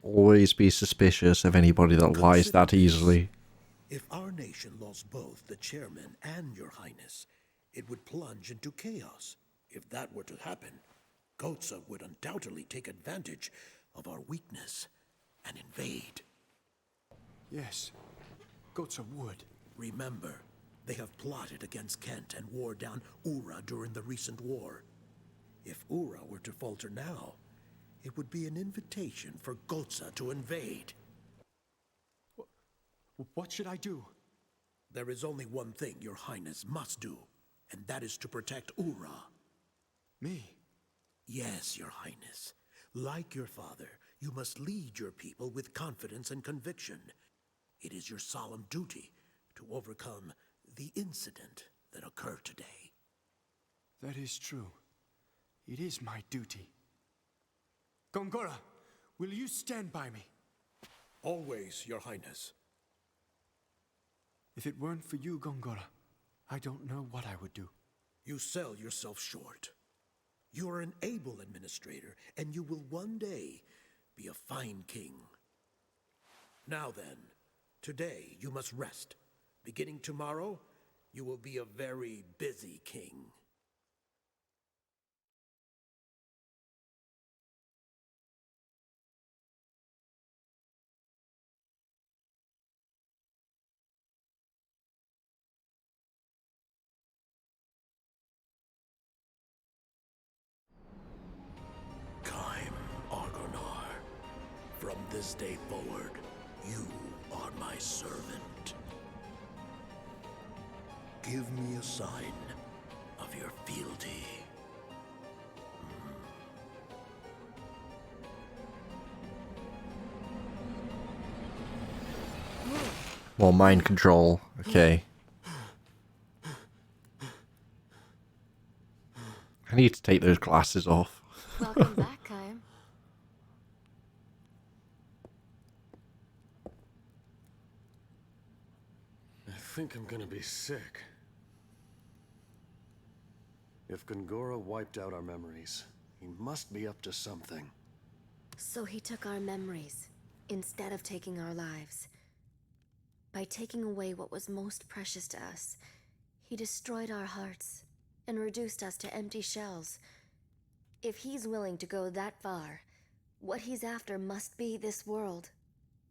Always be suspicious of anybody that lies that easily. If our nation lost both the chairman and your highness, it would plunge into chaos. If that were to happen, Gotza would undoubtedly take advantage of our weakness and invade. Yes, Gotza would. Remember, they have plotted against Kent and wore down Ura during the recent war. If Ura were to falter now, it would be an invitation for Gotza to invade. What should I do? There is only one thing your highness must do, and that is to protect Ura. Me? Yes, your highness. Like your father, you must lead your people with confidence and conviction. It is your solemn duty to overcome the incident that occurred today. That is true. It is my duty. Gongora, will you stand by me? Always, your highness. If it weren't for you, Gongora, I don't know what I would do. You sell yourself short. You are an able administrator, and you will one day be a fine king. Now then, today you must rest. Beginning tomorrow, you will be a very busy king. From this day forward, you are my servant. Give me a sign of your fealty. More mind control. Okay. I need to take those glasses off. Welcome back, Kyle. I think I'm gonna be sick. If Gongora wiped out our memories, he must be up to something. So he took our memories, instead of taking our lives. By taking away what was most precious to us, he destroyed our hearts and reduced us to empty shells. If he's willing to go that far, what he's after must be this world.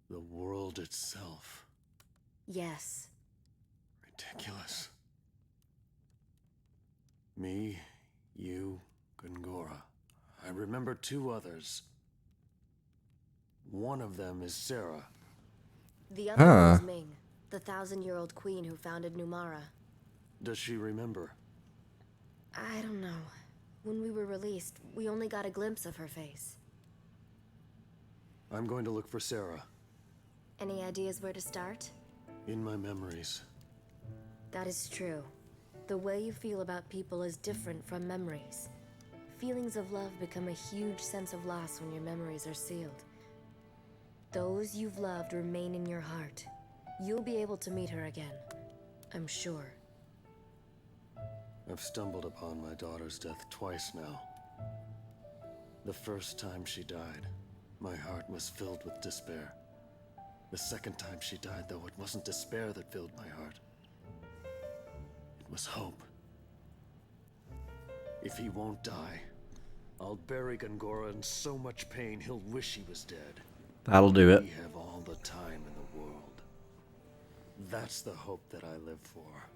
The world itself. Yes. Ridiculous. Me, you, Gongora. I remember 2 others. One of them is Sarah. The other one is Ming, the 1,000-year-old queen who founded Numara. Does she remember? I don't know. When we were released, we only got a glimpse of her face. I'm going to look for Sarah. Any ideas where to start? In my memories. That is true. The way you feel about people is different from memories. Feelings of love become a huge sense of loss when your memories are sealed. Those you've loved remain in your heart. You'll be able to meet her again, I'm sure. I've stumbled upon my daughter's death twice now. The first time she died, my heart was filled with despair. The second time she died, though, it wasn't despair that filled my heart. It was hope. If he won't die, I'll bury Gongora in so much pain he'll wish he was dead. That'll do it. We have all the time in the world. That's the hope that I live for.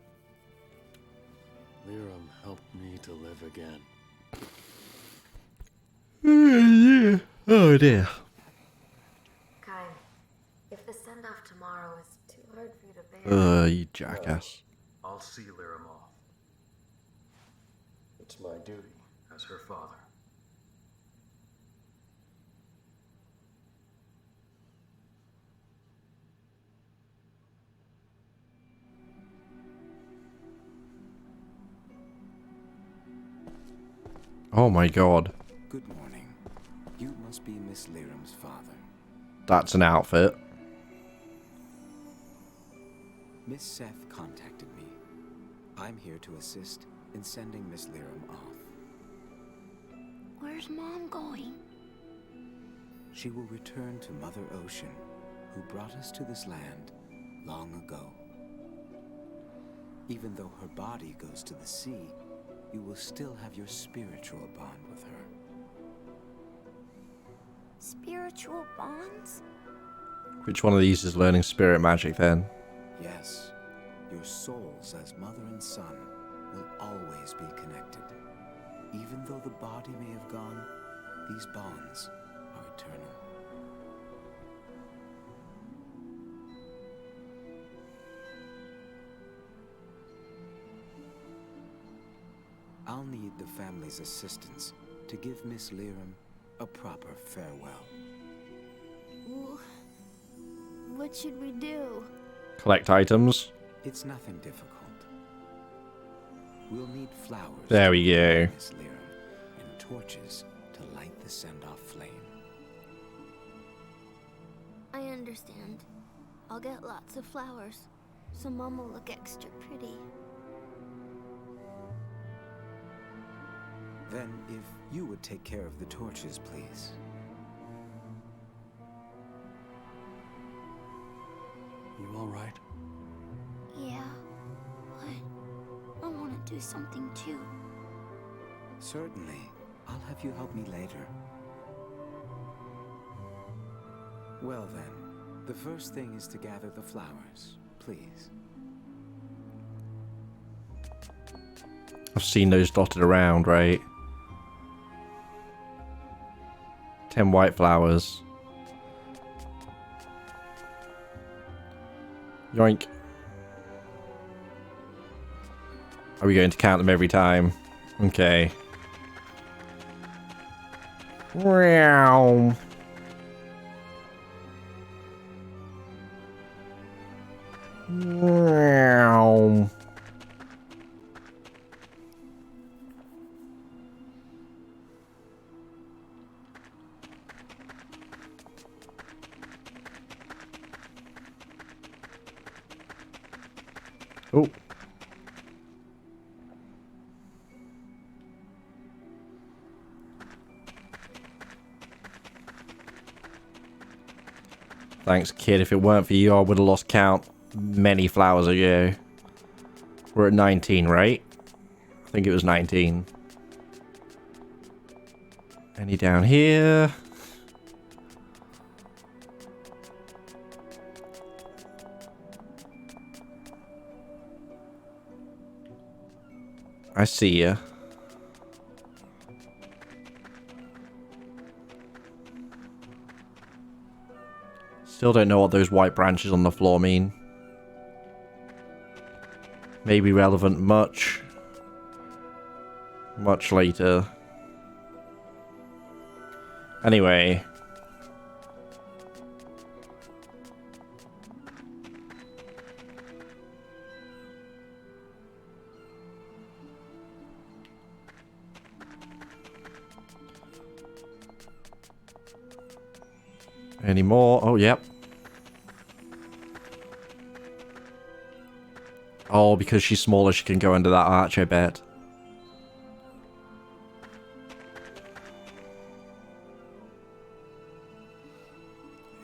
Liram helped me to live again. Oh dear. Kai, if the send-off tomorrow is too hard for you to bear... You jackass. I'll see Liram off. It's my duty as her father. Oh my god. Good morning. You must be Miss Liram's father. That's an outfit. Miss Seth contacted me. I'm here to assist in sending Miss Liram off. Where's Mom going? She will return to Mother Ocean, who brought us to this land long ago. Even though her body goes to the sea, you will still have your spiritual bond with her. Spiritual bonds? Which one of these is learning spirit magic then? Yes, your souls as mother and son will always be connected. Even though the body may have gone, these bonds are eternal. I'll need the family's assistance to give Miss Liram a proper farewell. What should we do? Collect items. It's nothing difficult. We'll need flowers. There we go. Miss Liram, and torches to light the send-off flame. I understand. I'll get lots of flowers, so Mom will look extra pretty. Then, if you would take care of the torches, please. You all right? Yeah, but I want to do something too. Certainly. I'll have you help me later. Well then, the first thing is to gather the flowers, please. I've seen those dotted around, right? 10 white flowers. Yoink. Are we going to count them every time? Okay. Meow. Meow. Oh. Thanks, kid. If it weren't for you, I would have lost count many flowers ago. We're at 19, right? I think it was 19. Any down here? I see ya. Still don't know what those white branches on the floor mean. Maybe relevant much later. Anyway. Any more? Oh, yep. Oh, because she's smaller, she can go under that arch, I bet.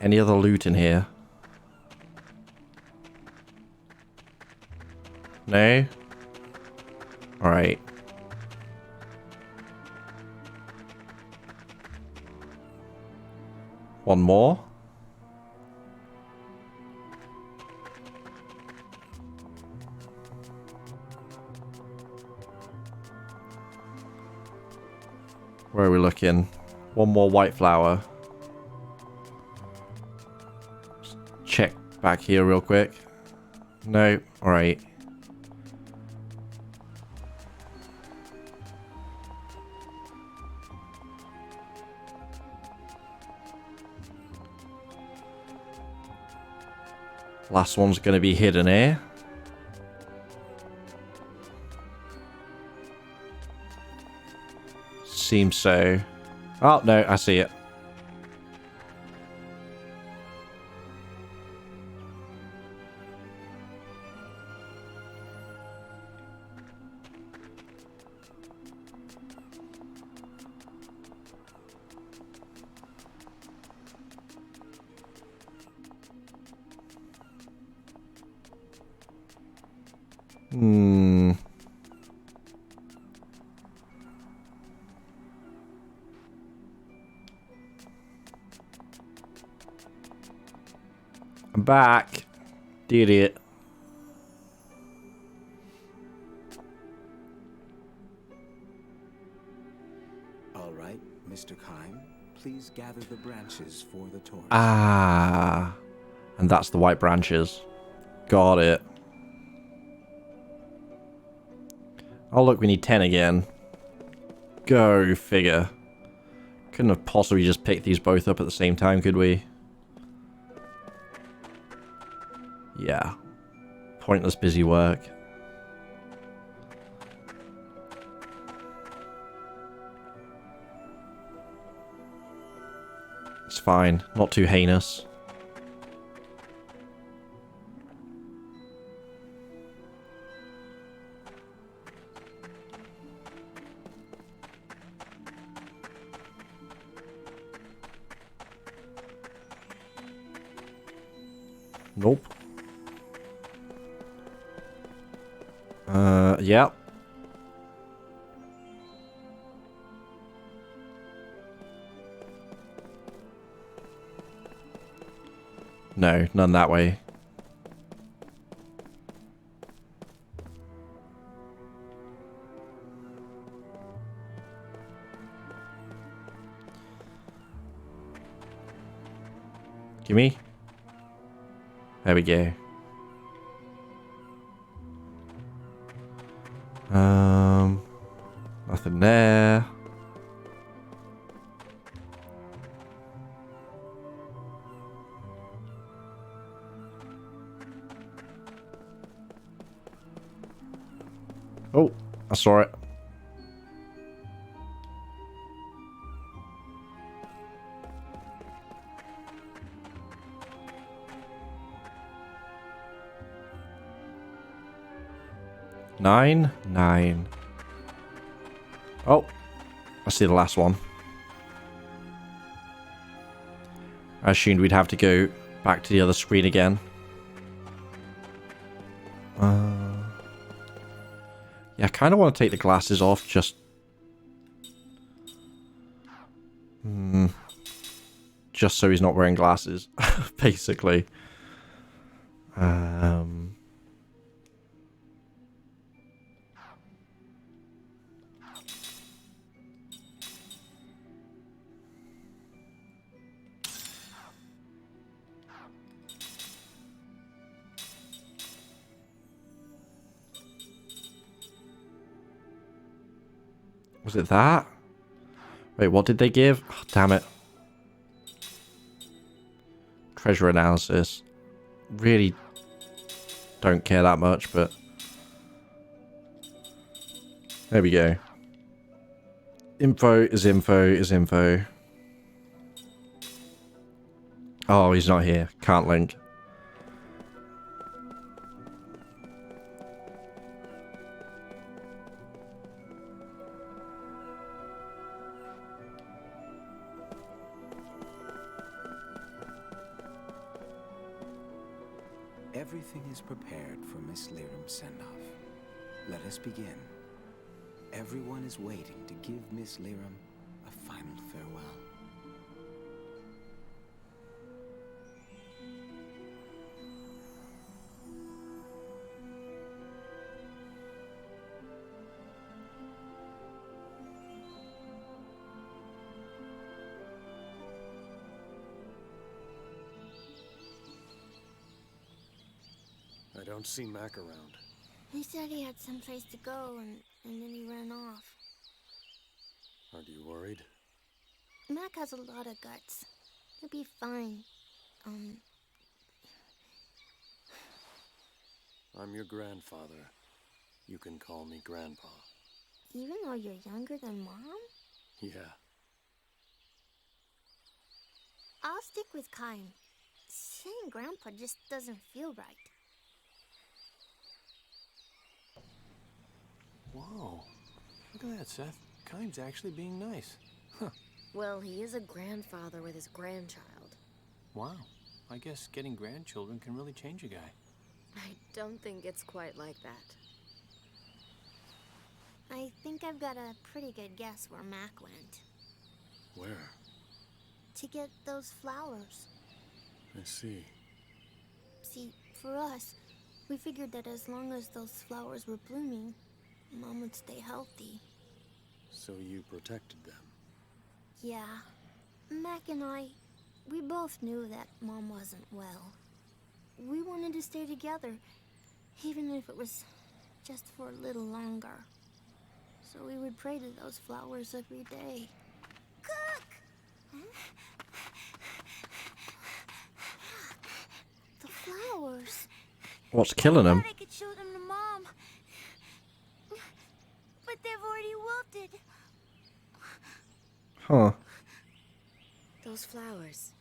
Any other loot in here? No? Alright. One more? Where are we looking? One more white flower. Just check back here real quick. No? Alright. Last one's going to be hidden here. Seems so. Oh, no, I see it. I'm back. Did it. All right, Mr. Kime, please gather the branches for the torch. Ah. And that's the white branches. Got it. Oh, look, we need 10 again. Go figure. Couldn't have possibly just picked these both up at the same time, could we? Yeah. Pointless busy work. It's fine. Not too heinous. Nope. Yeah. No, none that way. Gimme. There we go. Nothing there. Oh, I saw it. Nine. Oh, I see the last one. I assumed we'd have to go back to the other screen again. Yeah, I kind of want to take the glasses off, just... just so he's not wearing glasses, basically. Was it that? Wait, what did they give? Oh, damn it. Treasure analysis. Really don't care that much, but... there we go. Info is info is info. Oh, he's not here. Can't link. Everything is prepared for Miss Lyram's send-off. Let us begin. Everyone is waiting to give Miss Lyram a final farewell. I don't see Mac around. He said he had someplace to go, and then he ran off. Are you worried? Mac has a lot of guts. He'll be fine. I'm your grandfather. You can call me Grandpa. Even though you're younger than Mom? Yeah. I'll stick with Kym. Saying Grandpa just doesn't feel right. Whoa. Look at that, Seth. Kym's actually being nice. Huh. Well, he is a grandfather with his grandchild. Wow. I guess getting grandchildren can really change a guy. I don't think it's quite like that. I think I've got a pretty good guess where Mac went. Where? To get those flowers. I see. See, for us, we figured that as long as those flowers were blooming, Mom would stay healthy. So you protected them? Yeah. Mac and I, we both knew that Mom wasn't well. We wanted to stay together, even if it was just for a little longer. So we would pray to those flowers every day. Cook! The flowers. What's killing him? I could show them to Mom. But they've already wilted. Huh. Those flowers.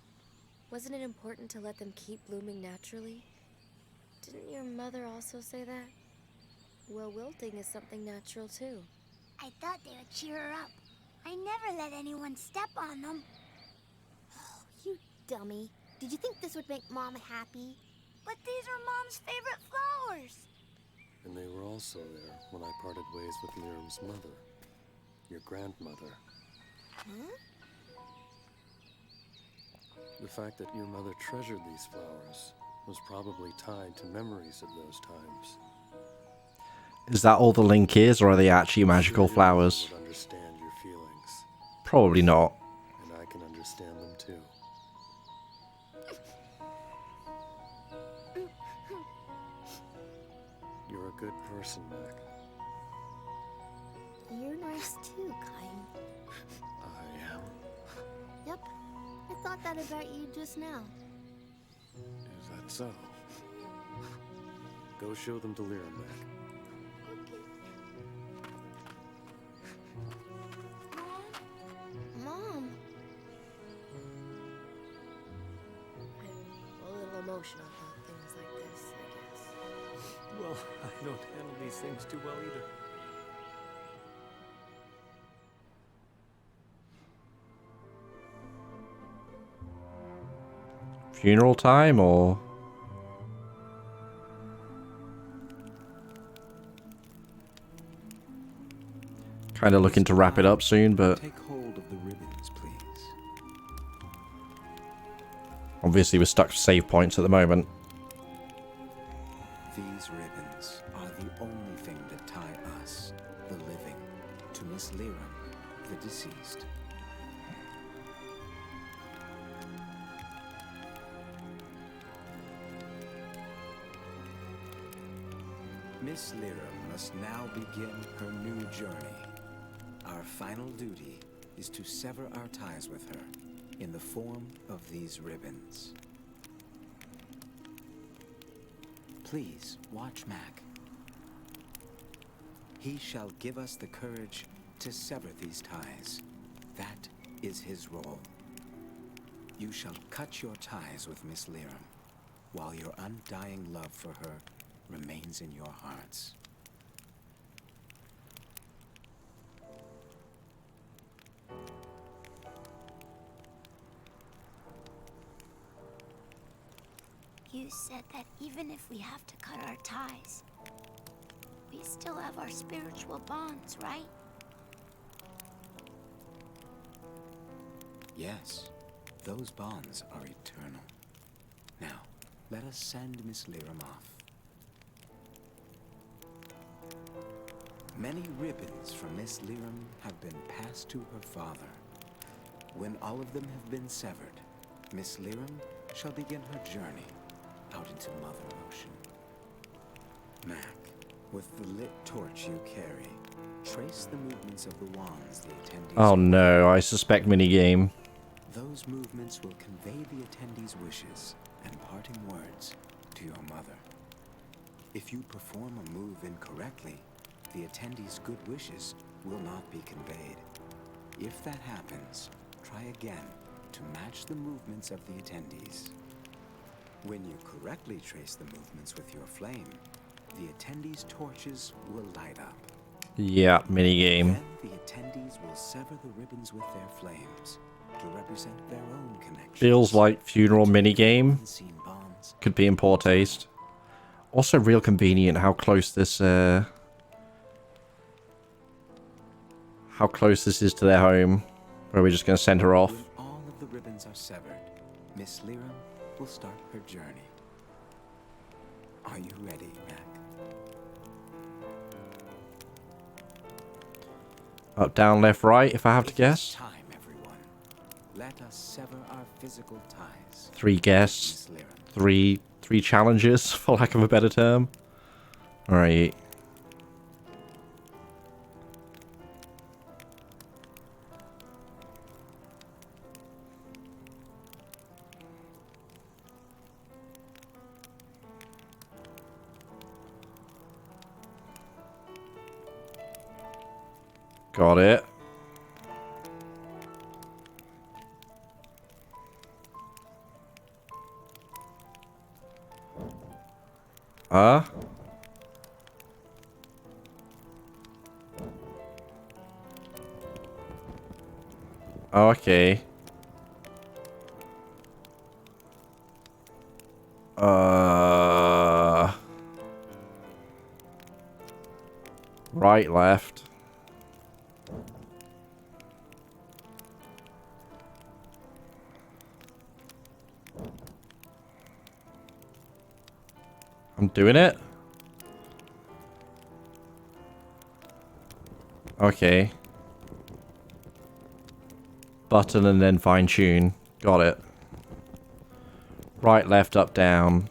Wasn't it important to let them keep blooming naturally? Didn't your mother also say that? Well, wilting is something natural too. I thought they would cheer her up. I never let anyone step on them. Oh, you dummy. Did you think this would make Mom happy? But these are Mom's favorite flowers. And they were also there when I parted ways with Lyram's mother, your grandmother. Huh? The fact that your mother treasured these flowers was probably tied to memories of those times. Is that all the link is, or are they actually magical flowers? Would understand your feelings. Probably not. And I can understand them too. You're a good person, Mac. You're nice too, Kym. I am. Yep. I thought that about you just now. Is that so? Go show them to Lyram, Mac. Mom. I'm a little emotional about things like this, I guess. Well, I don't handle these things too well either. funeral time, or... Kind of looking to wrap it up soon, but... Take hold of the ribbons, please. Obviously we're stuck for save points at the moment. These ribbons are the only thing that tie us, the living, to Miss Lyram, the deceased. Miss Lyram must now begin her new journey. Our final duty is to sever our ties with her in the form of these ribbons. Please watch Mac. He shall give us the courage to sever these ties. That is his role. You shall cut your ties with Miss Lyram, while your undying love for her remains in your hearts. You said that even if we have to cut our ties, we still have our spiritual bonds, right? Yes, those bonds are eternal. Now, let us send Miss Lyram off. Many ribbons from Miss Lyram have been passed to her father. When all of them have been severed, Miss Lyram shall begin her journey out into Mother Ocean. Mac, with the lit torch you carry, trace the movements of the wands the attendees... Oh no, I suspect minigame. Those movements will convey the attendees' wishes and parting words to your mother. If you perform a move incorrectly, the attendees' good wishes will not be conveyed. If that happens, try again to match the movements of the attendees. When you correctly trace the movements with your flame, the attendees' torches will light up. Yeah, minigame. Then the attendees will sever the ribbons with their flames to represent their own connection. Feels like funeral minigame. Could be in poor taste. Also real convenient how close this is to their home. Where we're just going to send her off. When all of the ribbons are severed, Miss Lyram will start her journey. Are you ready, Mac? Up, down, left, right, if I have to guess. Time, everyone. Let us sever our physical ties. 3 guests. 3 challenges, for lack of a better term. Alright. Got it. Oh, okay. Right, left. I'm doing it. Okay. Button and then fine tune. Got it. Right, left, up, down.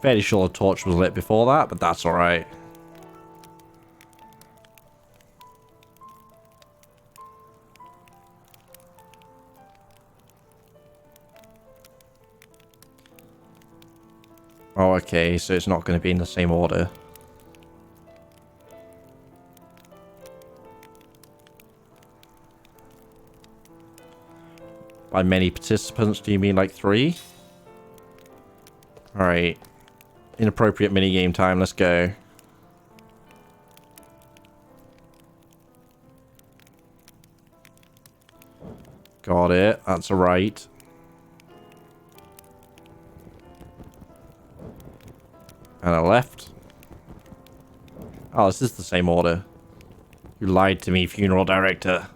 Fairly sure the torch was lit before that, but that's alright. Oh, okay, so it's not going to be in the same order. By many participants, do you mean like 3? Alright. Inappropriate minigame time, let's go. Got it. That's a right. And a left. Oh, this is the same order. You lied to me, funeral director.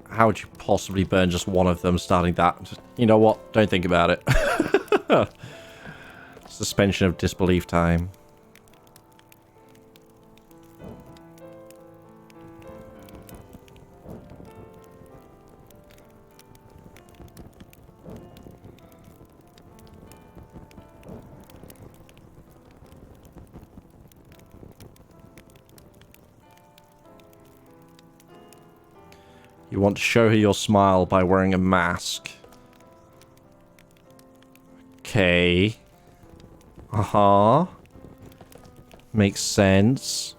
How would you possibly burn just one of them starting that? Just, you know what? Don't think about it. Suspension of disbelief time. You want to show her your smile by wearing a mask. Okay. Uh-huh. Makes sense.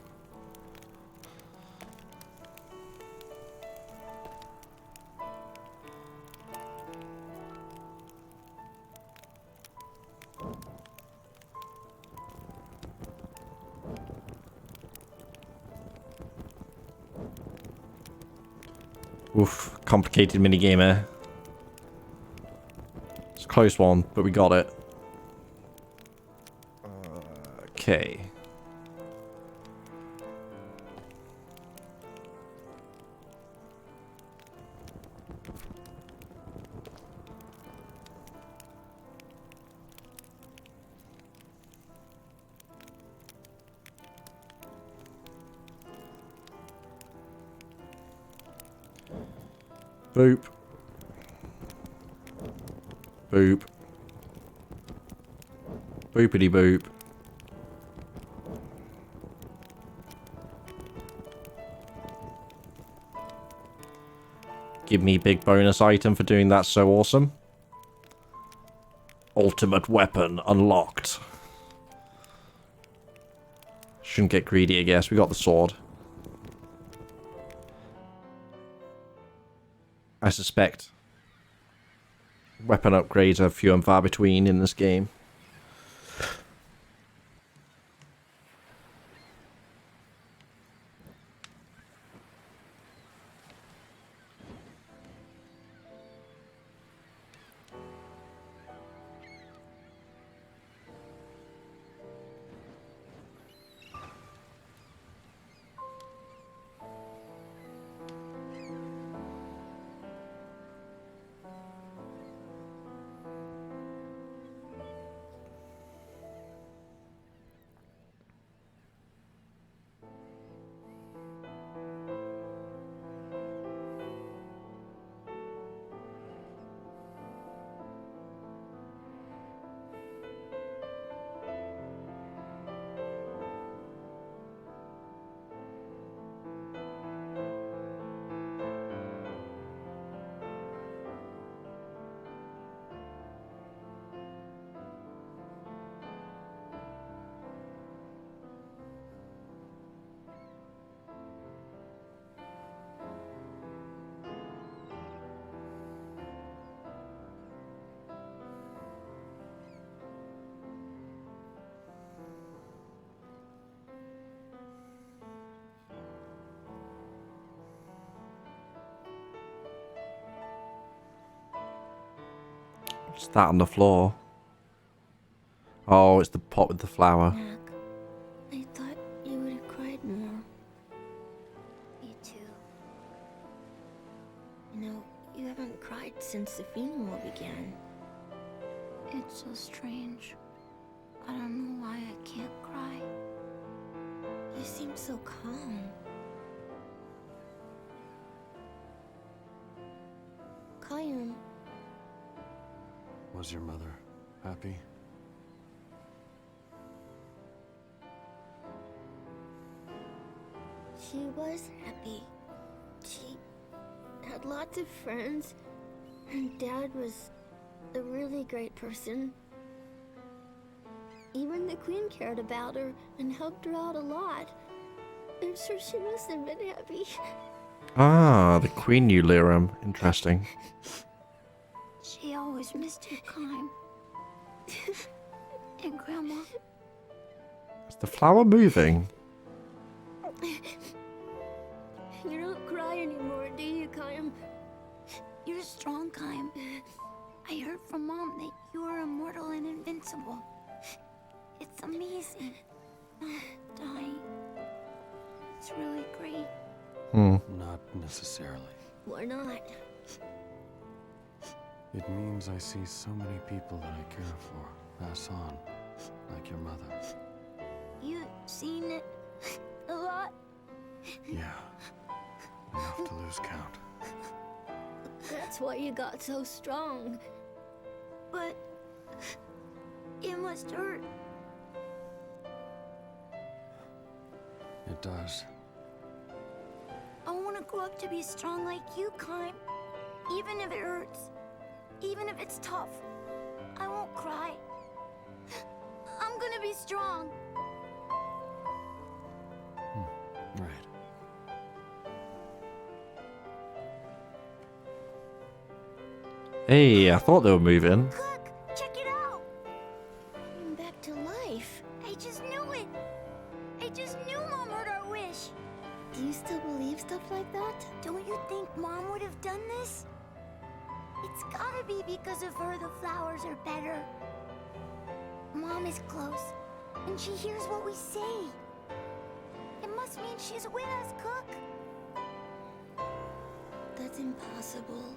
Oof, complicated minigame, eh? It's a close one, but we got it. Okay. Boop. Boop. Boopity boop. Give me big bonus item for doing that so awesome. Ultimate weapon unlocked. Shouldn't get greedy, I guess. We got the sword. I suspect weapon upgrades are few and far between in this game. What's that on the floor? Oh, it's the pot with the flower. Mac, I thought you would have cried more. Me too. You know, you haven't cried since the funeral began. It's so strange. I don't know why I can't cry. You seem so calm. Kayun. Was your mother happy? She was happy. She had lots of friends, and Dad was a really great person. Even the Queen cared about her and helped her out a lot. I'm sure she must have been happy. Ah, the Queen knew Liram. Interesting. She always missed you, Kime. And Grandma. Is the flower moving? You don't cry anymore, do you, Kime? You're strong, Kime. I heard from Mom that you are immortal and invincible. It's amazing. Not dying. It's really great. Not necessarily. Why not? It means I see so many people that I care for pass on, like your mother. You've seen it a lot? Yeah, enough to lose count. That's why you got so strong. But it must hurt. It does. I want to grow up to be strong like you, Kime. Even if it hurts. Even if it's tough. I won't cry. I'm gonna be strong. Right. Hey, I thought they were moving. Look, check it out. I'm back to life. I just knew it. I just knew Mom heard our wish. Do you still believe stuff like that? Don't you think Mom would have done this? It's gotta be because of her the flowers are better. Mom is close, and she hears what we say. It must mean she's with us, Cook. That's impossible.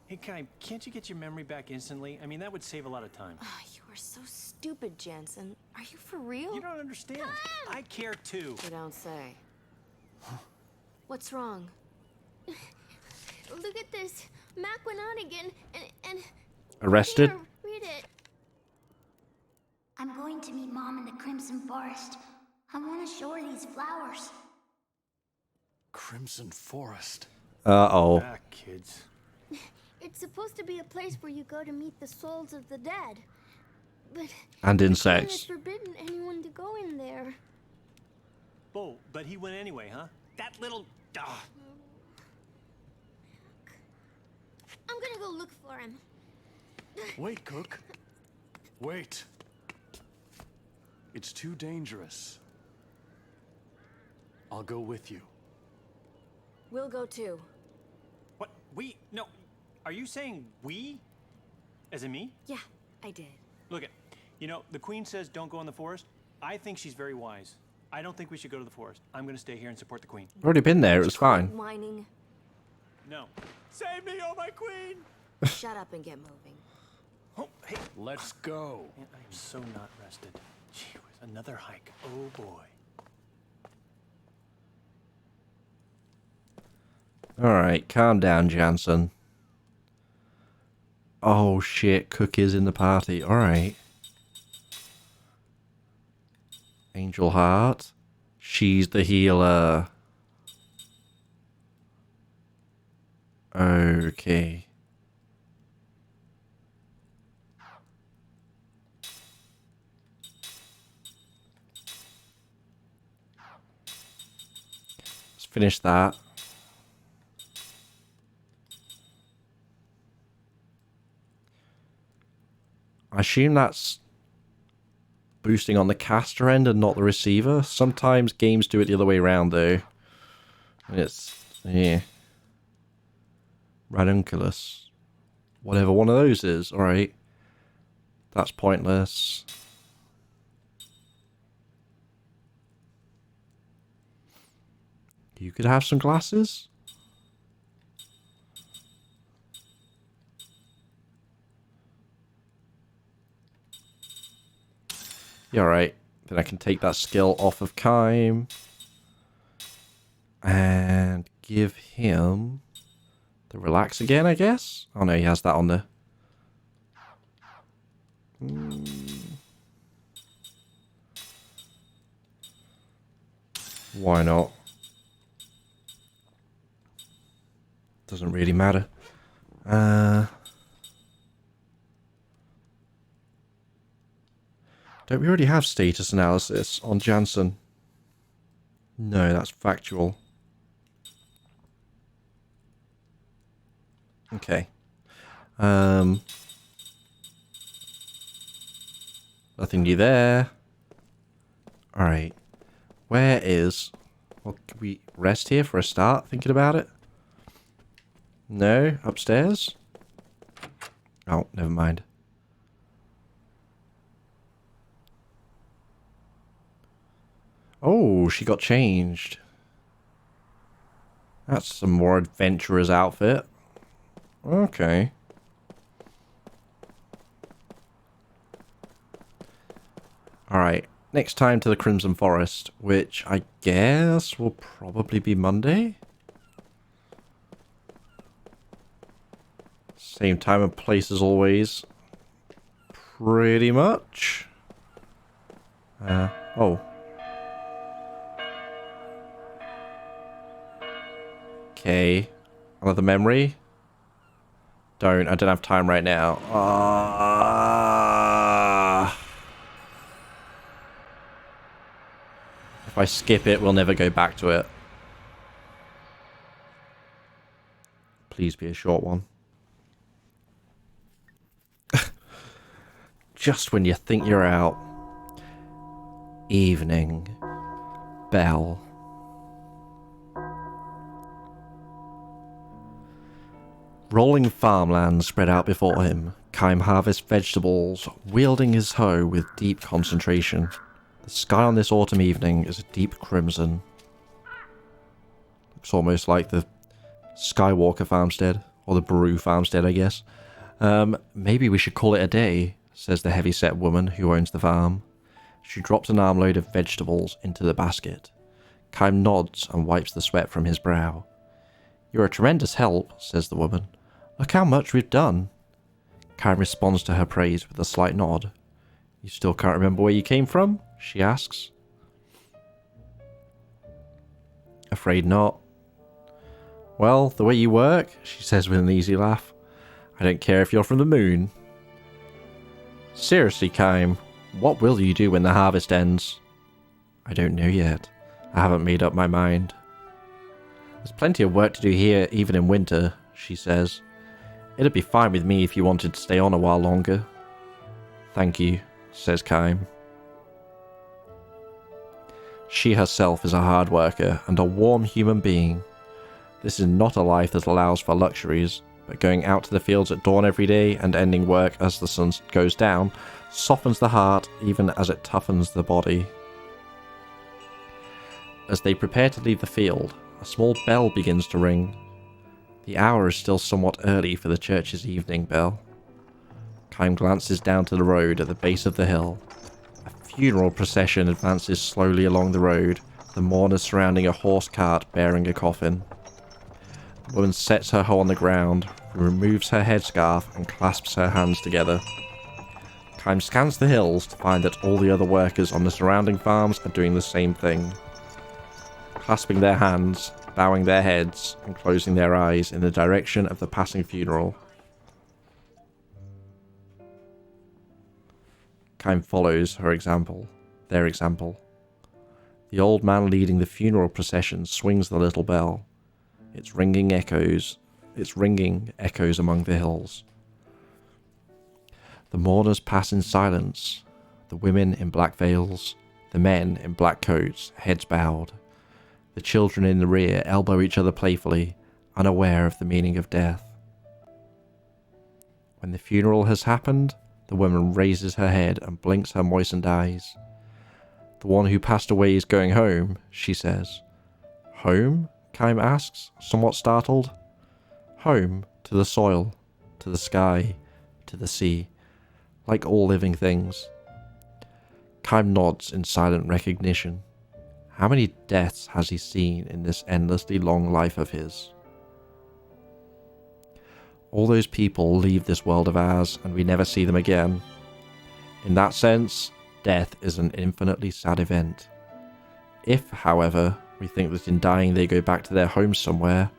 Hey, Kai, can't you get your memory back instantly? I mean, that would save a lot of time. You are so stupid, Jansen. Are you for real? You don't understand. I care too. You don't say. What's wrong? Look at this. Mac went out again, and Arrested? Here, read it. I'm going to meet Mom in the Crimson Forest. I want to show her these flowers. Crimson Forest. Uh-oh. Ah, kids. It's supposed to be a place where you go to meet the souls of the dead. But And the Queen insects. has forbidden anyone to go in there. Oh, but he went anyway, huh? That little... Ah. I'm gonna go look for him. Wait, Cook. Wait. It's too dangerous. I'll go with you. We'll go too. What? We? No. Are you saying we? As in me? Yeah, I did. Look it. You know, the Queen says don't go in the forest. I think she's very wise. I don't think we should go to the forest. I'm going to stay here and support the Queen. I've already been there, it was fine. Whining. No. Save me, oh my Queen! Shut up and get moving. Oh, hey. Let's go. Man, I am so not rested. Gee whiz, another hike. Oh boy. Alright, calm down, Jansen. Oh shit, Cook is in the party. Alright. Angel Heart. She's the healer. Okay. Let's finish that. I assume that's boosting on the caster end and not the receiver. Sometimes games do it the other way around, though. And it's, yeah. Ranunculus. Whatever one of those is. Alright. That's pointless. You could have some glasses? Yeah, alright. Then I can take that skill off of Kime. And give him the relax again, I guess? Oh no, he has that on there. Why not? Doesn't really matter. Don't we already have status analysis on Jansen? No, that's factual. Okay. Nothing new there. Alright. Where is... Well, can we rest here for a start, thinking about it? No? Upstairs? Oh, never mind. Oh, she got changed. That's some more adventurer's outfit. Okay. Alright, next time to the Crimson Forest, which I guess will probably be Monday? Same time and place as always. Pretty much. Oh. Okay. Another memory. I don't have time right now. If I skip it, we'll never go back to it. Please be a short one. Just when you think you're out. Evening. Bell. Rolling farmland spread out before him. Kime harvests vegetables, wielding his hoe with deep concentration. The sky on this autumn evening is a deep crimson. Looks almost like the Skywalker farmstead, or the Baru farmstead, I guess. Maybe we should call it a day, says the heavy-set woman who owns the farm. She drops an armload of vegetables into the basket. Kime nods and wipes the sweat from his brow. You're a tremendous help, says the woman. Look how much we've done. Kime responds to her praise with a slight nod. You still can't remember where you came from? She asks. Afraid not. Well, the way you work, she says with an easy laugh. I don't care if you're from the moon. Seriously, Kime, what will you do when the harvest ends? I don't know yet. I haven't made up my mind. There's plenty of work to do here, even in winter, she says. It'd be fine with me if you wanted to stay on a while longer. Thank you, says Kime. She herself is a hard worker and a warm human being. This is not a life that allows for luxuries, but going out to the fields at dawn every day and ending work as the sun goes down softens the heart even as it toughens the body. As they prepare to leave the field, a small bell begins to ring. The hour is still somewhat early for the church's evening bell. Kime glances down to the road at the base of the hill. A funeral procession advances slowly along the road, the mourners surrounding a horse cart bearing a coffin. The woman sets her hoe on the ground, removes her headscarf, and clasps her hands together. Kime scans the hills to find that all the other workers on the surrounding farms are doing the same thing. Clasping their hands, bowing their heads, and closing their eyes in the direction of the passing funeral. Kime follows their example. The old man leading the funeral procession swings the little bell. Its ringing echoes among the hills. The mourners pass in silence, the women in black veils, the men in black coats, heads bowed. The children in the rear elbow each other playfully, unaware of the meaning of death. When the funeral has happened, the woman raises her head and blinks her moistened eyes. The one who passed away is going home, she says. Home? Kime asks, somewhat startled. Home, to the soil, to the sky, to the sea, like all living things. Kime nods in silent recognition. How many deaths has he seen in this endlessly long life of his? All those people leave this world of ours, and we never see them again. In that sense, death is an infinitely sad event. If, however, we think that in dying they go back to their homes somewhere,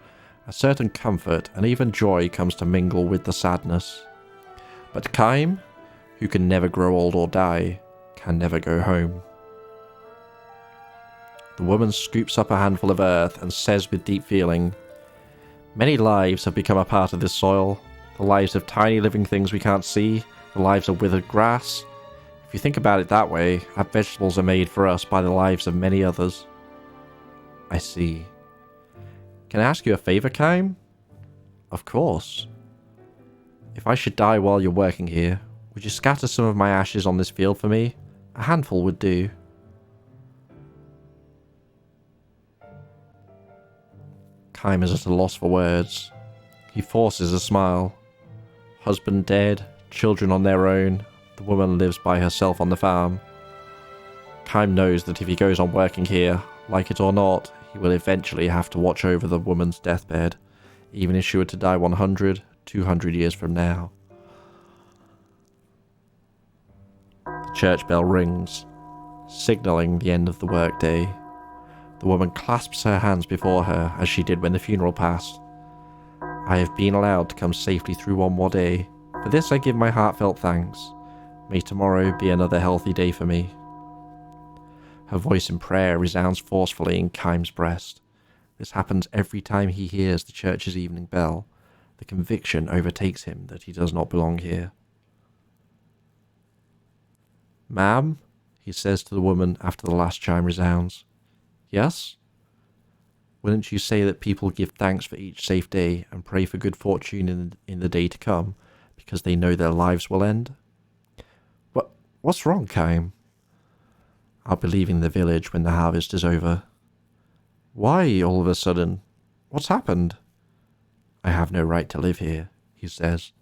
a certain comfort and even joy comes to mingle with the sadness. But Kime, who can never grow old or die, can never go home. The woman scoops up a handful of earth and says with deep feeling, "Many lives have become a part of this soil. The lives of tiny living things we can't see, the lives of withered grass. If you think about it that way, our vegetables are made for us by the lives of many others." I see. Can I ask you a favor, Kime? Of course. If I should die while you're working here, would you scatter some of my ashes on this field for me? A handful would do. Kime is at a loss for words. He forces a smile. Husband dead, children on their own, the woman lives by herself on the farm. Kime knows that if he goes on working here, like it or not, he will eventually have to watch over the woman's deathbed, even if she were to die 100, 200 years from now. The church bell rings, signalling the end of the workday. The woman clasps her hands before her as she did when the funeral passed. I have been allowed to come safely through one more day. For this I give my heartfelt thanks. May tomorrow be another healthy day for me. Her voice in prayer resounds forcefully in Kime's breast. This happens every time he hears the church's evening bell. The conviction overtakes him that he does not belong here. "Ma'am," he says to the woman after the last chime resounds. "Yes? Wouldn't you say that people give thanks for each safe day and pray for good fortune in the day to come because they know their lives will end?" What's wrong, Kime?" "I'll be leaving the village when the harvest is over." "Why, all of a sudden? What's happened?" "I have no right to live here," he says.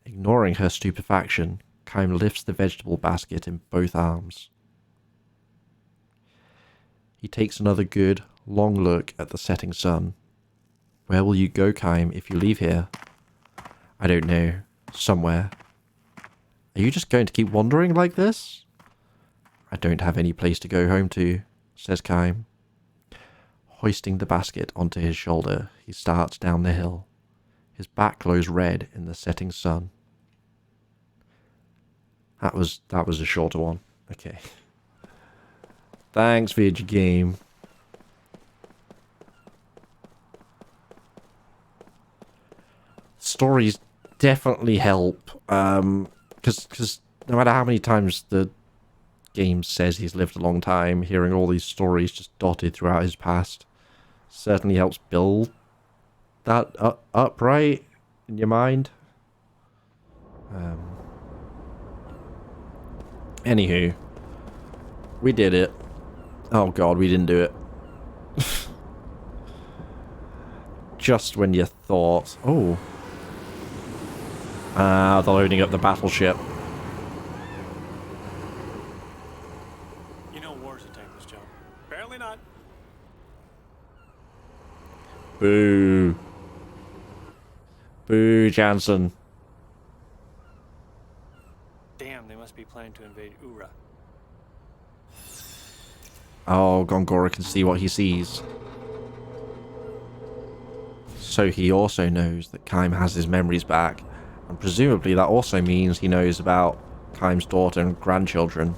Ignoring her stupefaction, Kime lifts the vegetable basket in both arms. He takes another good, long look at the setting sun. "Where will you go, Kime, if you leave here?" "I don't know. Somewhere." "Are you just going to keep wandering like this?" "I don't have any place to go home to," says Kime. Hoisting the basket onto his shoulder, he starts down the hill. His back glows red in the setting sun. That was a shorter one. Okay. Thanks, video game. Stories definitely help, because no matter how many times the game says he's lived a long time, hearing all these stories just dotted throughout his past certainly helps build that upright in your mind. Anywho, we did it. Oh god, we didn't do it. Just when you thought, oh. They're loading up the battleship. You know war's a thankless job. Apparently not. Boo. Boo, Jansen. Damn, they must be planning to invade Ura. Oh, Gongora can see what he sees. So he also knows that Kime has his memories back, and presumably that also means he knows about Kime's daughter and grandchildren.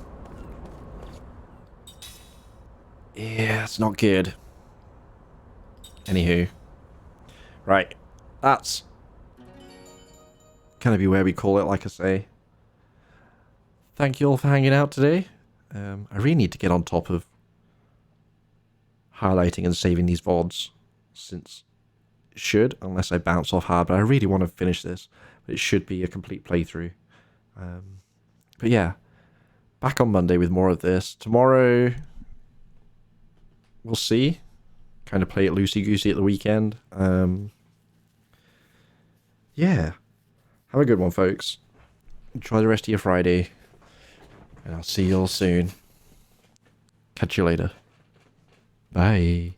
Yeah, it's not good. Anywho. Right. That's gonna be where we call it, like I say. Thank you all for hanging out today. I really need to get on top of highlighting and saving these VODs, since it should, unless I bounce off hard, but I really want to finish this. But it should be a complete playthrough. But yeah, back on Monday with more of this. Tomorrow, we'll see. Kind of play it loosey-goosey at the weekend. Yeah. Have a good one, folks. Enjoy the rest of your Friday. And I'll see you all soon. Catch you later. Bye.